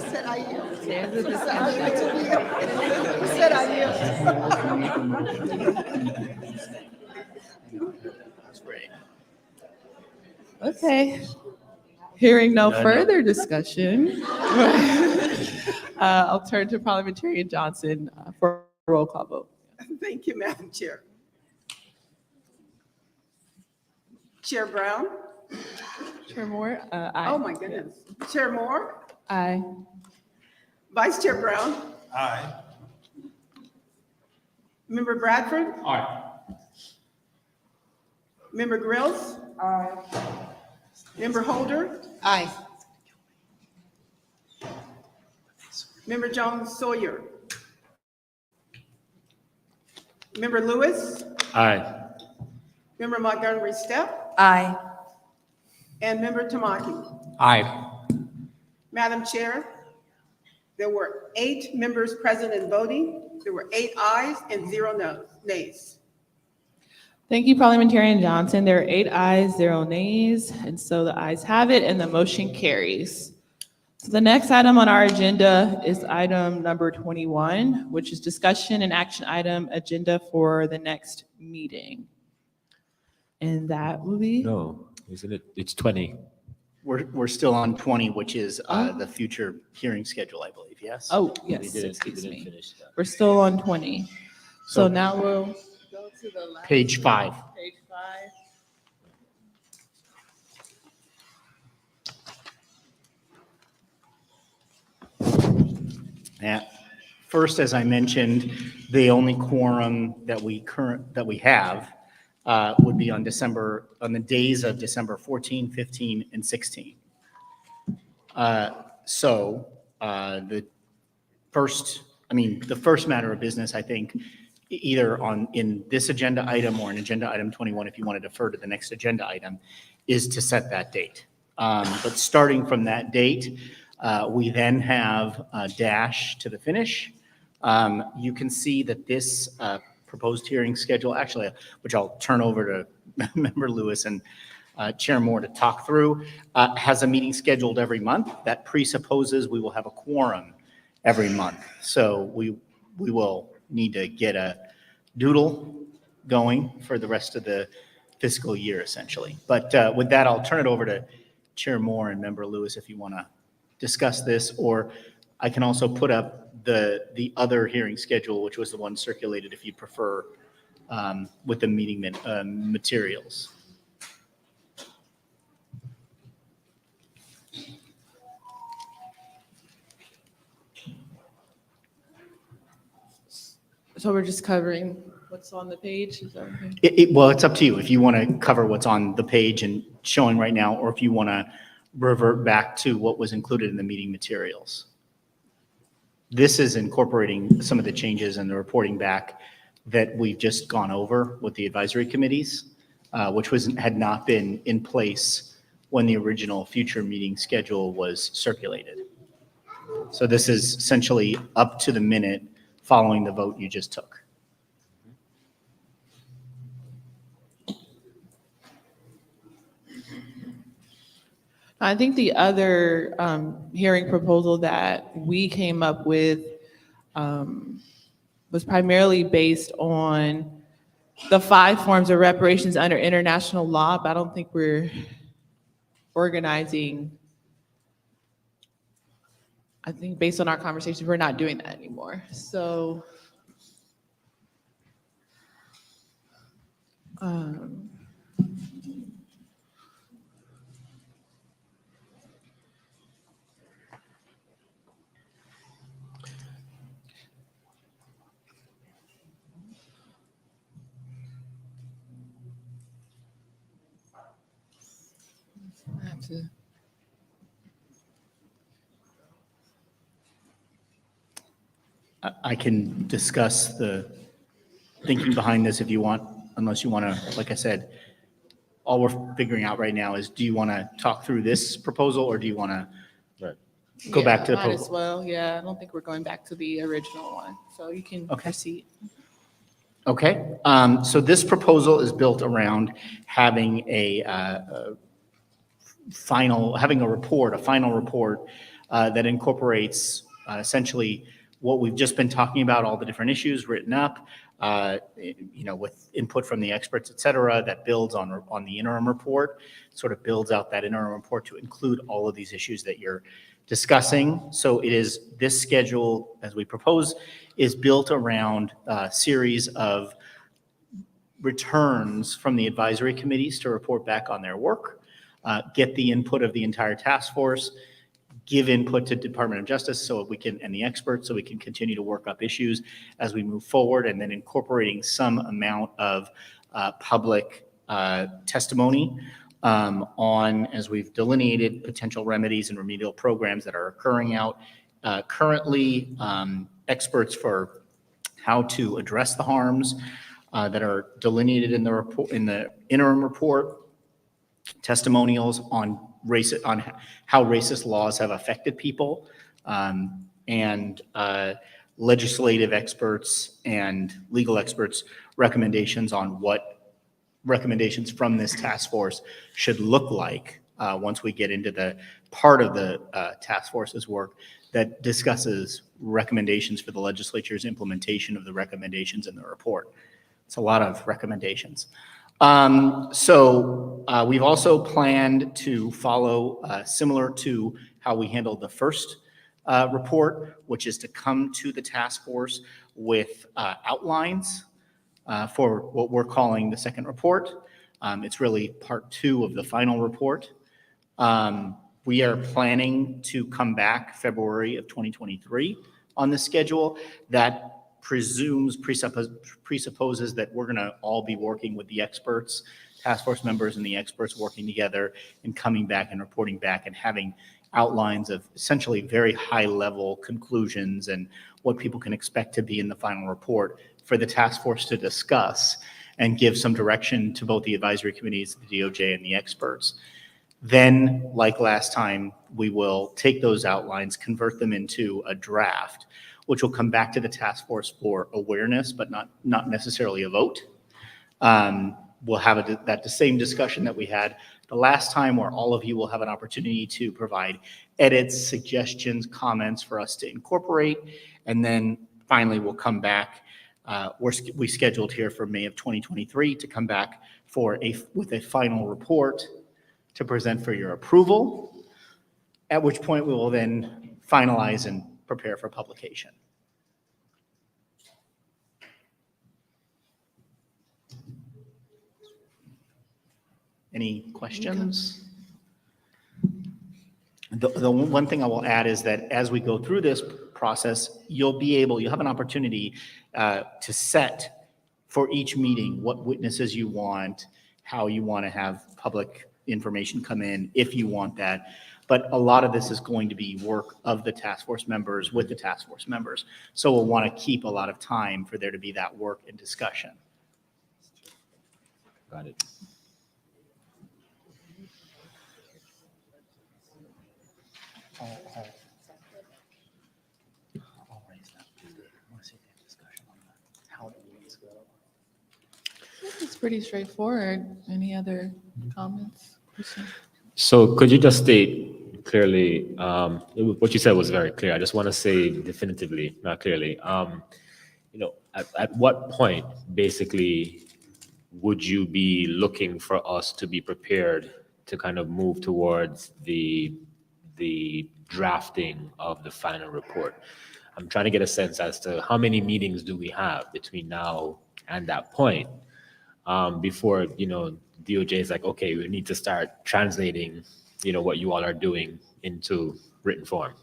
Said I yield. There's a discussion. Said I yield. Okay. Hearing no further discussion, I'll turn to Parliamentarian Johnson for a roll call vote. Thank you, Madam Chair. Chair Brown? Chair Moore? Aye. Oh, my goodness. Chair Moore? Aye. Vice Chair Brown? Aye. Member Bradford? Aye. Member Grills? Aye. Member Holder? Aye. Member Jones Sawyer? Member Lewis? Aye. Member Montgomery Steppe? Aye. And Member Tamaki? Aye. Madam Chair, there were 8 members present and voting. There were 8 ayes and 0 nays. Thank you, Parliamentarian Johnson. There are 8 ayes, 0 nays, and so the ayes have it and the motion carries. So the next item on our agenda is item number 21, which is discussion and action item agenda for the next meeting. And that will be? No, isn't it? It's 20. We're still on 20, which is the future hearing schedule, I believe, yes? Oh, yes, excuse me. We're still on 20. So now we'll go to the last. Page 5. Page 5. Yeah. First, as I mentioned, the only quorum that we have would be on the days of December 14, 15, and 16. So the first matter of business, I think, either in this agenda item or in agenda item 21, if you want to defer to the next agenda item, is to set that date. But starting from that date, we then have a dash to the finish. You can see that this proposed hearing schedule, actually, which I'll turn over to Member Lewis and Chair Moore to talk through, has a meeting scheduled every month. That presupposes we will have a quorum every month. So we will need to get a doodle going for the rest of the fiscal year, essentially. But with that, I'll turn it over to Chair Moore and Member Lewis if you want to discuss this, or I can also put up the other hearing schedule, which was the one circulated if you prefer, with the meeting materials. So we're just covering what's on the page? Is that okay? Well, it's up to you if you want to cover what's on the page and showing right now, or if you want to revert back to what was included in the meeting materials. This is incorporating some of the changes and the reporting back that we've just gone over with the advisory committees, which had not been in place when the original future meeting schedule was circulated. So this is essentially up to the minute following the vote you just took. I think the other hearing proposal that we came up with was primarily based on the 5 forms of reparations under international law, but I don't think we're organizing. I think based on our conversations, we're not doing that anymore. So I have to. I can discuss the thinking behind this if you want, unless you want to, like I said, all we're figuring out right now is, do you want to talk through this proposal or do you want to go back to the might proposal? as well. Yeah, I don't think we're going back to the original one. So you can proceed. Okay, so this proposal is built around having a final report that incorporates essentially what we've just been talking about, all the different issues written up, with input from the experts, et cetera, that builds on the interim report, sort of builds out that interim report to include all of these issues that you're discussing. So it is, this schedule, as we propose, is built around a series of returns from the advisory committees to report back on their work, get the input of the entire task force, give input to Department of Justice so we can, and the experts, so we can continue to work up issues as we move forward, and then incorporating some amount of public testimony on, as we've delineated, potential remedies and remedial programs that are occurring out currently, experts for how to address the harms that are delineated in the report, in the interim report, testimonials on how racist laws have affected people, and legislative experts and legal experts' recommendations on what recommendations from this task force should look like once we get into the part of the task force's work that discusses recommendations for the legislature's implementation of the recommendations in the report. It's a lot of recommendations. So we've also planned to follow similar to how we handled the first report, which is to come to the task force with outlines for what we're calling the second report. It's really part 2 of the final report. We are planning to come back February of 2023 on the schedule. That presupposes that we're going to all be working with the experts, task force members and the experts working together and coming back and reporting back and having outlines of essentially very high-level conclusions and what people can expect to be in the final report for the task force to discuss and give some direction to both the advisory committees, the DOJ, and the experts. Then, like last time, we will take those outlines, convert them into a draft, which will come back to the task force for awareness, but not necessarily a vote. We'll have the same discussion that we had the last time, where all of you will have an opportunity to provide edits, suggestions, comments for us to incorporate. And then finally, we'll come back. We scheduled here for May of 2023 to come back with a final report to present for your approval, at which point we will then finalize and prepare for publication. Any questions? The one thing I will add is that as we go through this process, you'll have an opportunity to set for each meeting what witnesses you want, how you want to have public information come in, if you want that. But a lot of this is going to be work of the task force members with the task force members. So we'll want to keep a lot of time for there to be that work and discussion. Got it. It's pretty straightforward. Any other comments? So could you just state clearly, what you said was very clear. I just want to say definitively, not clearly, at what point basically would you be looking for us to be prepared to kind of move towards the drafting of the final report? I'm trying to get a sense as to how many meetings do we have between now and that point, before, DOJ is like, okay, we need to start translating, what you all are doing into written form.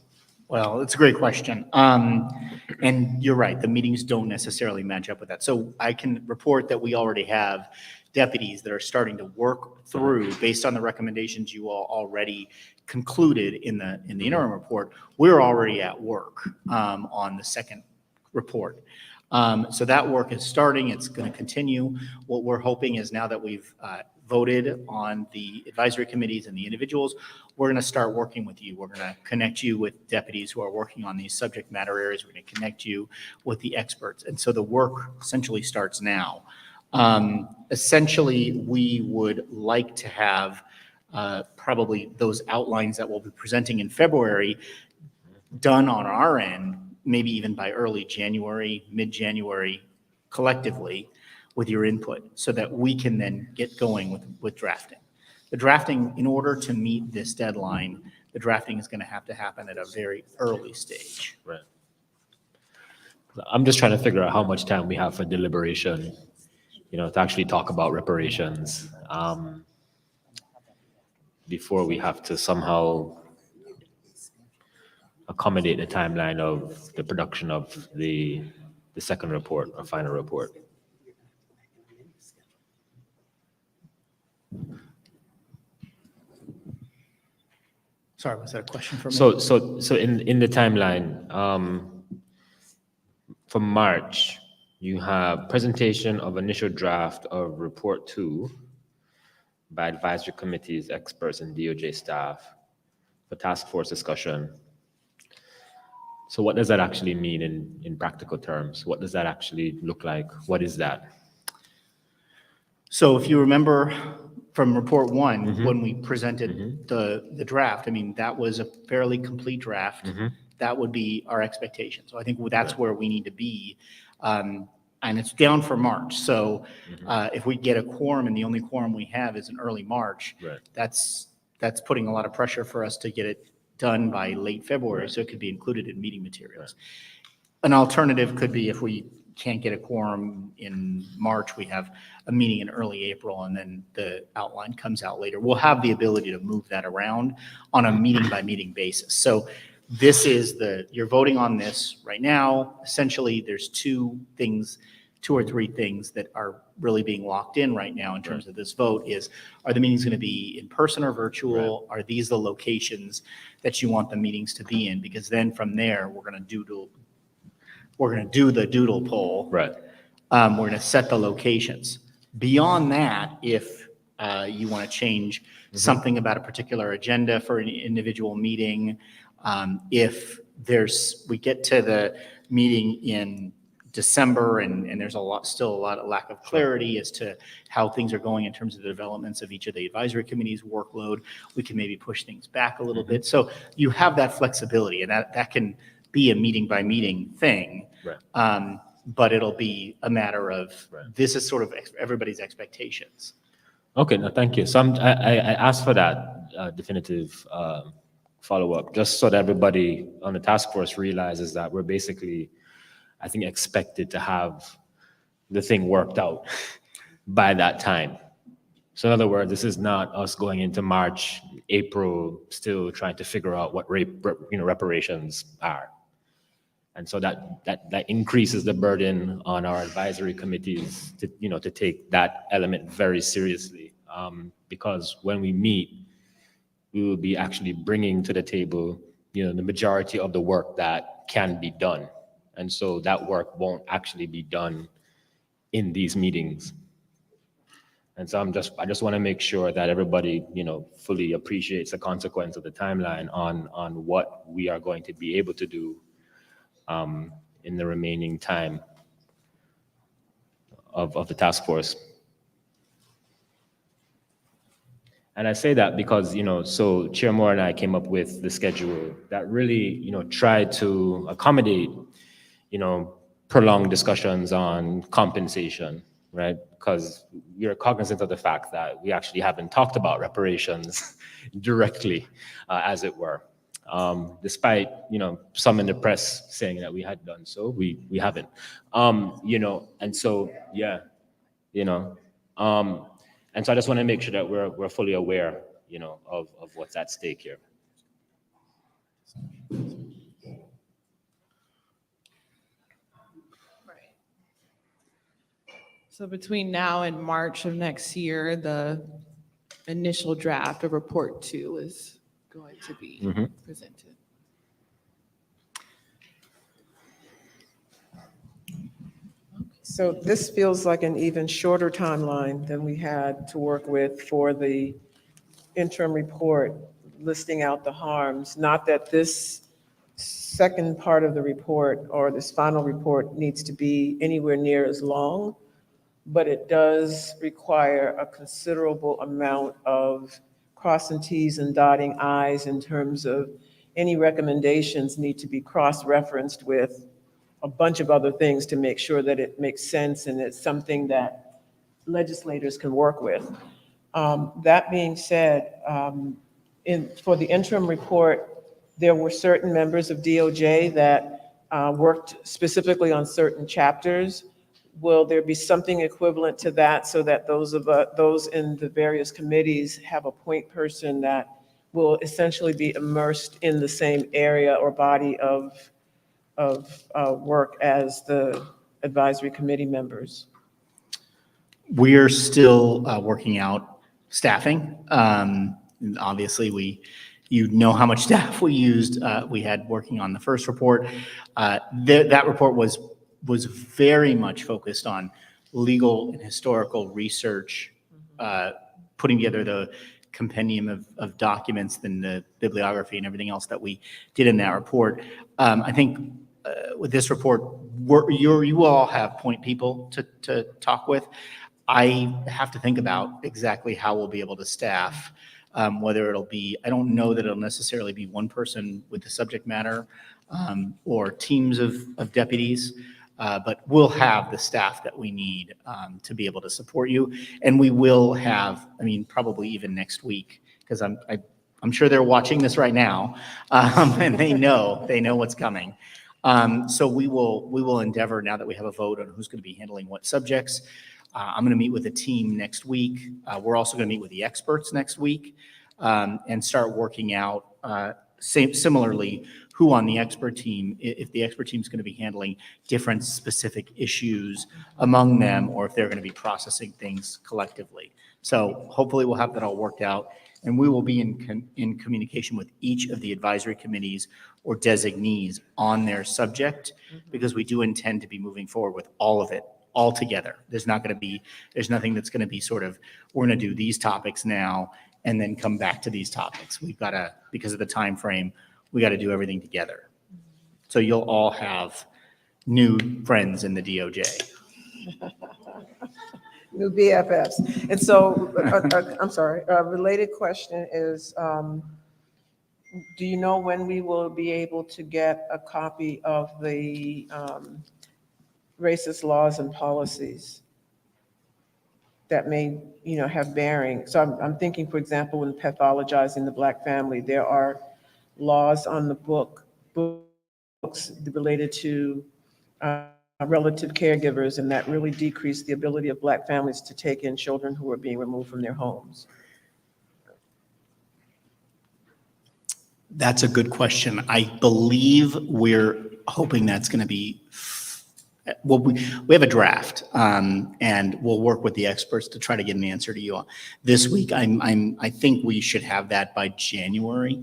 Well, it's a great question. And you're right, the meetings don't necessarily match up with that. So I can report that we already have deputies that are starting to work through, based on the recommendations you all already concluded in the interim report. We're already at work on the second report. So that work is starting. It's going to continue. What we're hoping is, now that we've voted on the advisory committees and the individuals, we're going to start working with you. We're going to connect you with deputies who are working on these subject matter areas. We're going to connect you with the experts. And so the work essentially starts now. Essentially, we would like to have probably those outlines that we'll be presenting in February done on our end, maybe even by early January, mid-January, collectively, with your input, so that we can then get going with drafting. The drafting, in order to meet this deadline, the drafting is going to happen at a very early stage. Right. I'm just trying to figure out how much time we have for deliberation, to actually talk about reparations, before we have to somehow accommodate the timeline of the production of the second report or final report. Sorry, was that a question for me? So in the timeline, for March, you have presentation of initial draft of report 2 by advisory committees, experts, and DOJ staff for task force discussion. So what does that actually mean in practical terms? What does that actually look like? What is that? So if you remember from report 1, when we presented the draft, that was a fairly complete draft. That would be our expectation. So I think that's where we need to be. And it's down for March. So if we get a quorum and the only quorum we have is in early March, that's putting a lot of pressure for us to get it done by late February, so it could be included in meeting materials. An alternative could be, if we can't get a quorum in March, we have a meeting in early April, and then the outline comes out later. We'll have the ability to move that around on a meeting by meeting basis. So this is you're voting on this right now. Essentially, there's two things two or three things that are really being locked in right now in terms of this vote is, are the meetings going to be in person or virtual? Are these the locations that you want the meetings to be in? Because then from there, we're going to do the doodle poll. Right. We're going to set the locations. Beyond that, if you want to change something about a particular agenda for an individual meeting, if we get to the meeting in December and there's still a lot of lack of clarity as to how things are going in terms of the developments of each of the advisory committees' workload, we can maybe push things back a little bit. So you have that flexibility, and that can be a meeting by meeting thing. Right. But it'll be a matter of this is sort of everybody's expectations. Okay, no, thank you. So I asked for that definitive follow-up, just so that everybody on the task force realizes that we're basically, I think, expected to have the thing worked out by that time. So in other words, this is not us going into March, April, still trying to figure out what reparations are. And so that increases the burden on our advisory committees to take that element very seriously. Because when we meet, we will be actually bringing to the table, the majority of the work that can be done. And so that work won't actually be done in these meetings. And so I just want to make sure that everybody, fully appreciates the consequence of the timeline on what we are going to be able to do in the remaining time of the task force. And I say that because, so Chair Moore and I came up with the schedule that really, tried to accommodate, prolonged discussions on compensation, right? Because we are cognizant of the fact that we actually haven't talked about reparations directly, as it were. Despite, some in the press saying that we had done so, we haven't. And so, yeah, and so I just want to make sure that we're fully aware, of what's at stake here. So between now and March of next year, the initial draft of Report 2 is going to be presented. So this feels like an even shorter timeline than we had to work with for the interim report listing out the harms. Not that this second part of the report or this final report needs to be anywhere near as long, but it does require a considerable amount of crossing Ts and dotting Is in terms of any recommendations need to be cross-referenced with a bunch of other things to make sure that it makes sense and it's something that legislators can work with. That being said, for the interim report, there were certain members of DOJ that worked specifically on certain chapters. Will there be something equivalent to that so that those in the various committees have a point person that will essentially be immersed in the same area or body of work as the advisory committee members? We're still working out staffing. Obviously, you know how much staff we used. We had working on the first report. That report was very much focused on legal and historical research, putting together the compendium of documents and the bibliography and everything else that we did in that report. I think with this report, you all have point people to talk with. I have to think about exactly how we'll be able to staff, whether it'll be, I don't know that it'll necessarily be one person with the subject matter or teams of deputies, but we'll have the staff that we need to be able to support you. And we will have, probably even next week, because I'm sure they're watching this right now, and they know what's coming. So we will endeavor, now that we have a vote on who's going to be handling what subjects. I'm going to meet with the team next week. We're also going to meet with the experts next week and start working out similarly, who on the expert team, if the expert team is going to be handling different specific issues among them, or if they're going to be processing things collectively. So hopefully we'll have that all worked out, and we will be in communication with each of the advisory committees or designees on their subject, because we do intend to be moving forward with all of it all together. There's nothing that's going to be sort of, we're going to do these topics now and then come back to these topics. We've got to, because of the time frame, we got to do everything together. So you'll all have new friends in the DOJ. New BFFs. And so, I'm sorry, a related question is, do you know when we will be able to get a copy of the racist laws and policies that may, have bearing? So I'm thinking, for example, when pathologizing the Black family, there are laws on the books related to relative caregivers, and that really decreased the ability of Black families to take in children who are being removed from their homes. That's a good question. I believe we're hoping that's going to be, well, we have a draft, and we'll work with the experts to try to get an answer to you all this week. I think we should have that by January,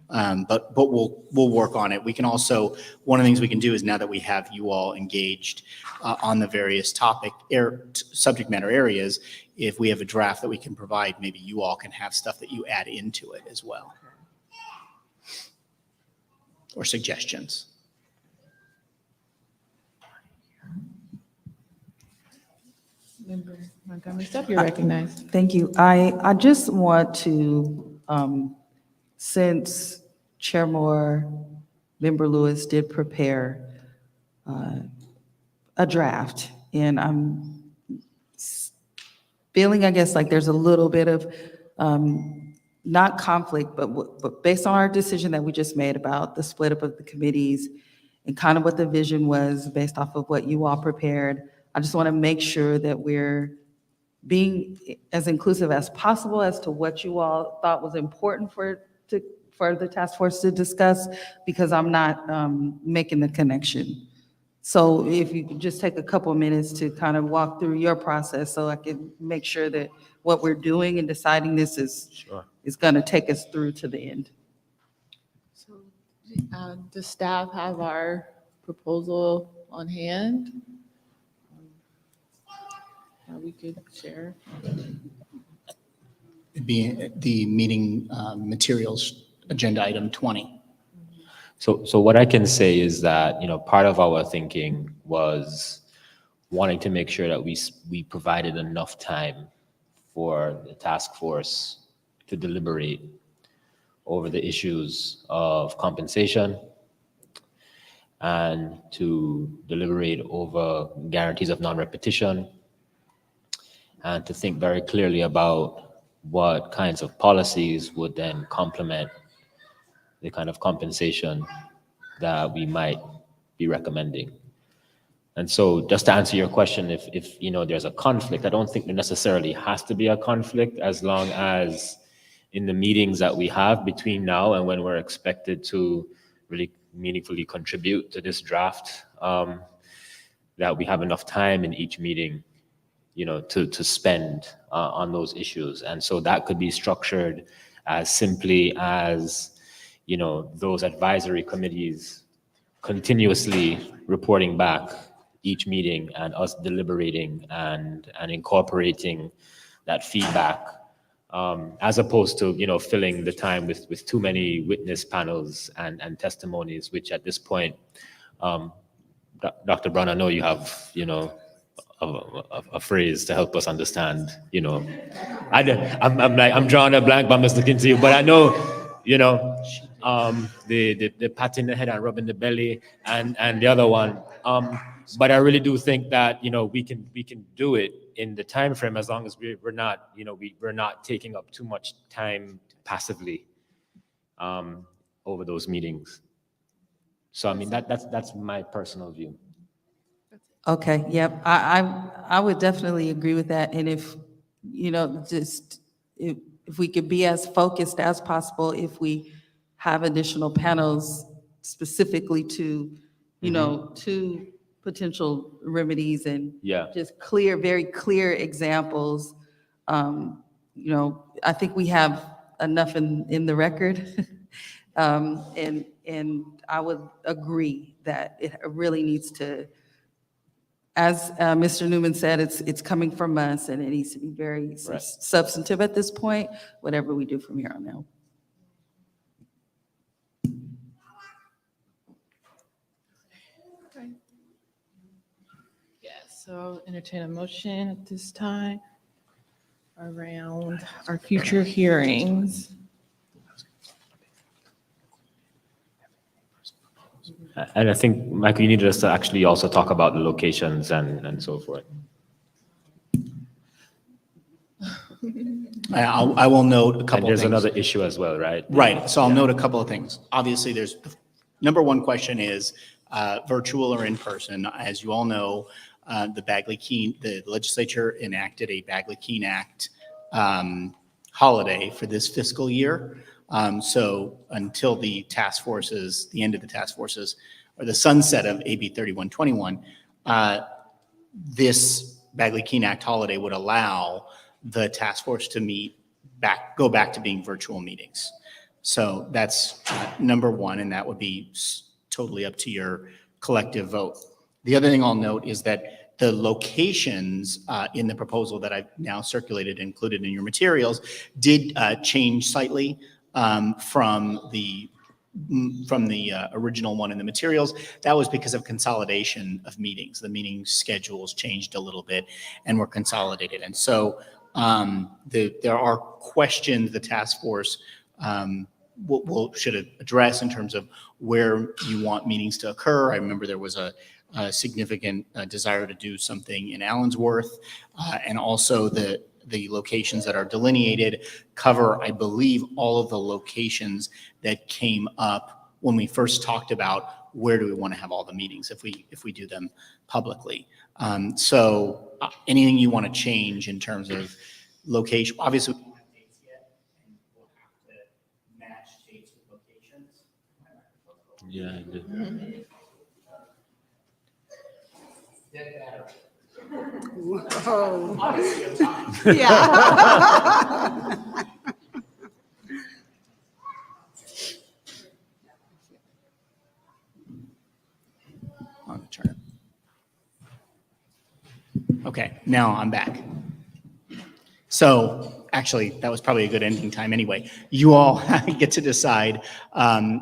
but we'll work on it. We can also, one of the things we can do is, now that we have you all engaged on the various subject matter areas, if we have a draft that we can provide, maybe you all can have stuff that you add into it as well, or suggestions. Member Montgomery Stepp, you're recognized. Thank you. I just want to, since Chair Moore, Member Lewis did prepare a draft, and I'm feeling, I guess, like there's a little bit of not conflict, but based on our decision that we just made about the split up of the committees and kind of what the vision was based off of what you all prepared, I just want to make sure that we're being as inclusive as possible as to what you all thought was important for the task force to discuss, because I'm not making the connection. So if you could just take a couple of minutes to kind of walk through your process, so I can make sure that what we're doing and deciding this is going to take us through to the end. So, does staff have our proposal on hand? We could share. It'd be the meeting materials, agenda item 20. So what I can say is that, part of our thinking was wanting to make sure that we provided enough time for the task force to deliberate over the issues of compensation and to deliberate over guarantees of non-repetition, and to think very clearly about what kinds of policies would then complement the kind of compensation that we might be recommending. And so, just to answer your question, if there's a conflict, I don't think there necessarily has to be a conflict, as long as in the meetings that we have between now and when we're expected to really meaningfully contribute to this draft, that we have enough time in each meeting, to spend on those issues. And so that could be structured as simply as, those advisory committees continuously reporting back each meeting, and us deliberating and incorporating that feedback, as opposed to, filling the time with too many witness panels and testimonies, which at this point, Dr. Brown, I know you have, a phrase to help us understand, I'm drawing a blank, but I'm just looking to you, but I know, the patting the head and rubbing the belly and the other one. But I really do think that, we can do it in the time frame, as long as we're not, we're not taking up too much time passively over those meetings. So, I mean, that's my personal view. Okay, yep, I would definitely agree with that. And if, if we could be as focused as possible, if we have additional panels specifically to, you know, to potential remedies and Yeah. just clear, very clear examples. You know, I think we have enough in the record. And I would agree that it really needs to, as Mr. Newman said, it's coming from us and it needs to be very Right. substantive at this point, whatever we do from here on out. Yes, so entertain a motion at this time around our future hearings. And I think, Michael, you needed us to actually also talk about the locations and so forth. I will note a couple And there's things. another issue as well, right? Right, so I'll note a couple of things. Obviously, there's, number one question is virtual or in person. As you all know, the legislature enacted a Bagley-Keene Act holiday for this fiscal year. So until the task forces, the end of the task forces, or the sunset of AB 3121, this Bagley-Keene Act holiday would allow the task force to go back to being virtual meetings. So that's number one, and that would be totally up to your collective vote. The other thing I'll note is that the locations in the proposal that I've now circulated, included in your materials, did change slightly from the original one in the materials. That was because of consolidation of meetings. The meeting schedules changed a little bit and were consolidated. And so there are questions the task force should address in terms of where you want meetings to occur. I remember there was a significant desire to do something in Allensworth, and also the locations that are delineated cover, I believe, all of the locations that came up when we first talked about where do we want to have all the meetings if we do them publicly. So anything you want to change in terms of location, obviously we don't have dates yet, and we'll have to match dates with locations. Yeah, I did. Whoa. Obviously, I'm talking. Yeah. On the turn. Okay, now I'm back. So actually, that was probably a good ending time anyway. You all get to decide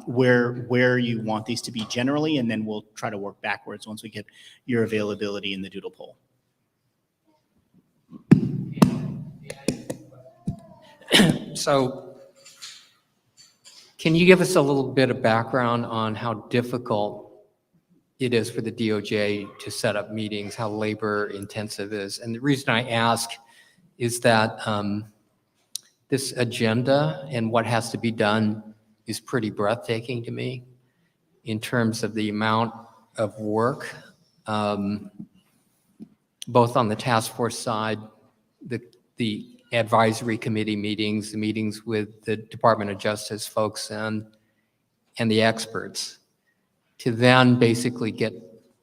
where you want these to be generally, and then we'll try to work backwards once we get your availability in the doodle poll. So can you give us a little bit of background on how difficult it is for the DOJ to set up meetings, how labor intensive it is? And the reason I ask is that this agenda and what has to be done is pretty breathtaking to me in terms of the amount of work, both on the task force side, the advisory committee meetings, the meetings with the Department of Justice folks and the experts, to then basically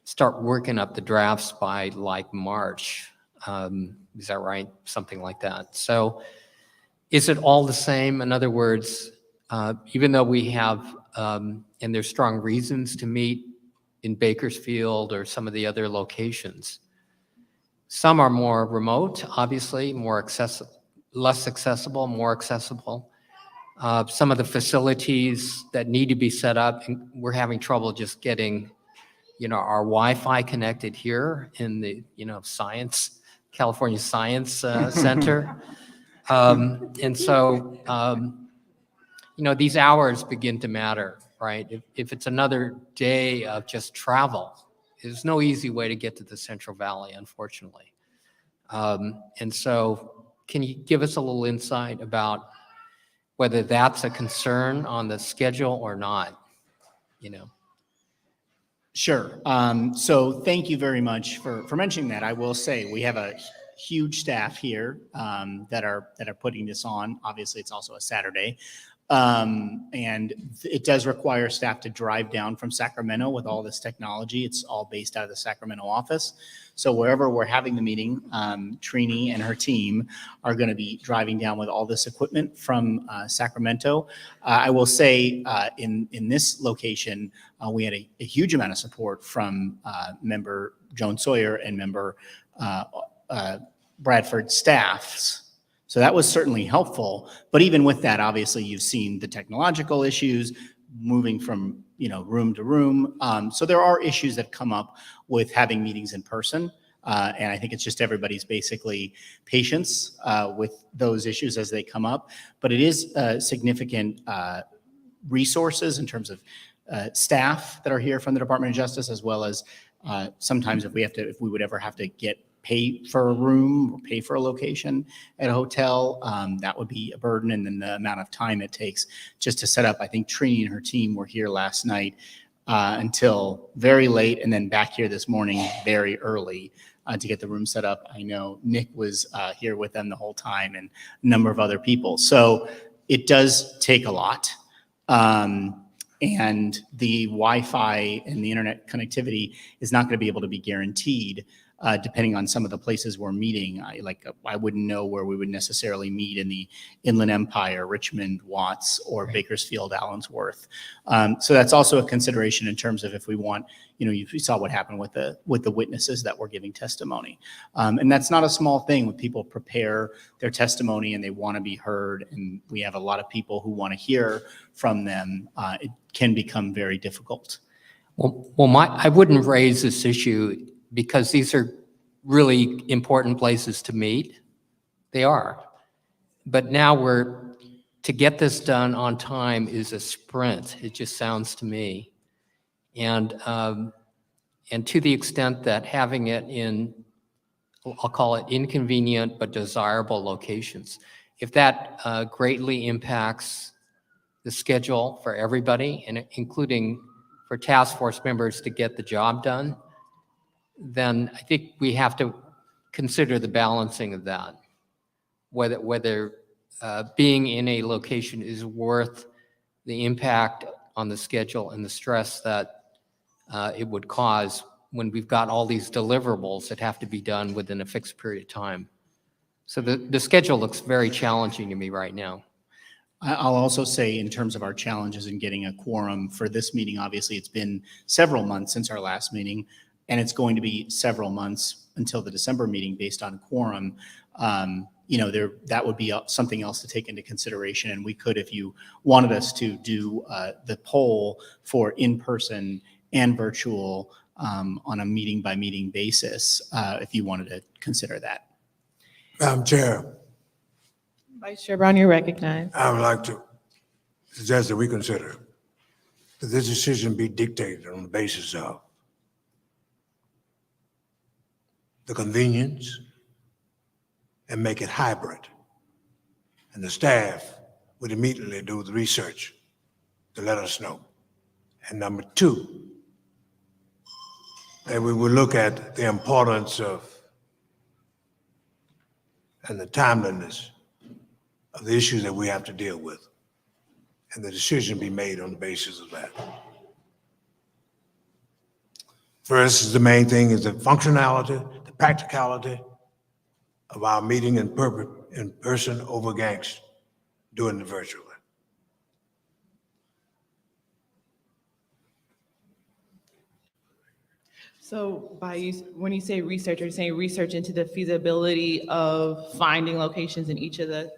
start working up the drafts by like March. Is that right? Something like that. So is it all the same? In other words, even though we have, and there's strong reasons to meet in Bakersfield or some of the other locations, some are more remote, obviously, less accessible, more accessible. Some of the facilities that need to be set up, and we're having trouble just getting, our Wi-Fi connected here in the, California Science Center. And so, these hours begin to matter, right? If it's another day of just travel, there's no easy way to get to the Central Valley, unfortunately. And so can you give us a little insight about whether that's a concern on the schedule or not, Sure. So thank you very much for mentioning that. I will say we have a huge staff here that are putting this on. Obviously, it's also a Saturday. And it does require staff to drive down from Sacramento with all this technology. It's all based out of the Sacramento office. So wherever we're having the meeting, Trini and her team are going to be driving down with all this equipment from Sacramento. I will say in this location, we had a huge amount of support from member Joan Sawyer and member Bradford staffs. So that was certainly helpful. But even with that, obviously, you've seen the technological issues moving from room to room. So there are issues that come up with having meetings in person. And I think it's just everybody's basically patience with those issues as they come up. But it is significant resources in terms of staff that are here from the Department of Justice, as well as sometimes if we would ever have to pay for a room or pay for a location at a hotel, that would be a burden. And then the amount of time it takes just to set up. I think Trini and her team were here last night until very late, and then back here this morning very early to get the room set up. I know Nick was here with them the whole time, and a number of other people. So it does take a lot. And the Wi-Fi and the internet connectivity is not going to be able to be guaranteed depending on some of the places we're meeting. I wouldn't know where we would necessarily meet in the Inland Empire, Richmond, Watts, or Bakersfield, Allensworth. So that's also a consideration in terms of if we want, you saw what happened with the witnesses that were giving testimony. And that's not a small thing when people prepare their testimony and they want to be heard, and we have a lot of people who want to hear from them. It can become very difficult. I wouldn't raise this issue because these are really important places to meet. They are. But now to get this done on time is a sprint, it just sounds to me. And to the extent that having it in, I'll call it inconvenient but desirable locations, if that greatly impacts the schedule for everybody, and including for task force members to get the job done, then I think we have to consider the balancing of that, whether being in a location is worth the impact on the schedule and the stress that it would cause when we've got all these deliverables that have to be done within a fixed period of time. So the schedule looks very challenging to me right now. I'll also say in terms of our challenges in getting a quorum for this meeting, obviously it's been several months since our last meeting, and it's going to be several months until the December meeting based on quorum. That would be something else to take into consideration. And we could, if you wanted us to do the poll for in-person and virtual on a meeting by meeting basis, if you wanted to consider that. Madam Chair, Vice Chair Brown, you're recognized. I would like to suggest that we consider that this decision be dictated on the basis of the convenience and make it hybrid. And the staff would immediately do the research to let us know. And number two, that we will look at the importance of and the timeliness of the issues that we have to deal with, and the decision be made on the basis of that. First, the main thing is the functionality, the practicality of our meeting in person over gangs, doing it virtually. So when you say research, are you saying research into the feasibility of finding locations in each of the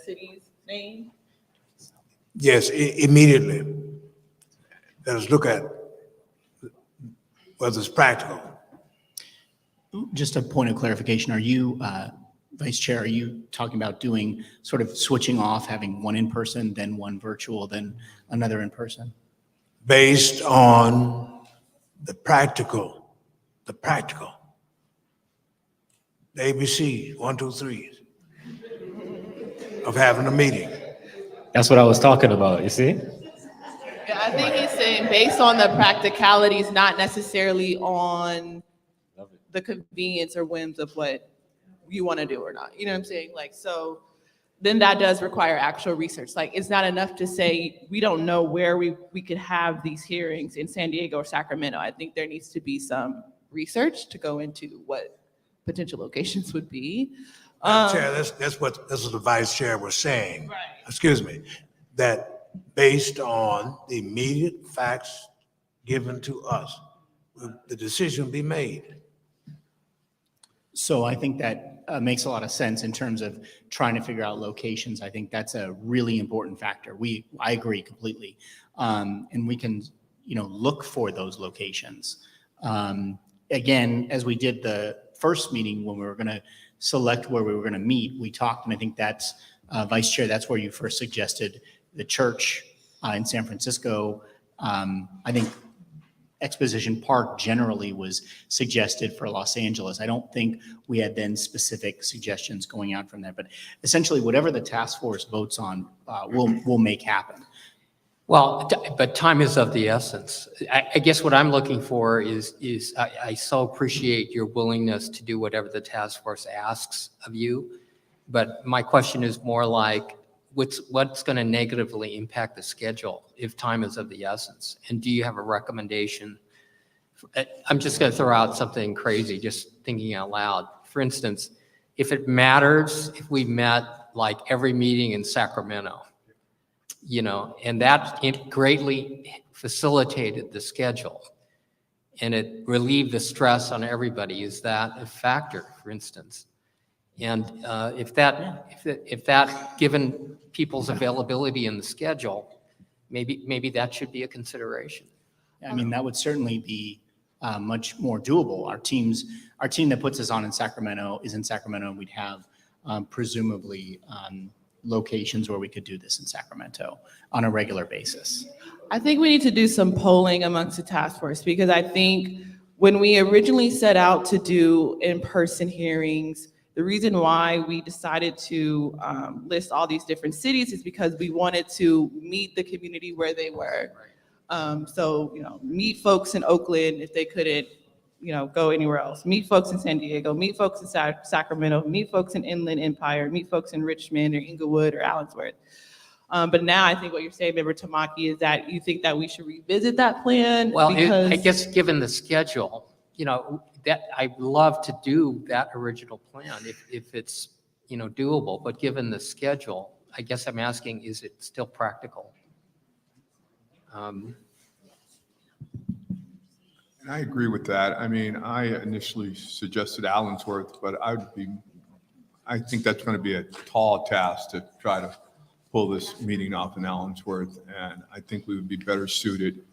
cities' names? Yes, immediately. Let us look at whether it's practical. Just a point of clarification, are you, Vice Chair, are you talking about doing sort of switching off, having one in person, then one virtual, then another in person? Based on the practical, the ABC, 1, 2, 3 of having a meeting. That's what I was talking about, you see? Yeah, I think he's saying based on the practicalities, not necessarily on the convenience or whims of what you want to do or not. You know what I'm saying? So then that does require actual research. Like, it's not enough to say, we don't know where we could have these hearings in San Diego or Sacramento. I think there needs to be some research to go into what potential locations would be. Chair, that's what the vice chair was saying. Right. Excuse me, that based on the immediate facts given to us, the decision will be made. So I think that makes a lot of sense in terms of trying to figure out locations. I think that's a really important factor. I agree completely. And we can, look for those locations. Again, as we did the first meeting when we were going to select where we were going to meet, we talked, and I think that's, Vice Chair, that's where you first suggested the church in San Francisco. I think Exposition Park generally was suggested for Los Angeles. I don't think we had then specific suggestions going out from there, but essentially whatever the task force votes on, we'll make happen. Well, but time is of the essence. I guess what I'm looking for is I so appreciate your willingness to do whatever the task force asks of you. But my question is more like, what's going to negatively impact the schedule if time is of the essence? And do you have a recommendation? I'm just going to throw out something crazy, just thinking out loud. For instance, if it matters, if we met like every meeting in Sacramento, and that it greatly facilitated the schedule and it relieved the stress on everybody. Is that a factor, for instance? And if that, given people's availability in the schedule, maybe that should be a consideration. I mean, that would certainly be much more doable. Our team that puts us on in Sacramento is in Sacramento, and we'd have presumably locations where we could do this in Sacramento on a regular basis. I think we need to do some polling amongst the task force, because I think when we originally set out to do in-person hearings, the reason why we decided to list all these different cities is because we wanted to meet the community where they were. So, meet folks in Oakland if they couldn't, go anywhere else. Meet folks in San Diego, meet folks in Sacramento, meet folks in Inland Empire, meet folks in Richmond or Inglewood or Allensworth. But now I think what you're saying, Member Tamaki, is that you think that we should revisit that plan? Well, because I guess given the schedule, that I'd love to do that original plan if it's, doable, but given the schedule, I guess I'm asking, is it still practical? And I agree with that. I mean, I initially suggested Allensworth, but I think that's going to be a tall task to try to pull this meeting off in Allensworth. And I think we would be better suited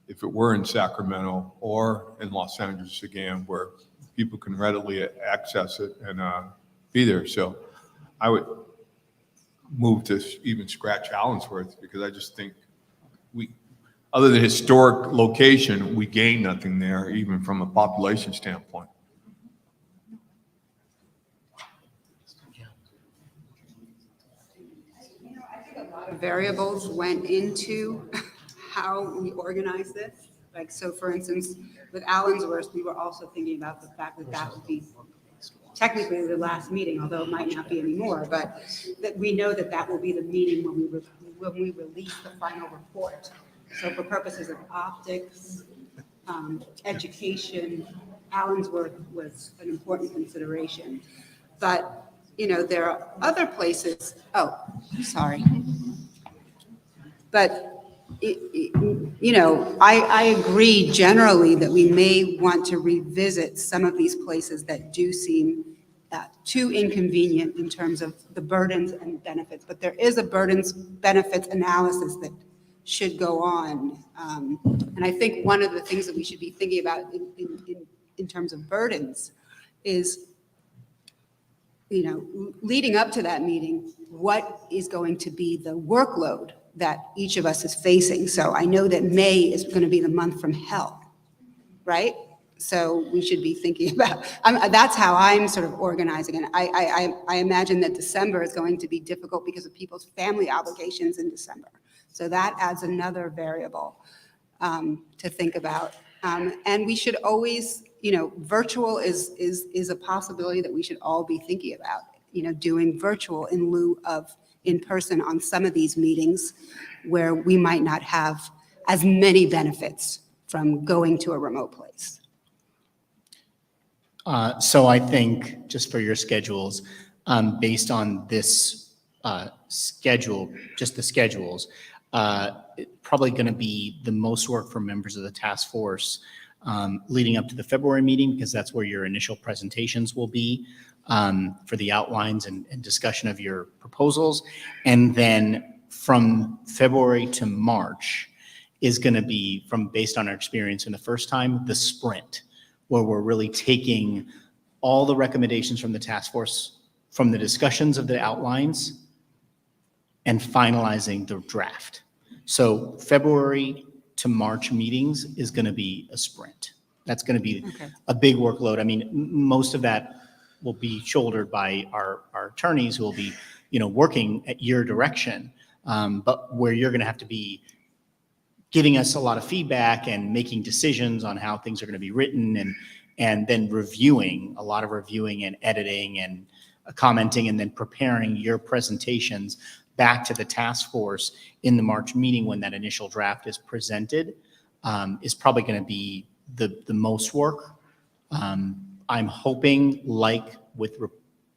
if it were in Sacramento or in Los Angeles again, where people can readily access it and be there. So I would move to even scratch Allensworth, because I just think other than historic location, we gain nothing there, even from a population standpoint. I think a lot of variables went into how we organize this. Like, so for instance, with Allensworth, we were also thinking about the fact that that would be technically the last meeting, although it might not be anymore, but that we know that that will be the meeting when we release the final report. So for purposes of optics, education, Allensworth was an important consideration. But, there are other places, sorry. But, I agree generally that we may want to revisit some of these places that do seem too inconvenient in terms of the burdens and benefits. But there is a burdens benefits analysis that should go on. And I think one of the things that we should be thinking about in terms of burdens is, leading up to that meeting, what is going to be the workload that each of us is facing? So I know that May is going to be the month from hell, right? So we should be thinking about, that's how I'm sort of organizing. And I imagine that December is going to be difficult because of people's family obligations in December. So that adds another variable to think about. And we should always, virtual is a possibility that we should all be thinking about. doing virtual in lieu of in person on some of these meetings where we might not have as many benefits from going to a remote place. So I think, just for your schedules, based on this schedule, just the schedules, probably going to be the most work for members of the task force leading up to the February meeting, because that's where your initial presentations will be for the outlines and discussion of your proposals. And then from February to March is going to be, based on our experience in the first time, the sprint, where we're really taking all the recommendations from the task force, from the discussions of the outlines, and finalizing the draft. So February to March meetings is going to be a sprint. That's going to be a big workload. I mean, most of that will be shouldered by our attorneys who will be, working at your direction. But where you're going to have to be giving us a lot of feedback and making decisions on how things are going to be written, and then a lot of reviewing and editing and commenting, and then preparing your presentations back to the task force in the March meeting when that initial draft is presented, is probably going to be the most work. I'm hoping, like with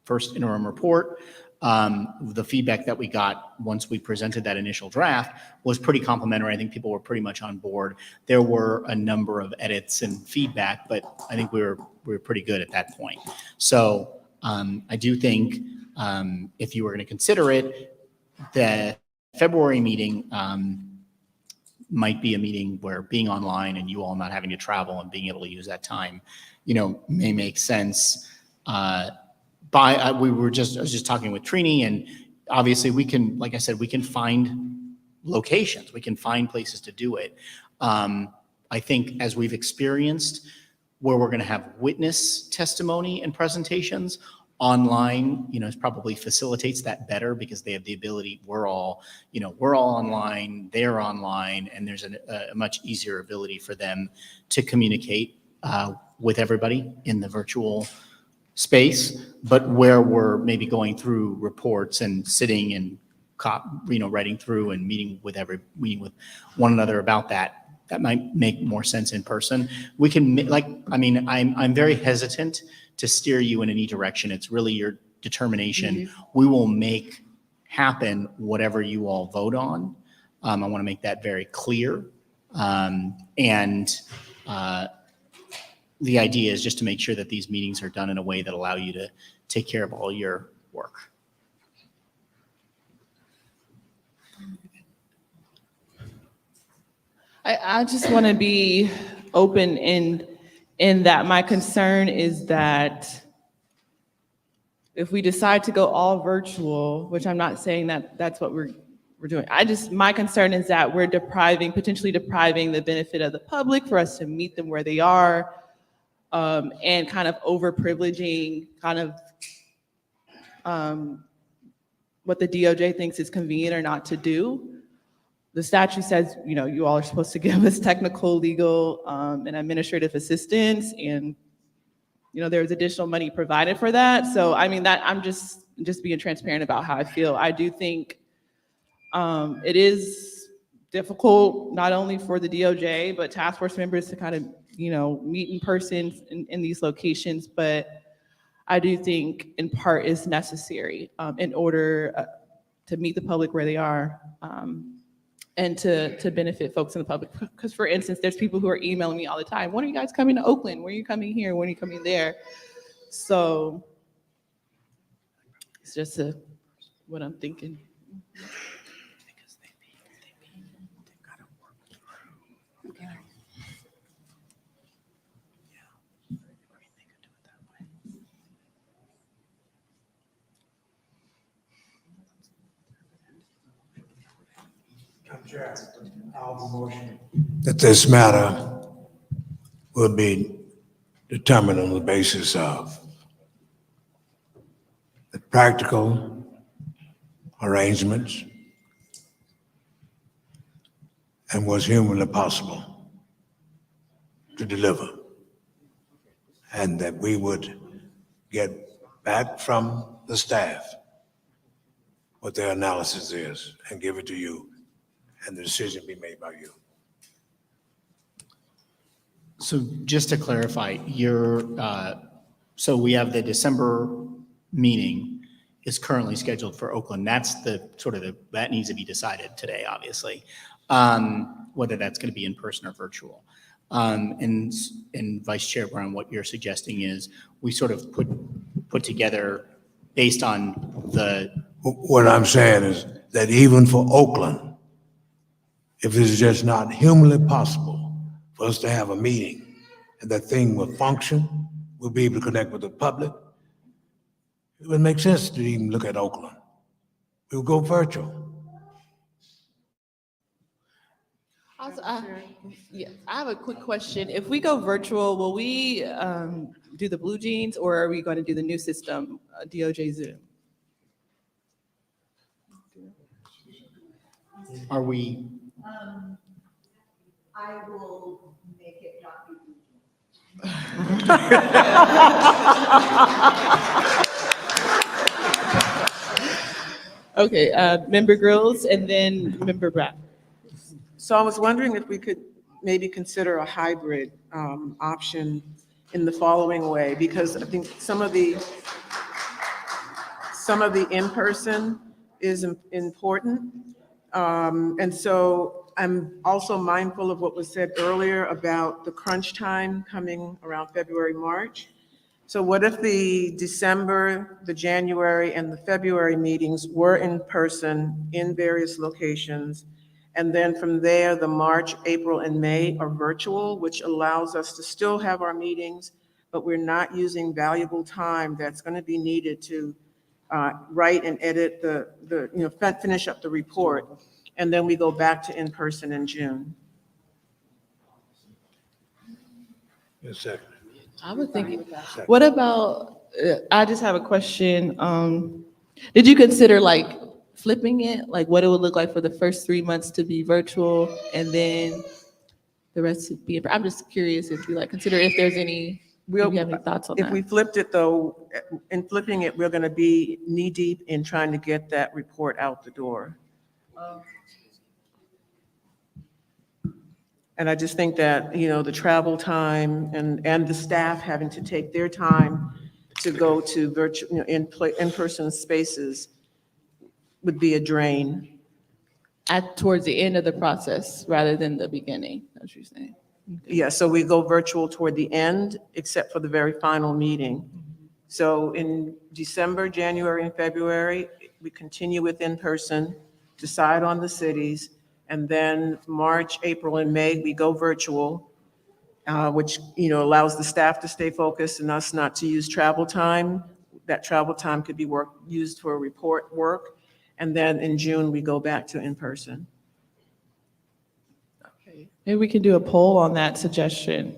first interim report, the feedback that we got once we presented that initial draft was pretty complimentary. I think people were pretty much on board. There were a number of edits and feedback, but I think we were pretty good at that point. So I do think if you were going to consider it, the February meeting might be a meeting where being online and you all not having to travel and being able to use that time, may make sense. I was just talking with Trini, and obviously we can, like I said, we can find locations, we can find places to do it. I think, as we've experienced, where we're going to have witness testimony and presentations online, probably facilitates that better, because they have the ability, we're all online, they're online, and there's a much easier ability for them to communicate with everybody in the virtual space. But where we're maybe going through reports and sitting and writing through and meeting with one another about that might make more sense in person. We can, I'm very hesitant to steer you in any direction. It's really your determination. Mm-hmm. We will make happen whatever you all vote on. I want to make that very clear. The idea is just to make sure that these meetings are done in a way that allow you to take care of all your work. I just want to be open in that my concern is that if we decide to go all virtual, which I'm not saying that that's what we're doing. My concern is that we're potentially depriving the benefit of the public for us to meet them where they are, and kind of overprivileging what the DOJ thinks is convenient or not to do. The statute says, you all are supposed to give us technical, legal, and administrative assistance, and there's additional money provided for that. So I'm just being transparent about how I feel. I do think it is difficult, not only for the DOJ, but task force members to kind of, meet in person in these locations. But I do think in part is necessary in order to meet the public where they are, and to benefit folks in the public. Because, for instance, there's people who are emailing me all the time. When are you guys coming to Oakland? When are you coming here? When are you coming there? So it's just what I'm thinking. That this matter will be determined on the basis of the practical arrangements and what's humanly possible to deliver. And that we would get back from the staff what their analysis is and give it to you, and the decision be made by you. So just to clarify, so we have the December meeting is currently scheduled for Oakland. That's that needs to be decided today, obviously, whether that's going to be in person or virtual. And Vice Chair Brown, what you're suggesting is we sort of put together based on What I'm saying is that even for Oakland, if it's just not humanly possible for us to have a meeting and that thing will function, we'll be able to connect with the public, it would make sense to even look at Oakland. We'll go virtual. Also, yes, I have a quick question. If we go virtual, will we do the blue jeans, or are we going to do the new system, DOJ Zoom? Are we? I will make it not be. Okay, Member Grills and then Member Bratt. So I was wondering if we could maybe consider a hybrid option in the following way, because I think some of the in-person is important. And so I'm also mindful of what was said earlier about the crunch time coming around February, March. So what if the December, the January, and the February meetings were in person in various locations? And then from there, the March, April, and May are virtual, which allows us to still have our meetings, but we're not using valuable time that's going to be needed to write and edit finish up the report. And then we go back to in-person in June. Yes, sir. I was thinking, what about, I just have a question. Did you consider like flipping it, like what it would look like for the first 3 months to be virtual and then the rest to be, I'm just curious if you consider if there's any, if you have any thoughts on that. If we flipped it though, in flipping it, we're going to be knee deep in trying to get that report out the door. And I just think that, the travel time and the staff having to take their time to go to virtual, in-person spaces would be a drain. Towards the end of the process rather than the beginning, that's what you're saying. Yeah, so we go virtual toward the end, except for the very final meeting. So in December, January, and February, we continue with in-person, decide on the cities, and then March, April, and May, we go virtual, which, allows the staff to stay focused and us not to use travel time. That travel time could be used for report work. And then in June, we go back to in-person. Okay. Maybe we can do a poll on that suggestion.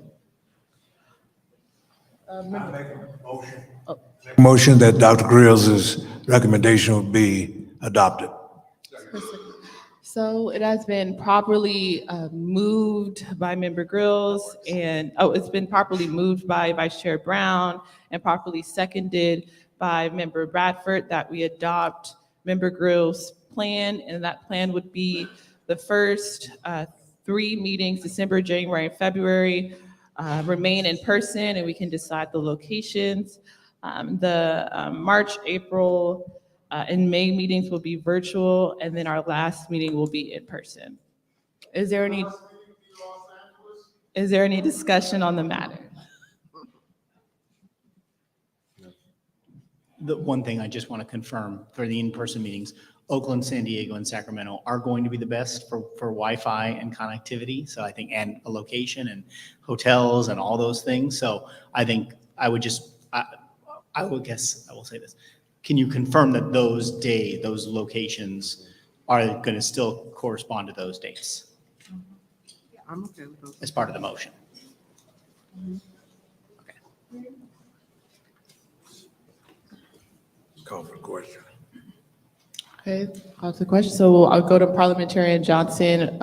Motion that Dr. Grills' recommendation would be adopted. So it has been properly moved by Member Grills and, it's been properly moved by Vice Chair Brown and properly seconded by Member Bradford that we adopt Member Grills' plan, and that plan would be the first 3 meetings, December, January, and February, remain in person, and we can decide the locations. The March, April, and May meetings will be virtual, and then our last meeting will be in person. Is there any discussion on the matter? The one thing I just want to confirm for the in-person meetings, Oakland, San Diego, and Sacramento are going to be the best for Wi-Fi and connectivity. So I think, and a location and hotels and all those things. So I think I would say this. Can you confirm that those locations are going to still correspond to those dates Yeah, I'm okay with those. as part of the motion? Call for the question. Okay, call to the question. So I'll go to Parliamentarian Johnson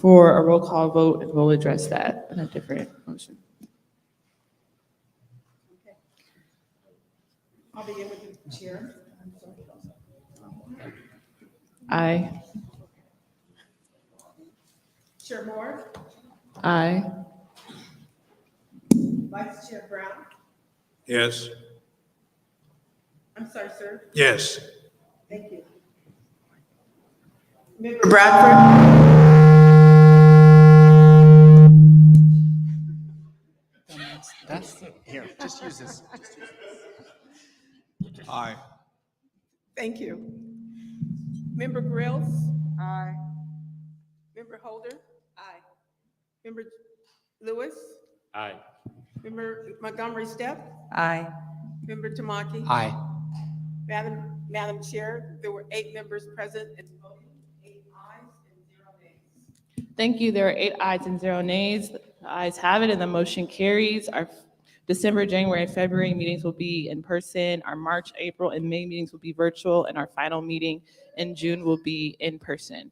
for a roll call vote, and we'll address that in a different motion. I'll begin with the chair. Aye. Chair Moore, Aye. Vice Chair Brown. Yes. I'm sorry, sir. Yes. Thank you. Member Bradford. That's, here, just use this. Aye. Thank you. Member Grills. Aye. Member Holder. Aye. Member Lewis. Aye. Member Montgomery Steppe. Aye. Member Tamaki. Aye. Madam Chair, there were 8 members present and voting, 8 ayes and 0 nays. Thank you. There are 8 ayes and 0 nays. The ayes have it and the motion carries. Our December, January, and February meetings will be in person. Our March, April, and May meetings will be virtual, and our final meeting in June will be in person.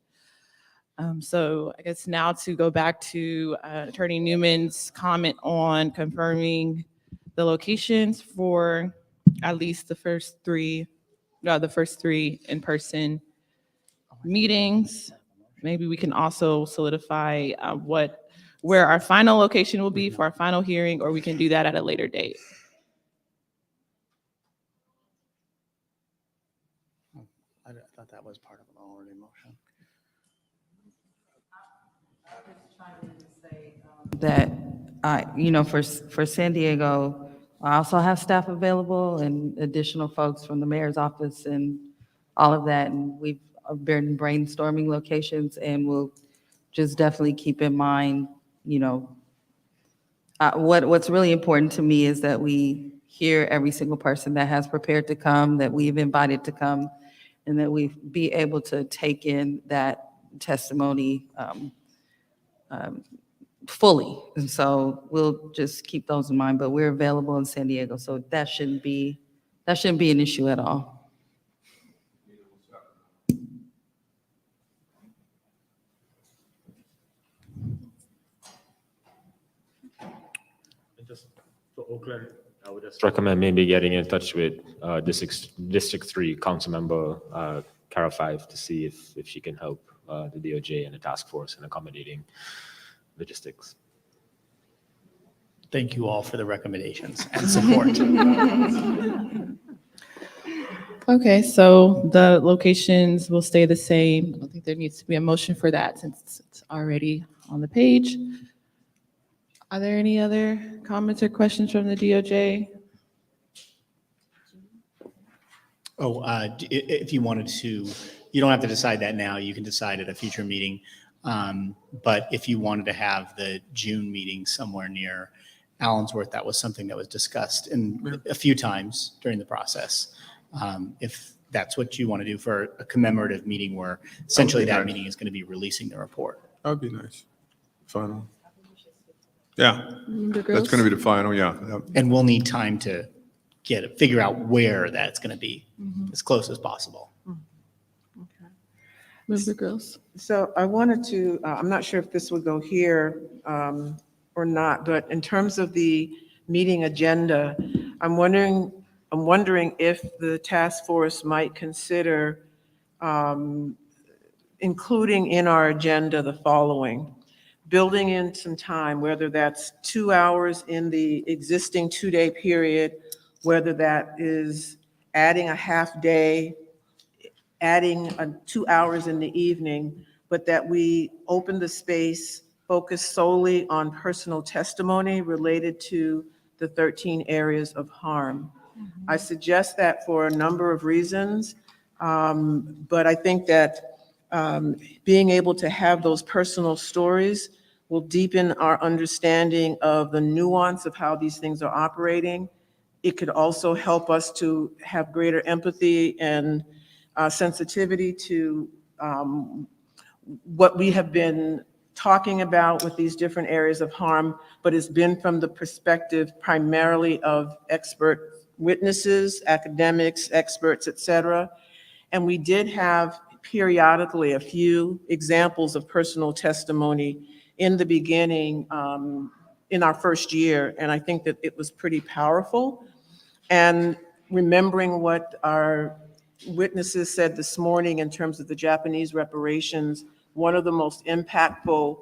So I guess now to go back to Attorney Newman's comment on confirming the locations for at least the first three in-person meetings. Maybe we can also solidify where our final location will be for our final hearing, or we can do that at a later date. I thought that was part of an already motion. That, for San Diego, I also have staff available and additional folks from the mayor's office and all of that. And we've been brainstorming locations, and we'll just definitely keep in mind, what's really important to me is that we hear every single person that has prepared to come, that we've invited to come, and that we be able to take in that testimony fully. And so we'll just keep those in mind, but we're available in San Diego, so that shouldn't be an issue at all. Just for Oakland, I would just recommend maybe getting in touch with District 3 Councilmember Cara 5 to see if she can help the DOJ and the task force in accommodating logistics. Thank you all for the recommendations and support. Okay, so the locations will stay the same. I don't think there needs to be a motion for that since it's already on the page. Are there any other comments or questions from the DOJ? Oh, if you wanted to, you don't have to decide that now. You can decide at a future meeting. But if you wanted to have the June meeting somewhere near Allensworth, that was something that was discussed a few times during the process. If that's what you want to do for a commemorative meeting where essentially that meeting is going to be releasing the report. That would be nice. Final. Yeah, Member that's Gross? going to be the final, yeah. And we'll need time to figure out where that's going to be as close as possible. Member Gross? So I wanted to, I'm not sure if this would go here or not, but in terms of the meeting agenda, I'm wondering if the task force might consider including in our agenda the following: building in some time, whether that's 2 hours in the existing 2-day period, whether that is adding a half day, adding 2 hours in the evening, but that we open the space, focus solely on personal testimony related to the 13 areas of harm. I suggest that for a number of reasons, but I think that being able to have those personal stories will deepen our understanding of the nuance of how these things are operating. It could also help us to have greater empathy and sensitivity to what we have been talking about with these different areas of harm, but it's been from the perspective primarily of expert witnesses, academics, experts, et cetera. And we did have periodically a few examples of personal testimony in the beginning, in our first year, and I think that it was pretty powerful. And remembering what our witnesses said this morning in terms of the Japanese reparations, one of the most impactful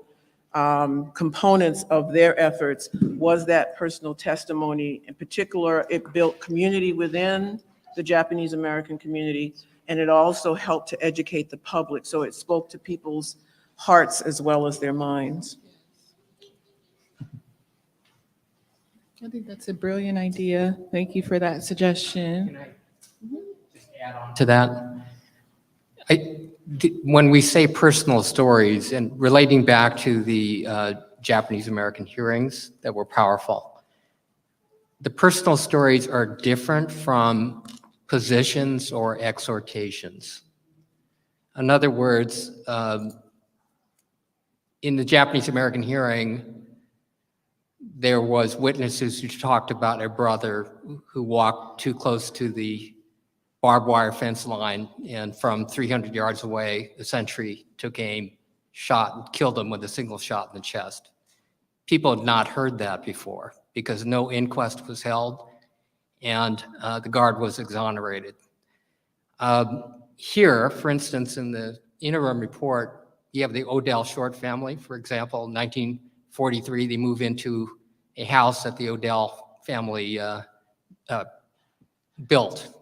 components of their efforts was that personal testimony. In particular, it built community within the Japanese American community, and it also helped to educate the public. So it spoke to people's hearts as well as their minds. I think that's a brilliant idea. Thank you for that suggestion. To that, when we say personal stories and relating back to the Japanese American hearings that were powerful, the personal stories are different from positions or exhortations. In other words, in the Japanese American hearing, there was witnesses who talked about a brother who walked too close to the barbed wire fence line, and from 300 yards away, a sentry took aim, shot, and killed him with a single shot in the chest. People had not heard that before because no inquest was held, and the guard was exonerated. Here, for instance, in the interim report, you have the Odell Short family, for example. In 1943, they move into a house that the Odell family built.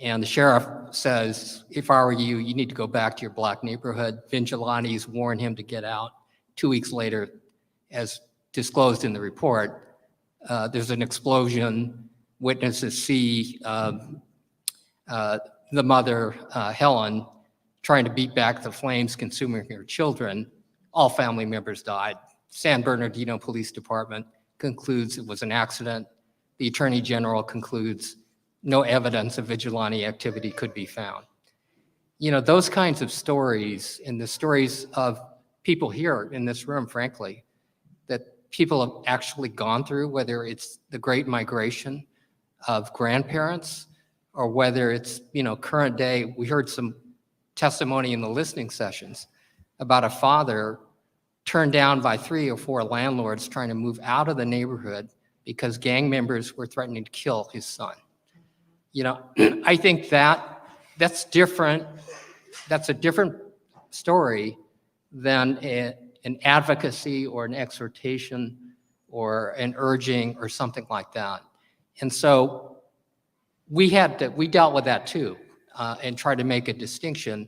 And the sheriff says, if I were you, you need to go back to your black neighborhood. Vigilantes warn him to get out. 2 weeks later, as disclosed in the report, there's an explosion. Witnesses see the mother, Helen, trying to beat back the flames, consuming her children. All family members died. San Bernardino Police Department concludes it was an accident. The Attorney General concludes no evidence of vigilante activity could be found. You know, those kinds of stories and the stories of people here in this room, frankly, that people have actually gone through, whether it's the Great Migration of grandparents or whether it's, you know, current day. We heard some testimony in the listening sessions about a father turned down by 3 or 4 landlords trying to move out of the neighborhood because gang members were threatening to kill his son. You know, I think that's different. That's a different story than an advocacy or an exhortation or an urging or something like that. And so we dealt with that too, and tried to make a distinction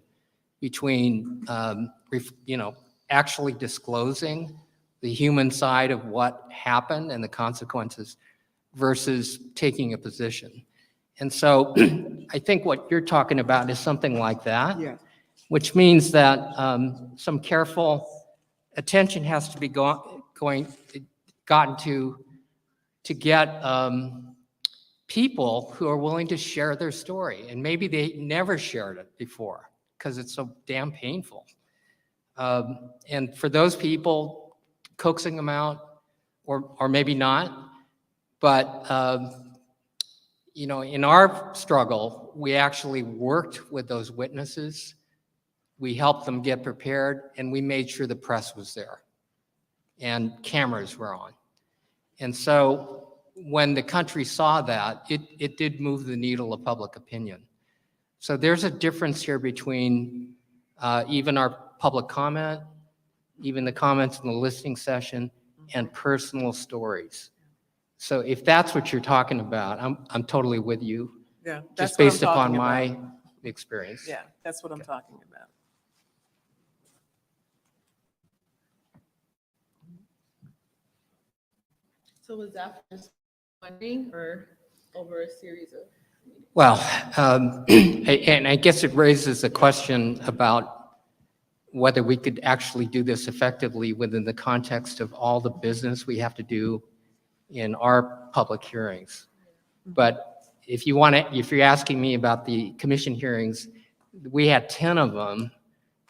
between, you know, actually disclosing the human side of what happened and the consequences versus taking a position. And so I think what you're talking about is something like that, Yeah. which means that some careful attention has to be gotten to get people who are willing to share their story. And maybe they never shared it before because it's so damn painful. And for those people, coaxing them out, or maybe not, but you know, in our struggle, we actually worked with those witnesses. We helped them get prepared, and we made sure the press was there and cameras were on. And so when the country saw that, it did move the needle of public opinion. So there's a difference here between even our public comment, even the comments in the listening session, and personal stories. So if that's what you're talking about, I'm totally with you. Yeah, Just that's what I'm based upon talking my about. experience. Yeah, that's what I'm talking about. So was that just one meeting or over a series of? Well, and I guess it raises a question about whether we could actually do this effectively within the context of all the business we have to do in our public hearings. But if you're asking me about the commission hearings, we had 10 of them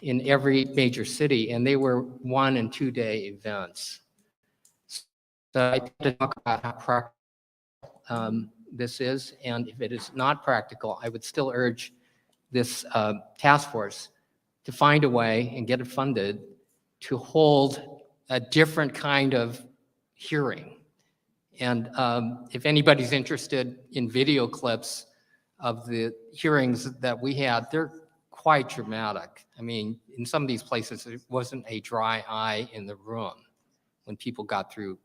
in every major city, and they were 1- and 2-day events. So I have to talk about how practical this is, and if it is not practical, I would still urge this task force to find a way and get it funded to hold a different kind of hearing. And if anybody's interested in video clips of the hearings that we had, they're quite dramatic. I mean, in some of these places, there wasn't a dry eye in the room when people got through,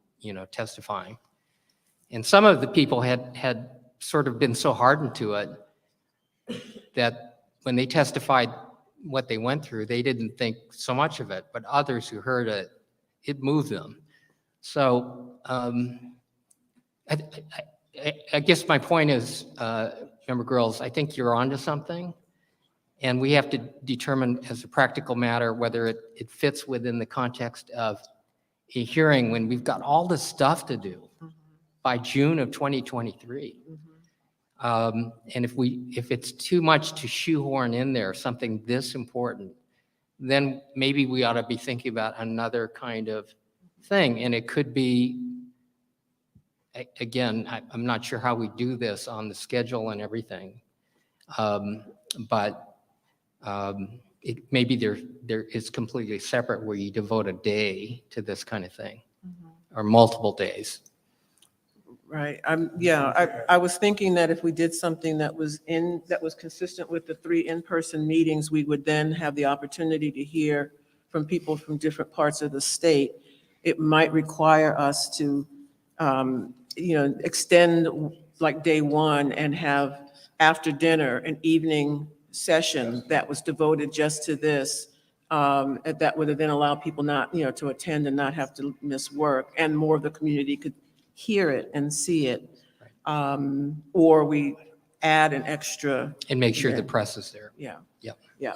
testifying. And some of the people had sort of been so hardened to it that when they testified what they went through, they didn't think so much of it, but others who heard it, it moved them. So I guess my point is, member girls, I think you're onto something, and we have to determine as a practical matter whether it fits within the context of a hearing when we've got all this stuff to do by June of 2023. And if it's too much to shoehorn in there something this important, then maybe we ought to be thinking about another kind of thing. And it could be, again, I'm not sure how we do this on the schedule and everything, but maybe there is completely separate where you devote a day to this kind of thing, or multiple days. Right. I was thinking that if we did something that was consistent with the 3 in-person meetings, we would then have the opportunity to hear from people from different parts of the state. It might require us to, extend like day 1 and have after dinner an evening session that was devoted just to this. That would then allow people not, to attend and not have to miss work, and more of the community could hear it and see it. Or we add an extra. And make sure the event. press is there. Yeah. Yep. Yeah.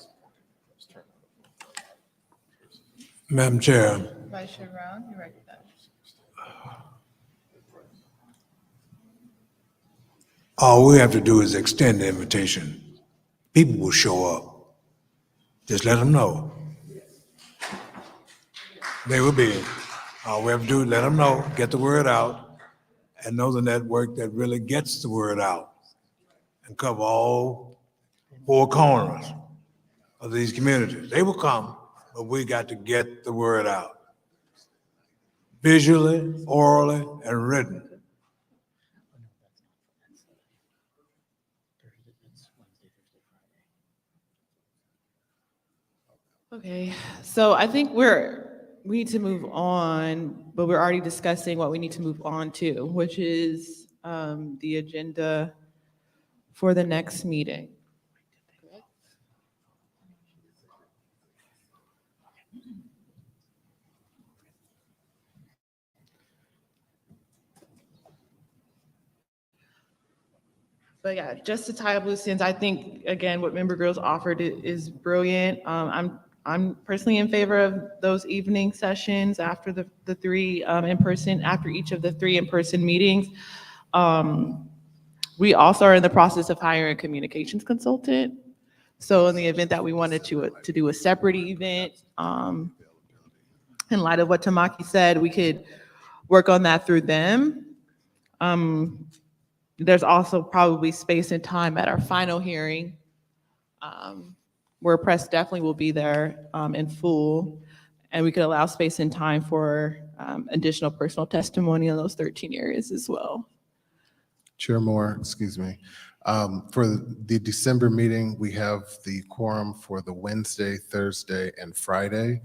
Madam Chair, Vice Chair Brown, you recognize. all we have to do is extend the invitation. People will show up. Just let them know. They will be. All we have to do is let them know, get the word out, and know the network that really gets the word out and cover all 4 corners of these communities. They will come, but we got to get the word out. Visually, orally, and written. Okay, so I think we need to move on, but we're already discussing what we need to move on to, which is the agenda for the next meeting. But yeah, just to tie up loose ends, I think, again, what Member Girls offered is brilliant. I'm personally in favor of those evening sessions after the 3 in-person, after each of the 3 in-person meetings. We also are in the process of hiring a communications consultant. So in the event that we wanted to do a separate event, in light of what Tamaki said, we could work on that through them. There's also probably space and time at our final hearing, where press definitely will be there in full, and we could allow space and time for additional personal testimony on those 13 areas as well. Chair Moore, excuse me. For the December meeting, we have the quorum for the Wednesday, Thursday, and Friday.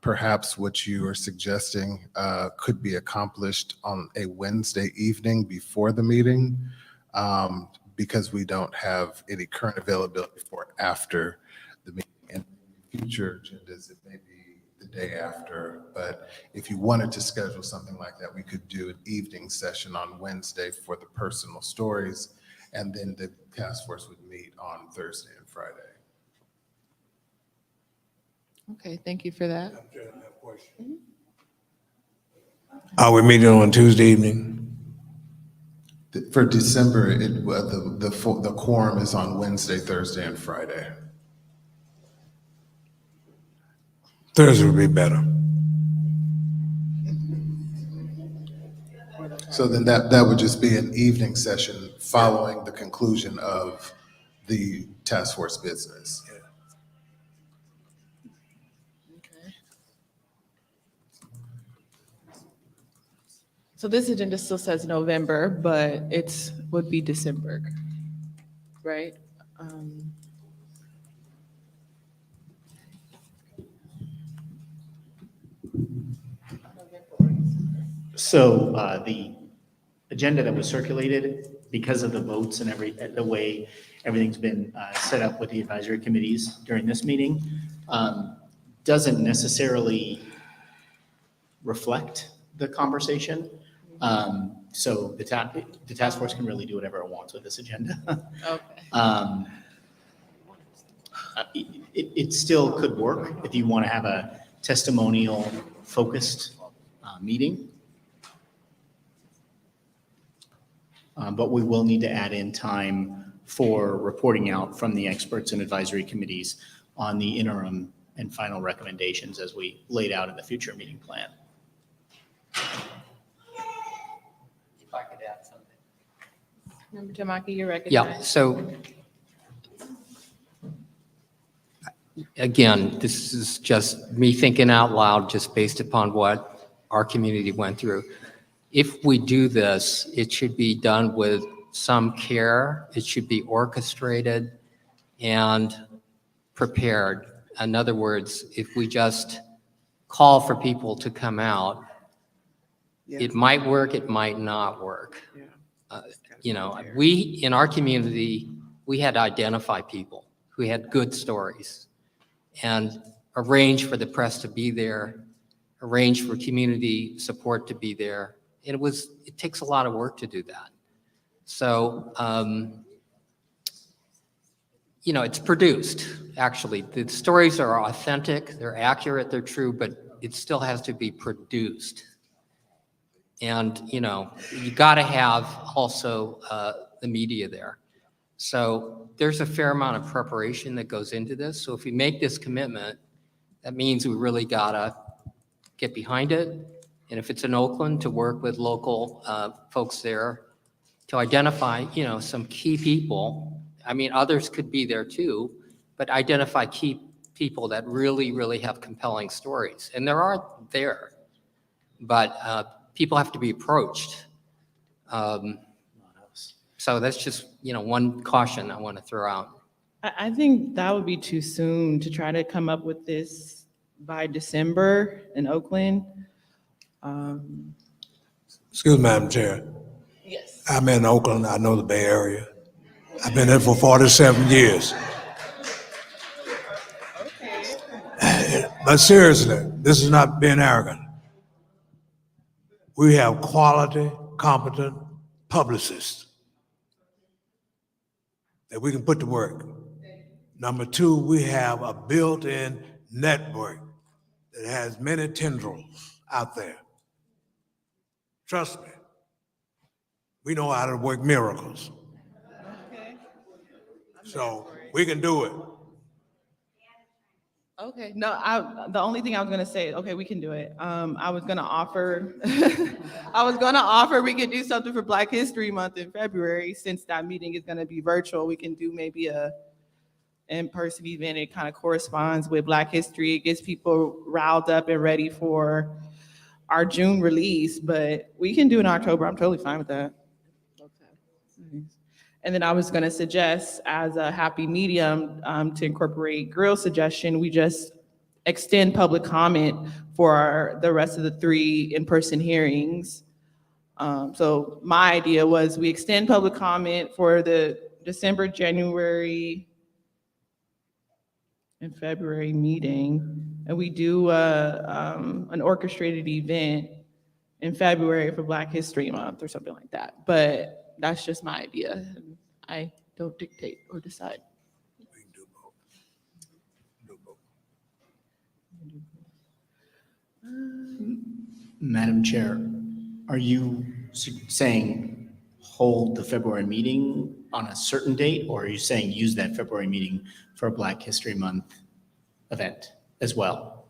Perhaps what you are suggesting could be accomplished on a Wednesday evening before the meeting, because we don't have any current availability for after the meeting. And future agendas, it may be the day after, but if you wanted to schedule something like that, we could do an evening session on Wednesday for the personal stories, and then the task force would meet on Thursday and Friday. Okay, thank you for that. Are we meeting on Tuesday evening? For December, the quorum is on Wednesday, Thursday, and Friday. Thursday would be better. So then that would just be an evening session following the conclusion of the task force business. So this agenda still says November, but would be December, right? So the agenda that was circulated, because of the votes and the way everything's been set up with the advisory committees during this meeting, doesn't necessarily reflect the conversation. So the task force can really do whatever it wants with this agenda. Okay. It still could work if you want to have a testimonial focused meeting. But we will need to add in time for reporting out from the experts and advisory committees on the interim and final recommendations as we laid out in the future meeting plan. If I could add something. Member Tamaki, you're recognized. Yeah, so again, this is just me thinking out loud, just based upon what our community went through. If we do this, it should be done with some care. It should be orchestrated and prepared. In other words, if we just call for people to come out, it might work, it might not work. We, in our community, we had to identify people who had good stories and arrange for the press to be there, arrange for community support to be there. And it takes a lot of work to do that. So, it's produced, actually. The stories are authentic, they're accurate, they're true, but it still has to be produced. And, you got to have also the media there. So there's a fair amount of preparation that goes into this. So if we make this commitment, that means we really got to get behind it. And if it's in Oakland, to work with local folks there to identify, some key people. I mean, others could be there too, but identify key people that really, really have compelling stories. And there are there, but people have to be approached. So that's just, one caution I want to throw out. I think that would be too soon to try to come up with this by December in Oakland. Excuse me, Madam Chair. Yes. I'm in Oakland. I know the Bay Area. I've been there for 47 years. But seriously, this is not being arrogant. We have quality, competent publicists that we can put to work. Number two, we have a built-in network that has many tendrils out there. Trust me, we know how to work miracles. Okay. So we can do it. Okay, no, the only thing I was gonna say, okay, we can do it. I was gonna offer, we could do something for Black History Month in February. Since that meeting is gonna be virtual, we can do maybe a in-person event. It kind of corresponds with Black History. It gets people riled up and ready for our June release, but we can do in October. I'm totally fine with that. And then I was going to suggest, as a happy medium, to incorporate Grill's suggestion, we just extend public comment for the rest of the 3 in-person hearings. So my idea was we extend public comment for the December, January, and February meeting, and we do an orchestrated event in February for Black History Month or something like that. But that's just my idea. I don't dictate or decide. We can do both. Madam Chair, are you saying hold the February meeting on a certain date, or are you saying use that February meeting for a Black History Month event as well?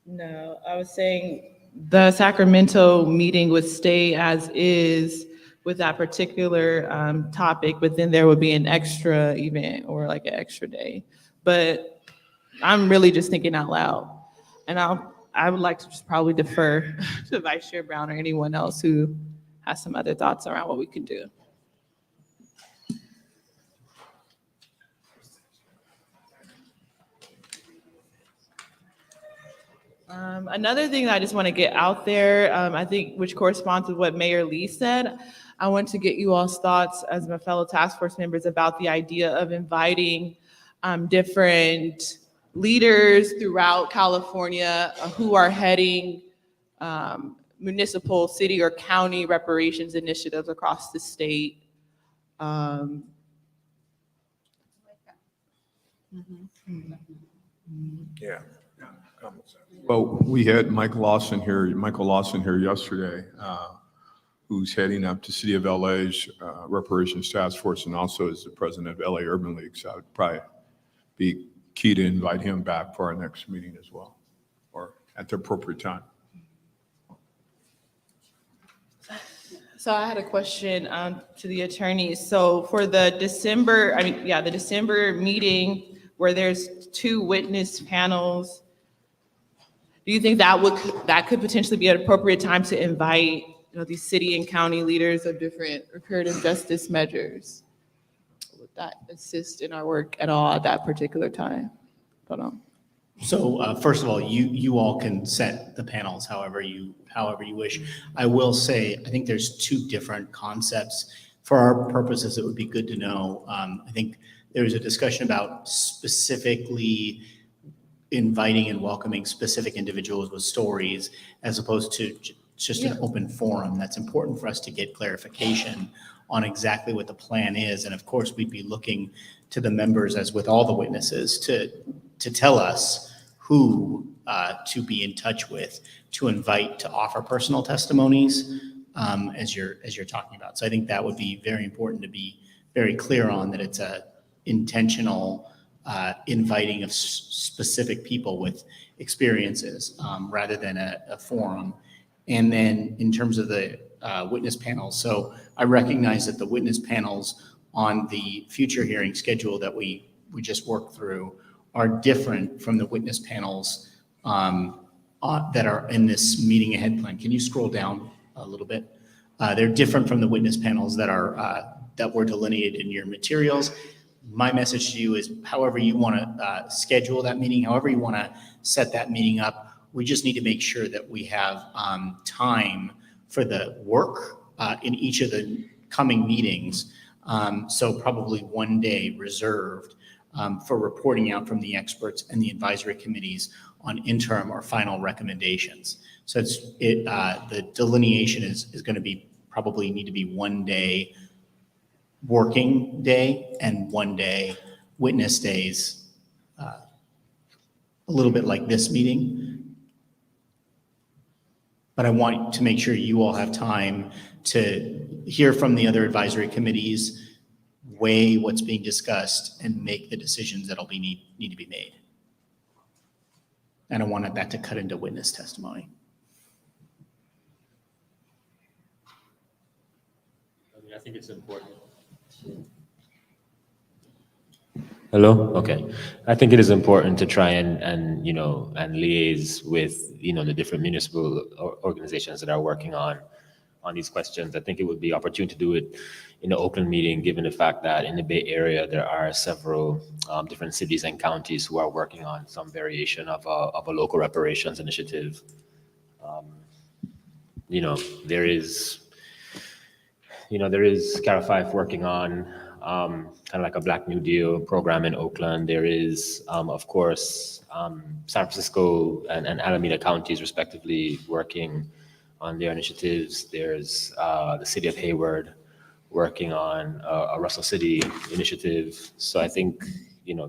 No, I was saying the Sacramento meeting would stay as is with that particular topic, but then there would be an extra event or like an extra day. But I'm really just thinking out loud. And I would like to just probably defer to Vice Chair Brown or anyone else who has some other thoughts around what we can do. Another thing that I just want to get out there, I think, which corresponds with what Mayor Lee said, I want to get you all's thoughts as my fellow task force members about the idea of inviting different leaders throughout California who are heading municipal, city, or county reparations initiatives across the state. Yeah. Well, we had Michael Lawson here yesterday, who's heading up to City of LA's Reparations Task Force and also is the president of LA Urban League. So I'd probably be key to invite him back for our next meeting as well, or at the appropriate time. So I had a question to the attorneys. So for the December, the December meeting where there's 2 witness panels, do you think that could potentially be an appropriate time to invite, these city and county leaders of different reparative justice measures? Would that assist in our work at all at that particular time? Hold on. So first of all, you all can set the panels however you wish. I will say, I think there's 2 different concepts. For our purposes, it would be good to know. I think there's a discussion about specifically inviting and welcoming specific individuals with stories as opposed to just an open forum. That's important for us to get clarification on exactly what the plan is. And of course, we'd be looking to the members, as with all the witnesses, to tell us who to be in touch with, to invite to offer personal testimonies, as you're talking about. So I think that would be very important to be very clear on, that it's a intentional inviting of specific people with experiences rather than a forum. And then in terms of the witness panels, so I recognize that the witness panels on the future hearing schedule that we just worked through are different from the witness panels that are in this meeting ahead plan. Can you scroll down a little bit? They're different from the witness panels that are that were delineated in your materials. My message to you is, however you want to schedule that meeting, however you want to set that meeting up, we just need to make sure that we have time for the work in each of the coming meetings. So probably one day reserved for reporting out from the experts and the advisory committees on interim or final recommendations. So the delineation is going to be probably need to be 1 day working day and 1 day witness days, a little bit like this meeting. But I want to make sure you all have time to hear from the other advisory committees, weigh what's being discussed, and make the decisions that'll need to be made. And I wanted that to cut into witness testimony. I think it's important. Hello? Okay. I think it is important to try and liaise with, the different municipal organizations that are working on these questions. I think it would be opportune to do it in the Oakland meeting, given the fact that in the Bay Area, there are several different cities and counties who are working on some variation of a local reparations initiative. There is CARA 5 working on kind of like a Black New Deal program in Oakland. There is, of course, San Francisco and Alameda counties, respectively, working on their initiatives. There's the city of Hayward working on a Russell City initiative. So I think,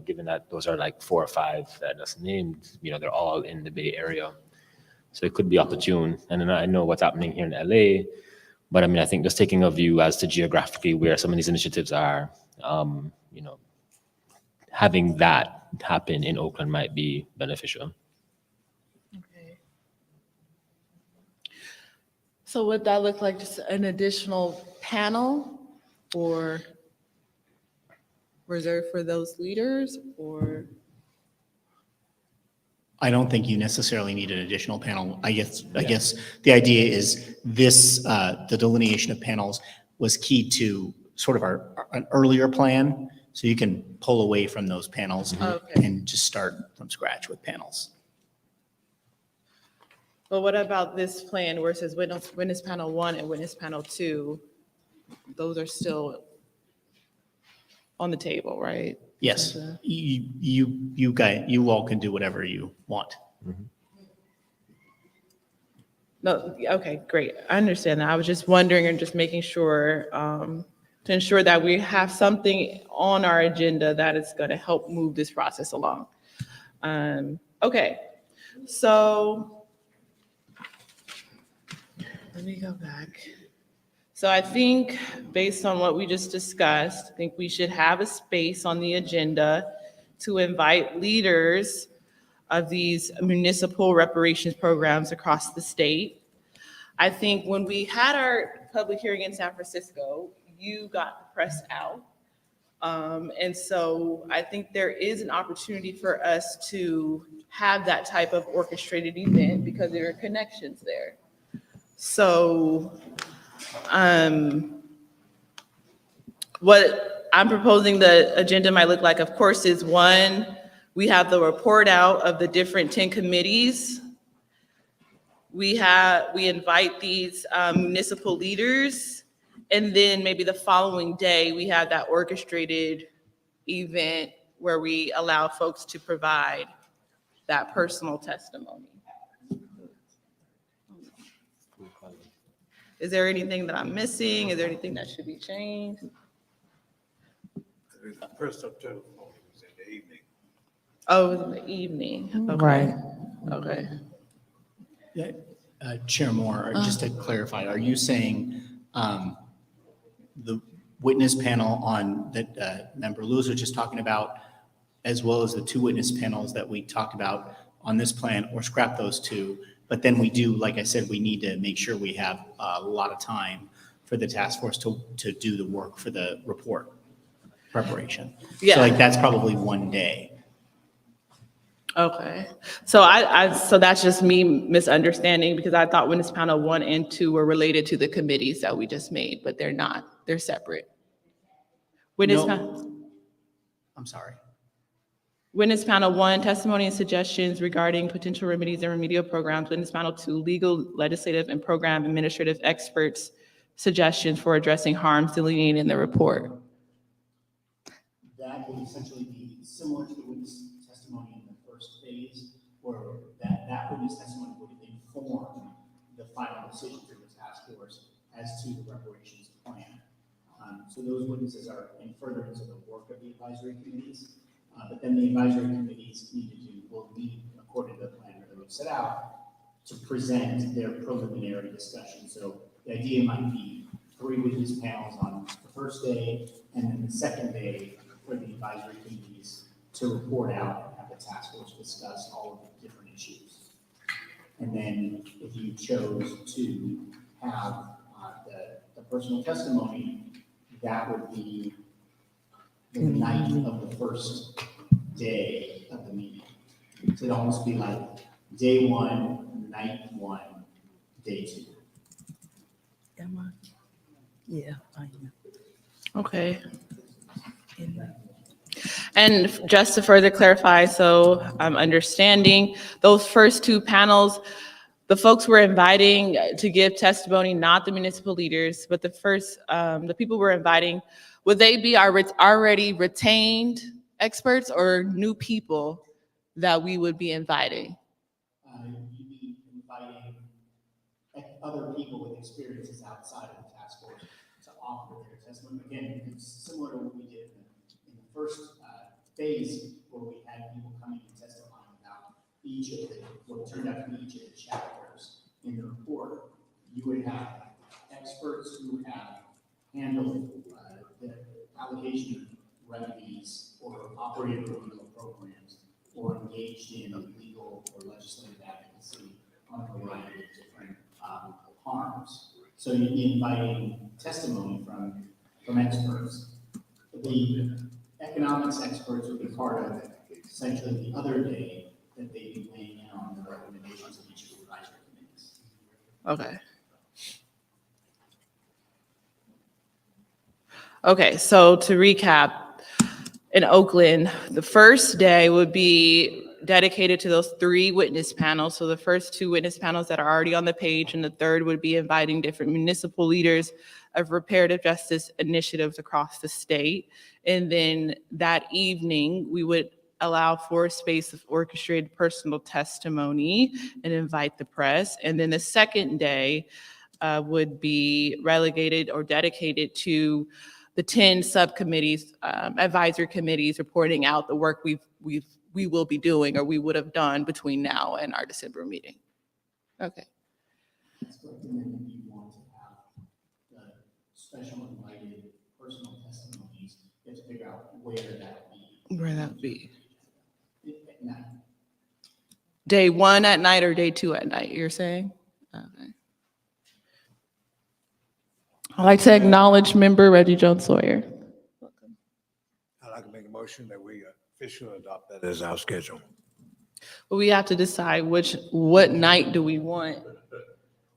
given that those are like 4 or 5 that I just named, they're all in the Bay Area. So it could be opportune. And then I know what's happening here in LA. But I think just taking a view as to geographically where some of these initiatives are, having that happen in Oakland might be beneficial. Okay. So would that look like just an additional panel or reserved for those leaders, or? I don't think you necessarily need an additional panel. I guess the idea is this, the delineation of panels was key to sort of an earlier plan. So you can pull away from those panels and just start from scratch with panels. But what about this plan where it says witness panel 1 and witness panel 2? Those are still on the table, right? Yes, you all can do whatever you want. No, okay, great. I understand that. I was just wondering and just making sure to ensure that we have something on our agenda that is going to help move this process along. Okay, so let me go back. So I think based on what we just discussed, I think we should have a space on the agenda to invite leaders of these municipal reparations programs across the state. I think when we had our public hearing in San Francisco, you got the press out. And so I think there is an opportunity for us to have that type of orchestrated event because there are connections there. So what I'm proposing the agenda might look like, of course, is one, we have the report out of the different 10 committees. We invite these municipal leaders, and then maybe the following day, we have that orchestrated event where we allow folks to provide that personal testimony. Is there anything that I'm missing? Is there anything that should be changed? The first September was in the evening. Oh, it was in the evening. Okay. Right. Okay. Yeah, Chair Moore, just to clarify, are you saying the witness panel on that Member Lewis was just talking about, as well as the 2 witness panels that we talked about on this plan, or scrap those 2? But then we do, like I said, we need to make sure we have a lot of time for the task force to do the work for the report preparation. Yeah. So like that's probably one day. Okay. So so that's just me misunderstanding because I thought witness panel 1 and 2 were related to the committees that we just made, but they're not. They're separate. I'm sorry. Witness panel 1, testimony and suggestions regarding potential remedies and remedial programs. Witness panel 2, legal, legislative, and program administrative experts' suggestions for addressing harms delineated in the report. That would essentially be similar to the witness testimony in the first phase, where that witness testimony would inform the final decision for the task force as to the reparations plan. So those witnesses are in furtherance of the work of the advisory committees. But then the advisory committees will need, according to the plan that we've set out, to present their preliminary discussion. So the idea might be 3 witness panels on the first day, and then the second day for the advisory committees to report out and have the task force discuss all of the different issues. And then if you chose to have the personal testimony, that would be the night of the first day of the meeting. So it'd almost be like day 1, night 1, day 2. Yeah, I am. Okay. And just to further clarify, so I'm understanding those first 2 panels, the folks we're inviting to give testimony, not the municipal leaders, but the people we're inviting, would they be our already retained experts or new people that we would be inviting? You'd be inviting other people with experiences outside of the task force to offer their testimony. Again, it's similar to what we did in the first phase, where we had people coming and testifying about each of what turned out to be each of the chapters in the report. You would have experts who have handled the allocation of remedies or operated remedial programs or engaged in legal or legislative advocacy on a variety of different harms. So you'd be inviting testimony from experts. The economics experts would be part of essentially the other day that they be laying out the recommendations of each of the advisory committees. Okay. Okay, so to recap, in Oakland, the first day would be dedicated to those 3 witness panels. So the first 2 witness panels that are already on the page, and the third would be inviting different municipal leaders of reparative justice initiatives across the state. And then that evening, we would allow for a space of orchestrated personal testimony and invite the press. And then the second day would be relegated or dedicated to the 10 subcommittees, advisory committees reporting out the work we will be doing or we would have done between now and our December meeting. Okay. That's correct. And then you want to have the special invited personal testimonies. You have to figure out where that be. Where that be? At night. Day 1 at night or day 2 at night, you're saying? Okay. I'd like to acknowledge member Reggie Jones Sawyer. I'd like to make a motion that we officially adopt that as our schedule. But we have to decide what night do we want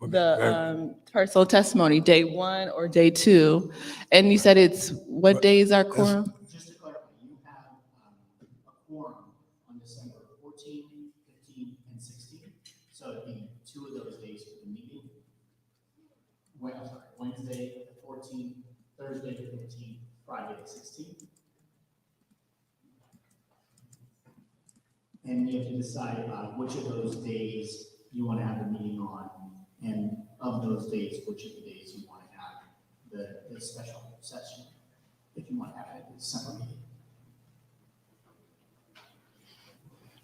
the personal testimony, day 1 or day 2? And you said it's, what day is our quorum? Just to clarify, you have a quorum on December 14, 15, and 16. So it'd be 2 of those days for the meeting. Wednesday the 14th, Thursday the 15th, Friday the 16th. And you have to decide which of those days you want to have the meeting on, and of those days, which of the days you want to have the special session, if you want to have it a separate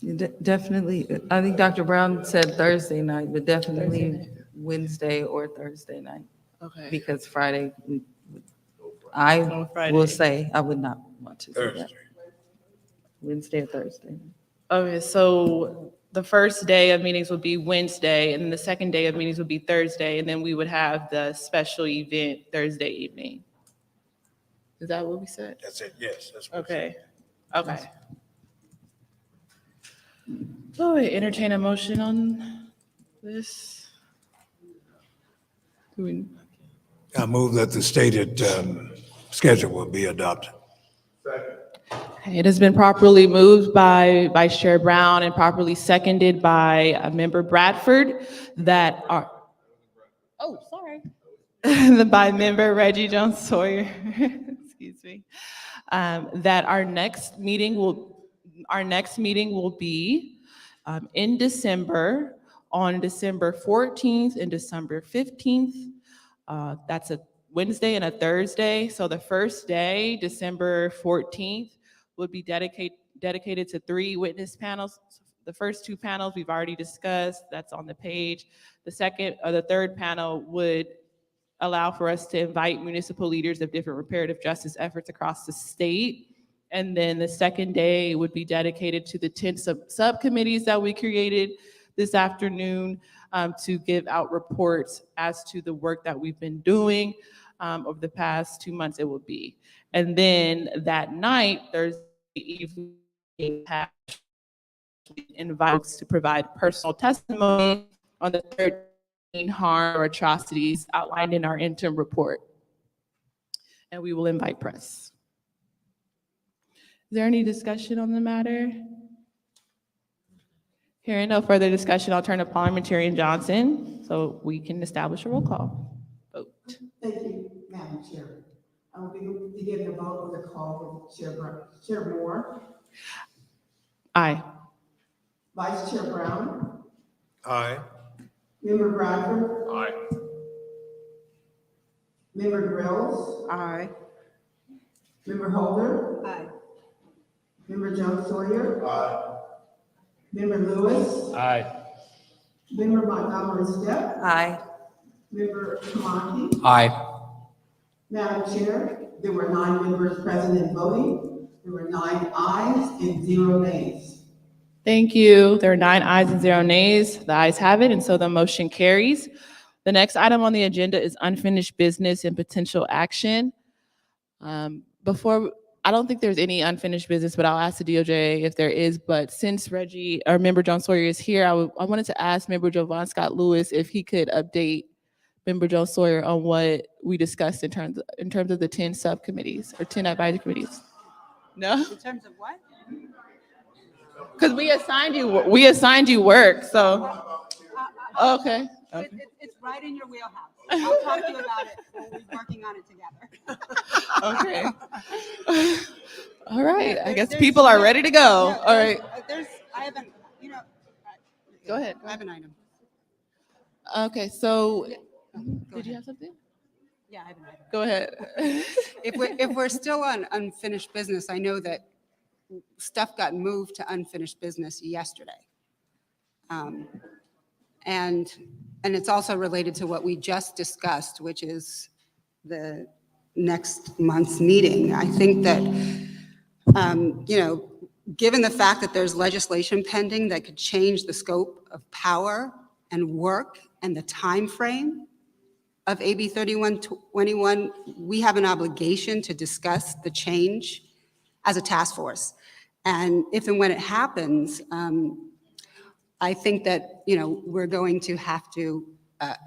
meeting. Definitely, I think Dr. Brown said Thursday night, but definitely Wednesday or Thursday night. Okay. Because Friday, I will say I would not want to do that. Wednesday or Thursday. Okay, so the first day of meetings would be Wednesday, and then the second day of meetings would be Thursday, and then we would have the special event Thursday evening. Is that what we said? That's it, yes. That's what Okay, okay. So I entertain a motion on this. I move that the stated schedule will be adopted. Okay, it has been properly moved by Vice Chair Brown and properly seconded by Member Bradford that are, oh, sorry, by Member Reggie Jones Sawyer, excuse me, that our next meeting will be in December, on December 14th and December 15th. That's a Wednesday and a Thursday. So the first day, December 14th, would be dedicated to 3 witness panels. The first 2 panels we've already discussed, that's on the page. The second or the third panel would allow for us to invite municipal leaders of different reparative justice efforts across the state. And then the second day would be dedicated to the 10 subcommittees that we created this afternoon to give out reports as to the work that we've been doing over the past 2 months it will be. And then that night, Thursday evening, invites to provide personal testimony on the 13 harm or atrocities outlined in our interim report. And we will invite press. Is there any discussion on the matter? Hearing no further discussion, I'll turn to Parliamentarian Johnson so we can establish a roll call vote. Thank you, Madam Chair. I will be beginning the vote with a call from Chair Moore, Aye. Vice Chair Brown, Aye. Member Bradford, Aye. Member Grills, Aye. Member Holder, Aye. Member Jones Sawyer, Aye. Member Lewis, Aye. Member Montgomery Stepp, Aye. Member Tamaki. Aye. Madam Chair, there were 9 members present and voting. There were 9 ayes and 0 nays. Thank you. There are 9 ayes and 0 nays. The ayes have it, and so the motion carries. The next item on the agenda is unfinished business and potential action. Before I don't think there's any unfinished business, but I'll ask the DOJ if there is. But since Reggie or Member John Sawyer is here, I wanted to ask Member Jovan Scott Lewis if he could update Member John Sawyer on what we discussed in terms of the 10 subcommittees or 10 advisory committees. No, In terms of what? because we assigned you work. So okay. It's right in your wheelhouse. I'll talk to you about it. We'll be working on it together. Okay. All right. I guess people are ready to go. All right. I haven't, Go ahead. I have an item. Okay. So, did you have something? Yeah, I have an item. Go ahead. If we're still on unfinished business, I know that stuff got moved to unfinished business yesterday. And it's also related to what we just discussed, which is the next month's meeting. I think that, given the fact that there's legislation pending that could change the scope of power and work and the time frame of AB 3121, we have an obligation to discuss the change as a task force. And if and when it happens, I think that, we're going to have to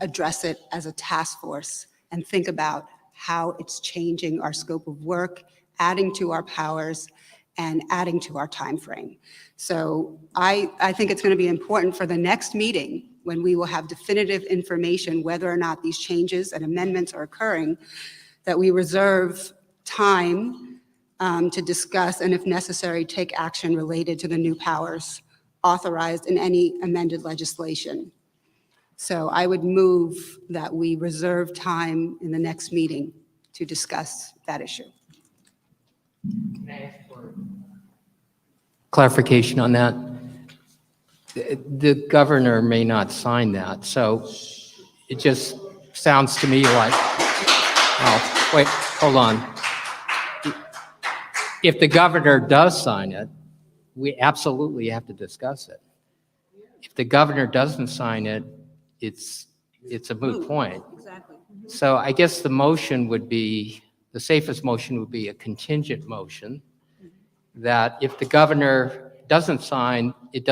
address it as a task force and think about how it's changing our scope of work, adding to our powers, and adding to our time frame. So I think it's going to be important for the next meeting, when we will have definitive information whether or not these changes and amendments are occurring, that we reserve time to discuss and, if necessary, take action related to the new powers authorized in any amended legislation. So I would move that we reserve time in the next meeting to discuss that issue. Can I ask for clarification on that? The governor may not sign that, so it just sounds to me like, oh, wait, hold on. If the governor does sign it, we absolutely have to discuss it. If the governor doesn't sign it, it's a moot point. Exactly. So I guess the motion would be, the safest motion would be a contingent motion, that if the governor doesn't sign, it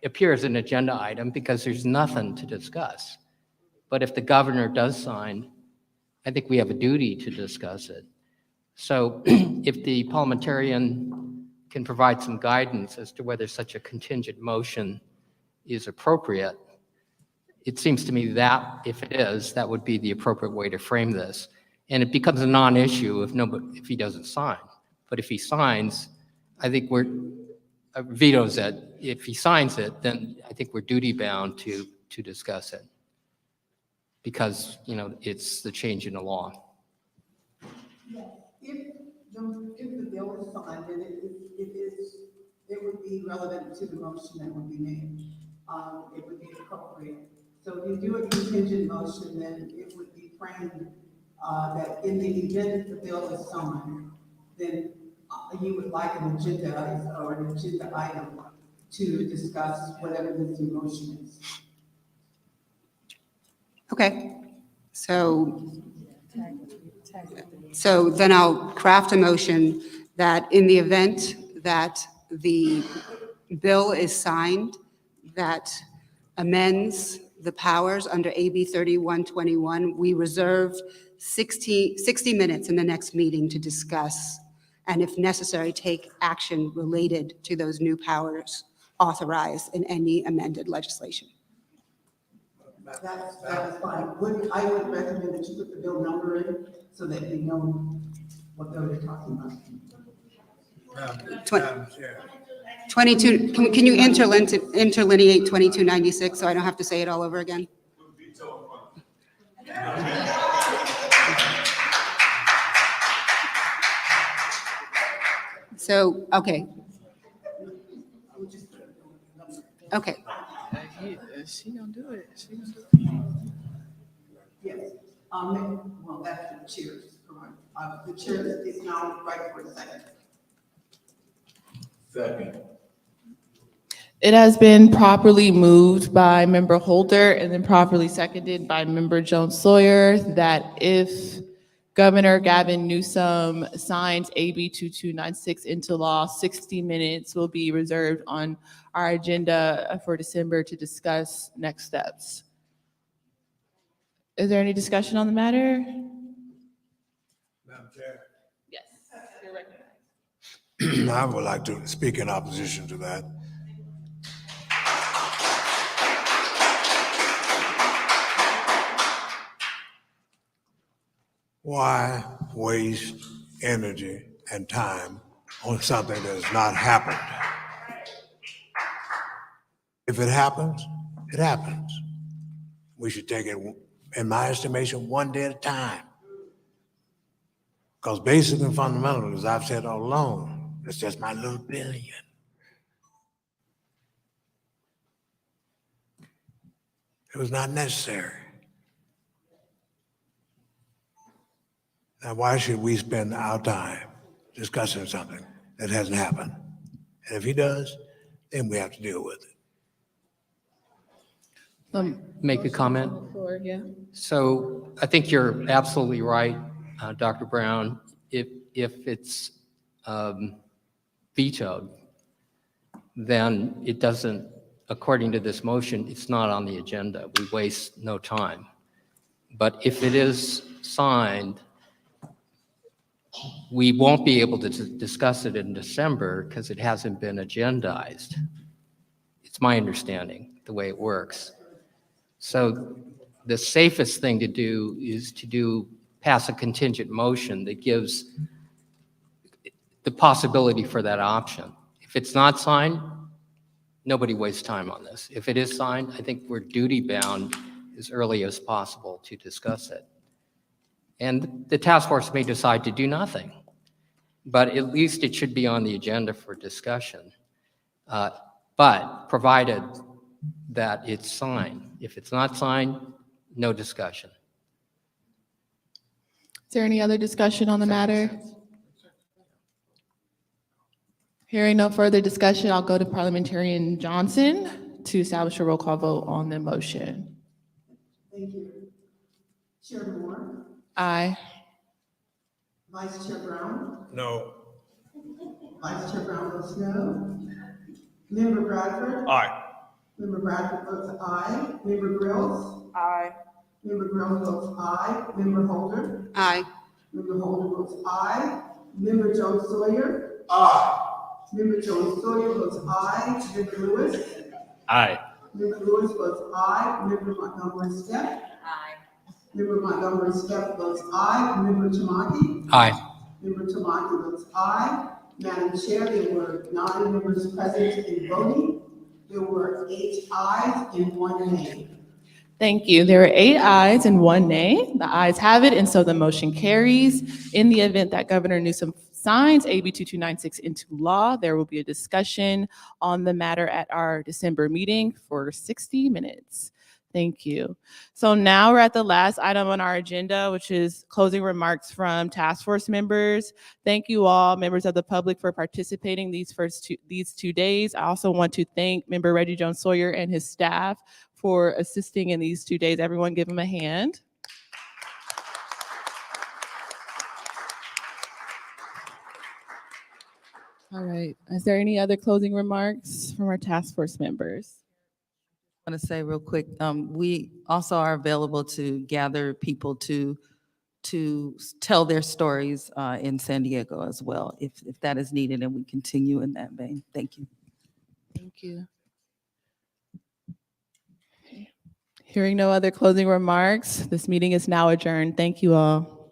appear as an agenda item because there's nothing to discuss. But if the governor does sign, I think we have a duty to discuss it. So if the parliamentarian can provide some guidance as to whether such a contingent motion is appropriate, it seems to me that if it is, that would be the appropriate way to frame this. And it becomes a non-issue if he doesn't sign. But if he signs, I think vetoes it. If he signs it, then I think we're duty bound to discuss it, because it's the change in the law. If the bill is signed, then it would be relevant to the motion that would be made. It would be appropriate. So if you do a contingent motion, then it would be framed that in the event the bill is signed, then you would like an agenda or an agenda item to discuss whatever this new motion is. Okay, so then I'll craft a motion that in the event that the bill is signed that amends the powers under AB 3121, we reserve 60 minutes in the next meeting to discuss, and if necessary, take action related to those new powers authorized in any amended legislation. That's fine. I would recommend that you put the bill number in so that you know what bill you're talking about. 22, can you interlineate 2296 so I don't have to say it all over again? So, okay. Okay. She gonna do it. Yes. Well, that's the chair's correct. The chair is now right for a second. Second. It has been properly moved by Member Holder and then properly seconded by Member Jones Sawyer that if Governor Gavin Newsom signs AB 2296 into law. 60 minutes will be reserved on our agenda for December to discuss next steps. Is there any discussion on the matter? Madam Chair. Yes, you're recognized. I would like to speak in opposition to that. Why waste energy and time on something that has not happened? If it happens, it happens. We should take it, in my estimation, one day at a time. Because basic and fundamental, as I've said all along, it's just my little opinion. It was not necessary. Now, why should we spend our time discussing something that hasn't happened? And if he does, then we have to deal with it. Make a comment? Yeah. So I think you're absolutely right, Dr. Brown. If it's vetoed, then it doesn't, according to this motion, it's not on the agenda. We waste no time. But if it is signed, we won't be able to discuss it in December because it hasn't been agendized. It's my understanding, the way it works. So the safest thing to do is to pass a contingent motion that gives the possibility for that option. If it's not signed, nobody wastes time on this. If it is signed, I think we're duty bound as early as possible to discuss it. And the task force may decide to do nothing, but at least it should be on the agenda for discussion. But provided that it's signed. If it's not signed, no discussion. Is there any other discussion on the matter? Hearing no further discussion, I'll go to Parliamentarian Johnson to establish a roll call vote on the motion. Thank you. Chair Moore, Aye. Vice Chair Brown, No. Vice Chair Brown votes no. Member Bradford, Aye. Member Bradford votes aye. Member Grills, Aye. Member Grills votes aye. Member Holder, Aye. Member Holder votes aye. Member Jones Sawyer, Aye. Member Jones Sawyer votes aye. Member Lewis, Aye. Member Lewis votes aye. Member Montgomery Step, Aye. Member Montgomery Step votes aye. Member Tamaki, Aye. Member Tamaki votes aye. Madam Chair, there were 9 members present and voting. There were 8 ayes and 1 nay. Thank you. There are 8 ayes and 1 nay. The ayes have it, and so the motion carries. In the event that Governor Newsom signs AB 2296 into law, there will be a discussion on the matter at our December meeting for 60 minutes. Thank you. So now we're at the last item on our agenda, which is closing remarks from task force members. Thank you all, members of the public, for participating these 2 days. I also want to thank Member Reggie Jones Sawyer and his staff for assisting in these 2 days. Everyone give him a hand. All right. Is there any other closing remarks from our task force members? I want to say real quick, we also are available to gather people to tell their stories in San Diego as well, if that is needed, and we continue in that vein. Thank you. Thank you. Okay. Hearing no other closing remarks, this meeting is now adjourned. Thank you all.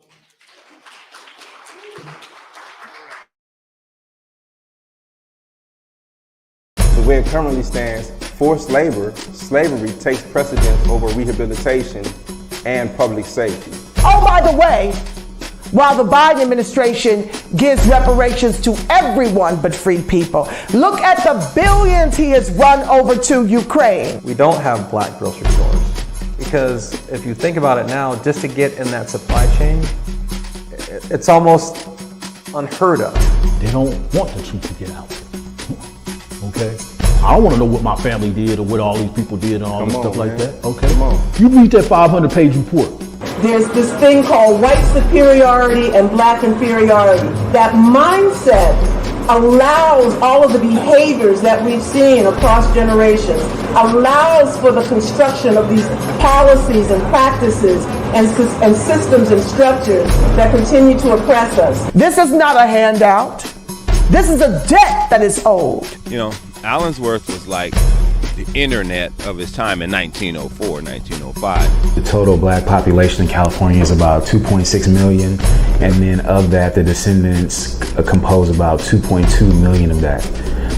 The way it currently stands, forced labor, slavery takes precedence over rehabilitation and public safety. Oh, by the way, while the Biden administration gives reparations to everyone but free people, look at the billions he has run over to Ukraine. We don't have black grocery stores because if you think about it now, just to get in that supply chain, it's almost unheard of. They don't want the truth to get out. Okay? I don't want to know what my family did or what all these people did and all this stuff like that. Okay? You read that 500-page report. there's this thing called white superiority and black inferiority. That mindset allows all of the behaviors that we've seen across generations, allows for the construction of these policies and practices and systems and structures that continue to oppress us. This is not a handout. This is a debt that is owed. You know, Allensworth was like the internet of his time in 1904, 1905. The total black population in California is about 2.6 million, and then of that, the descendants compose about 2.2 million of that.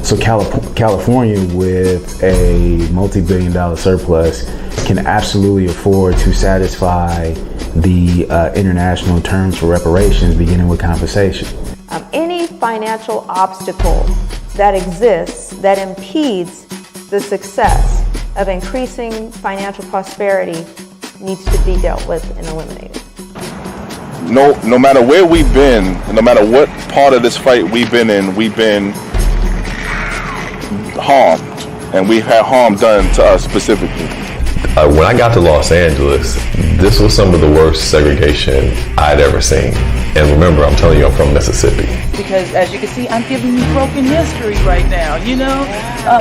So California, with a multi-billion-dollar surplus, can absolutely afford to satisfy the international terms for reparations, beginning with compensation. Any financial obstacle that exists that impedes the success of increasing financial prosperity needs to be dealt with and eliminated. No matter where we've been, no matter what part of this fight we've been in, we've been harmed, and we've had harm done to us specifically. When I got to Los Angeles, this was some of the worst segregation I'd ever seen. And remember, I'm telling you, I'm from Mississippi. Because as you can see, I'm giving you broken history right now, you know?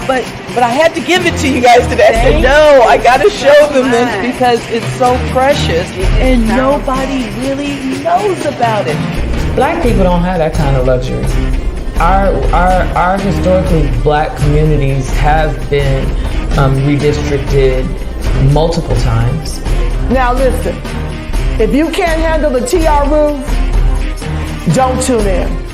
But I had to give it to you guys today. I said, no, I got to show them this because it's so precious and nobody really knows about it. Black people don't have that kind of luxury. Our historically black communities have been redistricted multiple times. Now listen, if you can't handle the TR roof, don't tune in.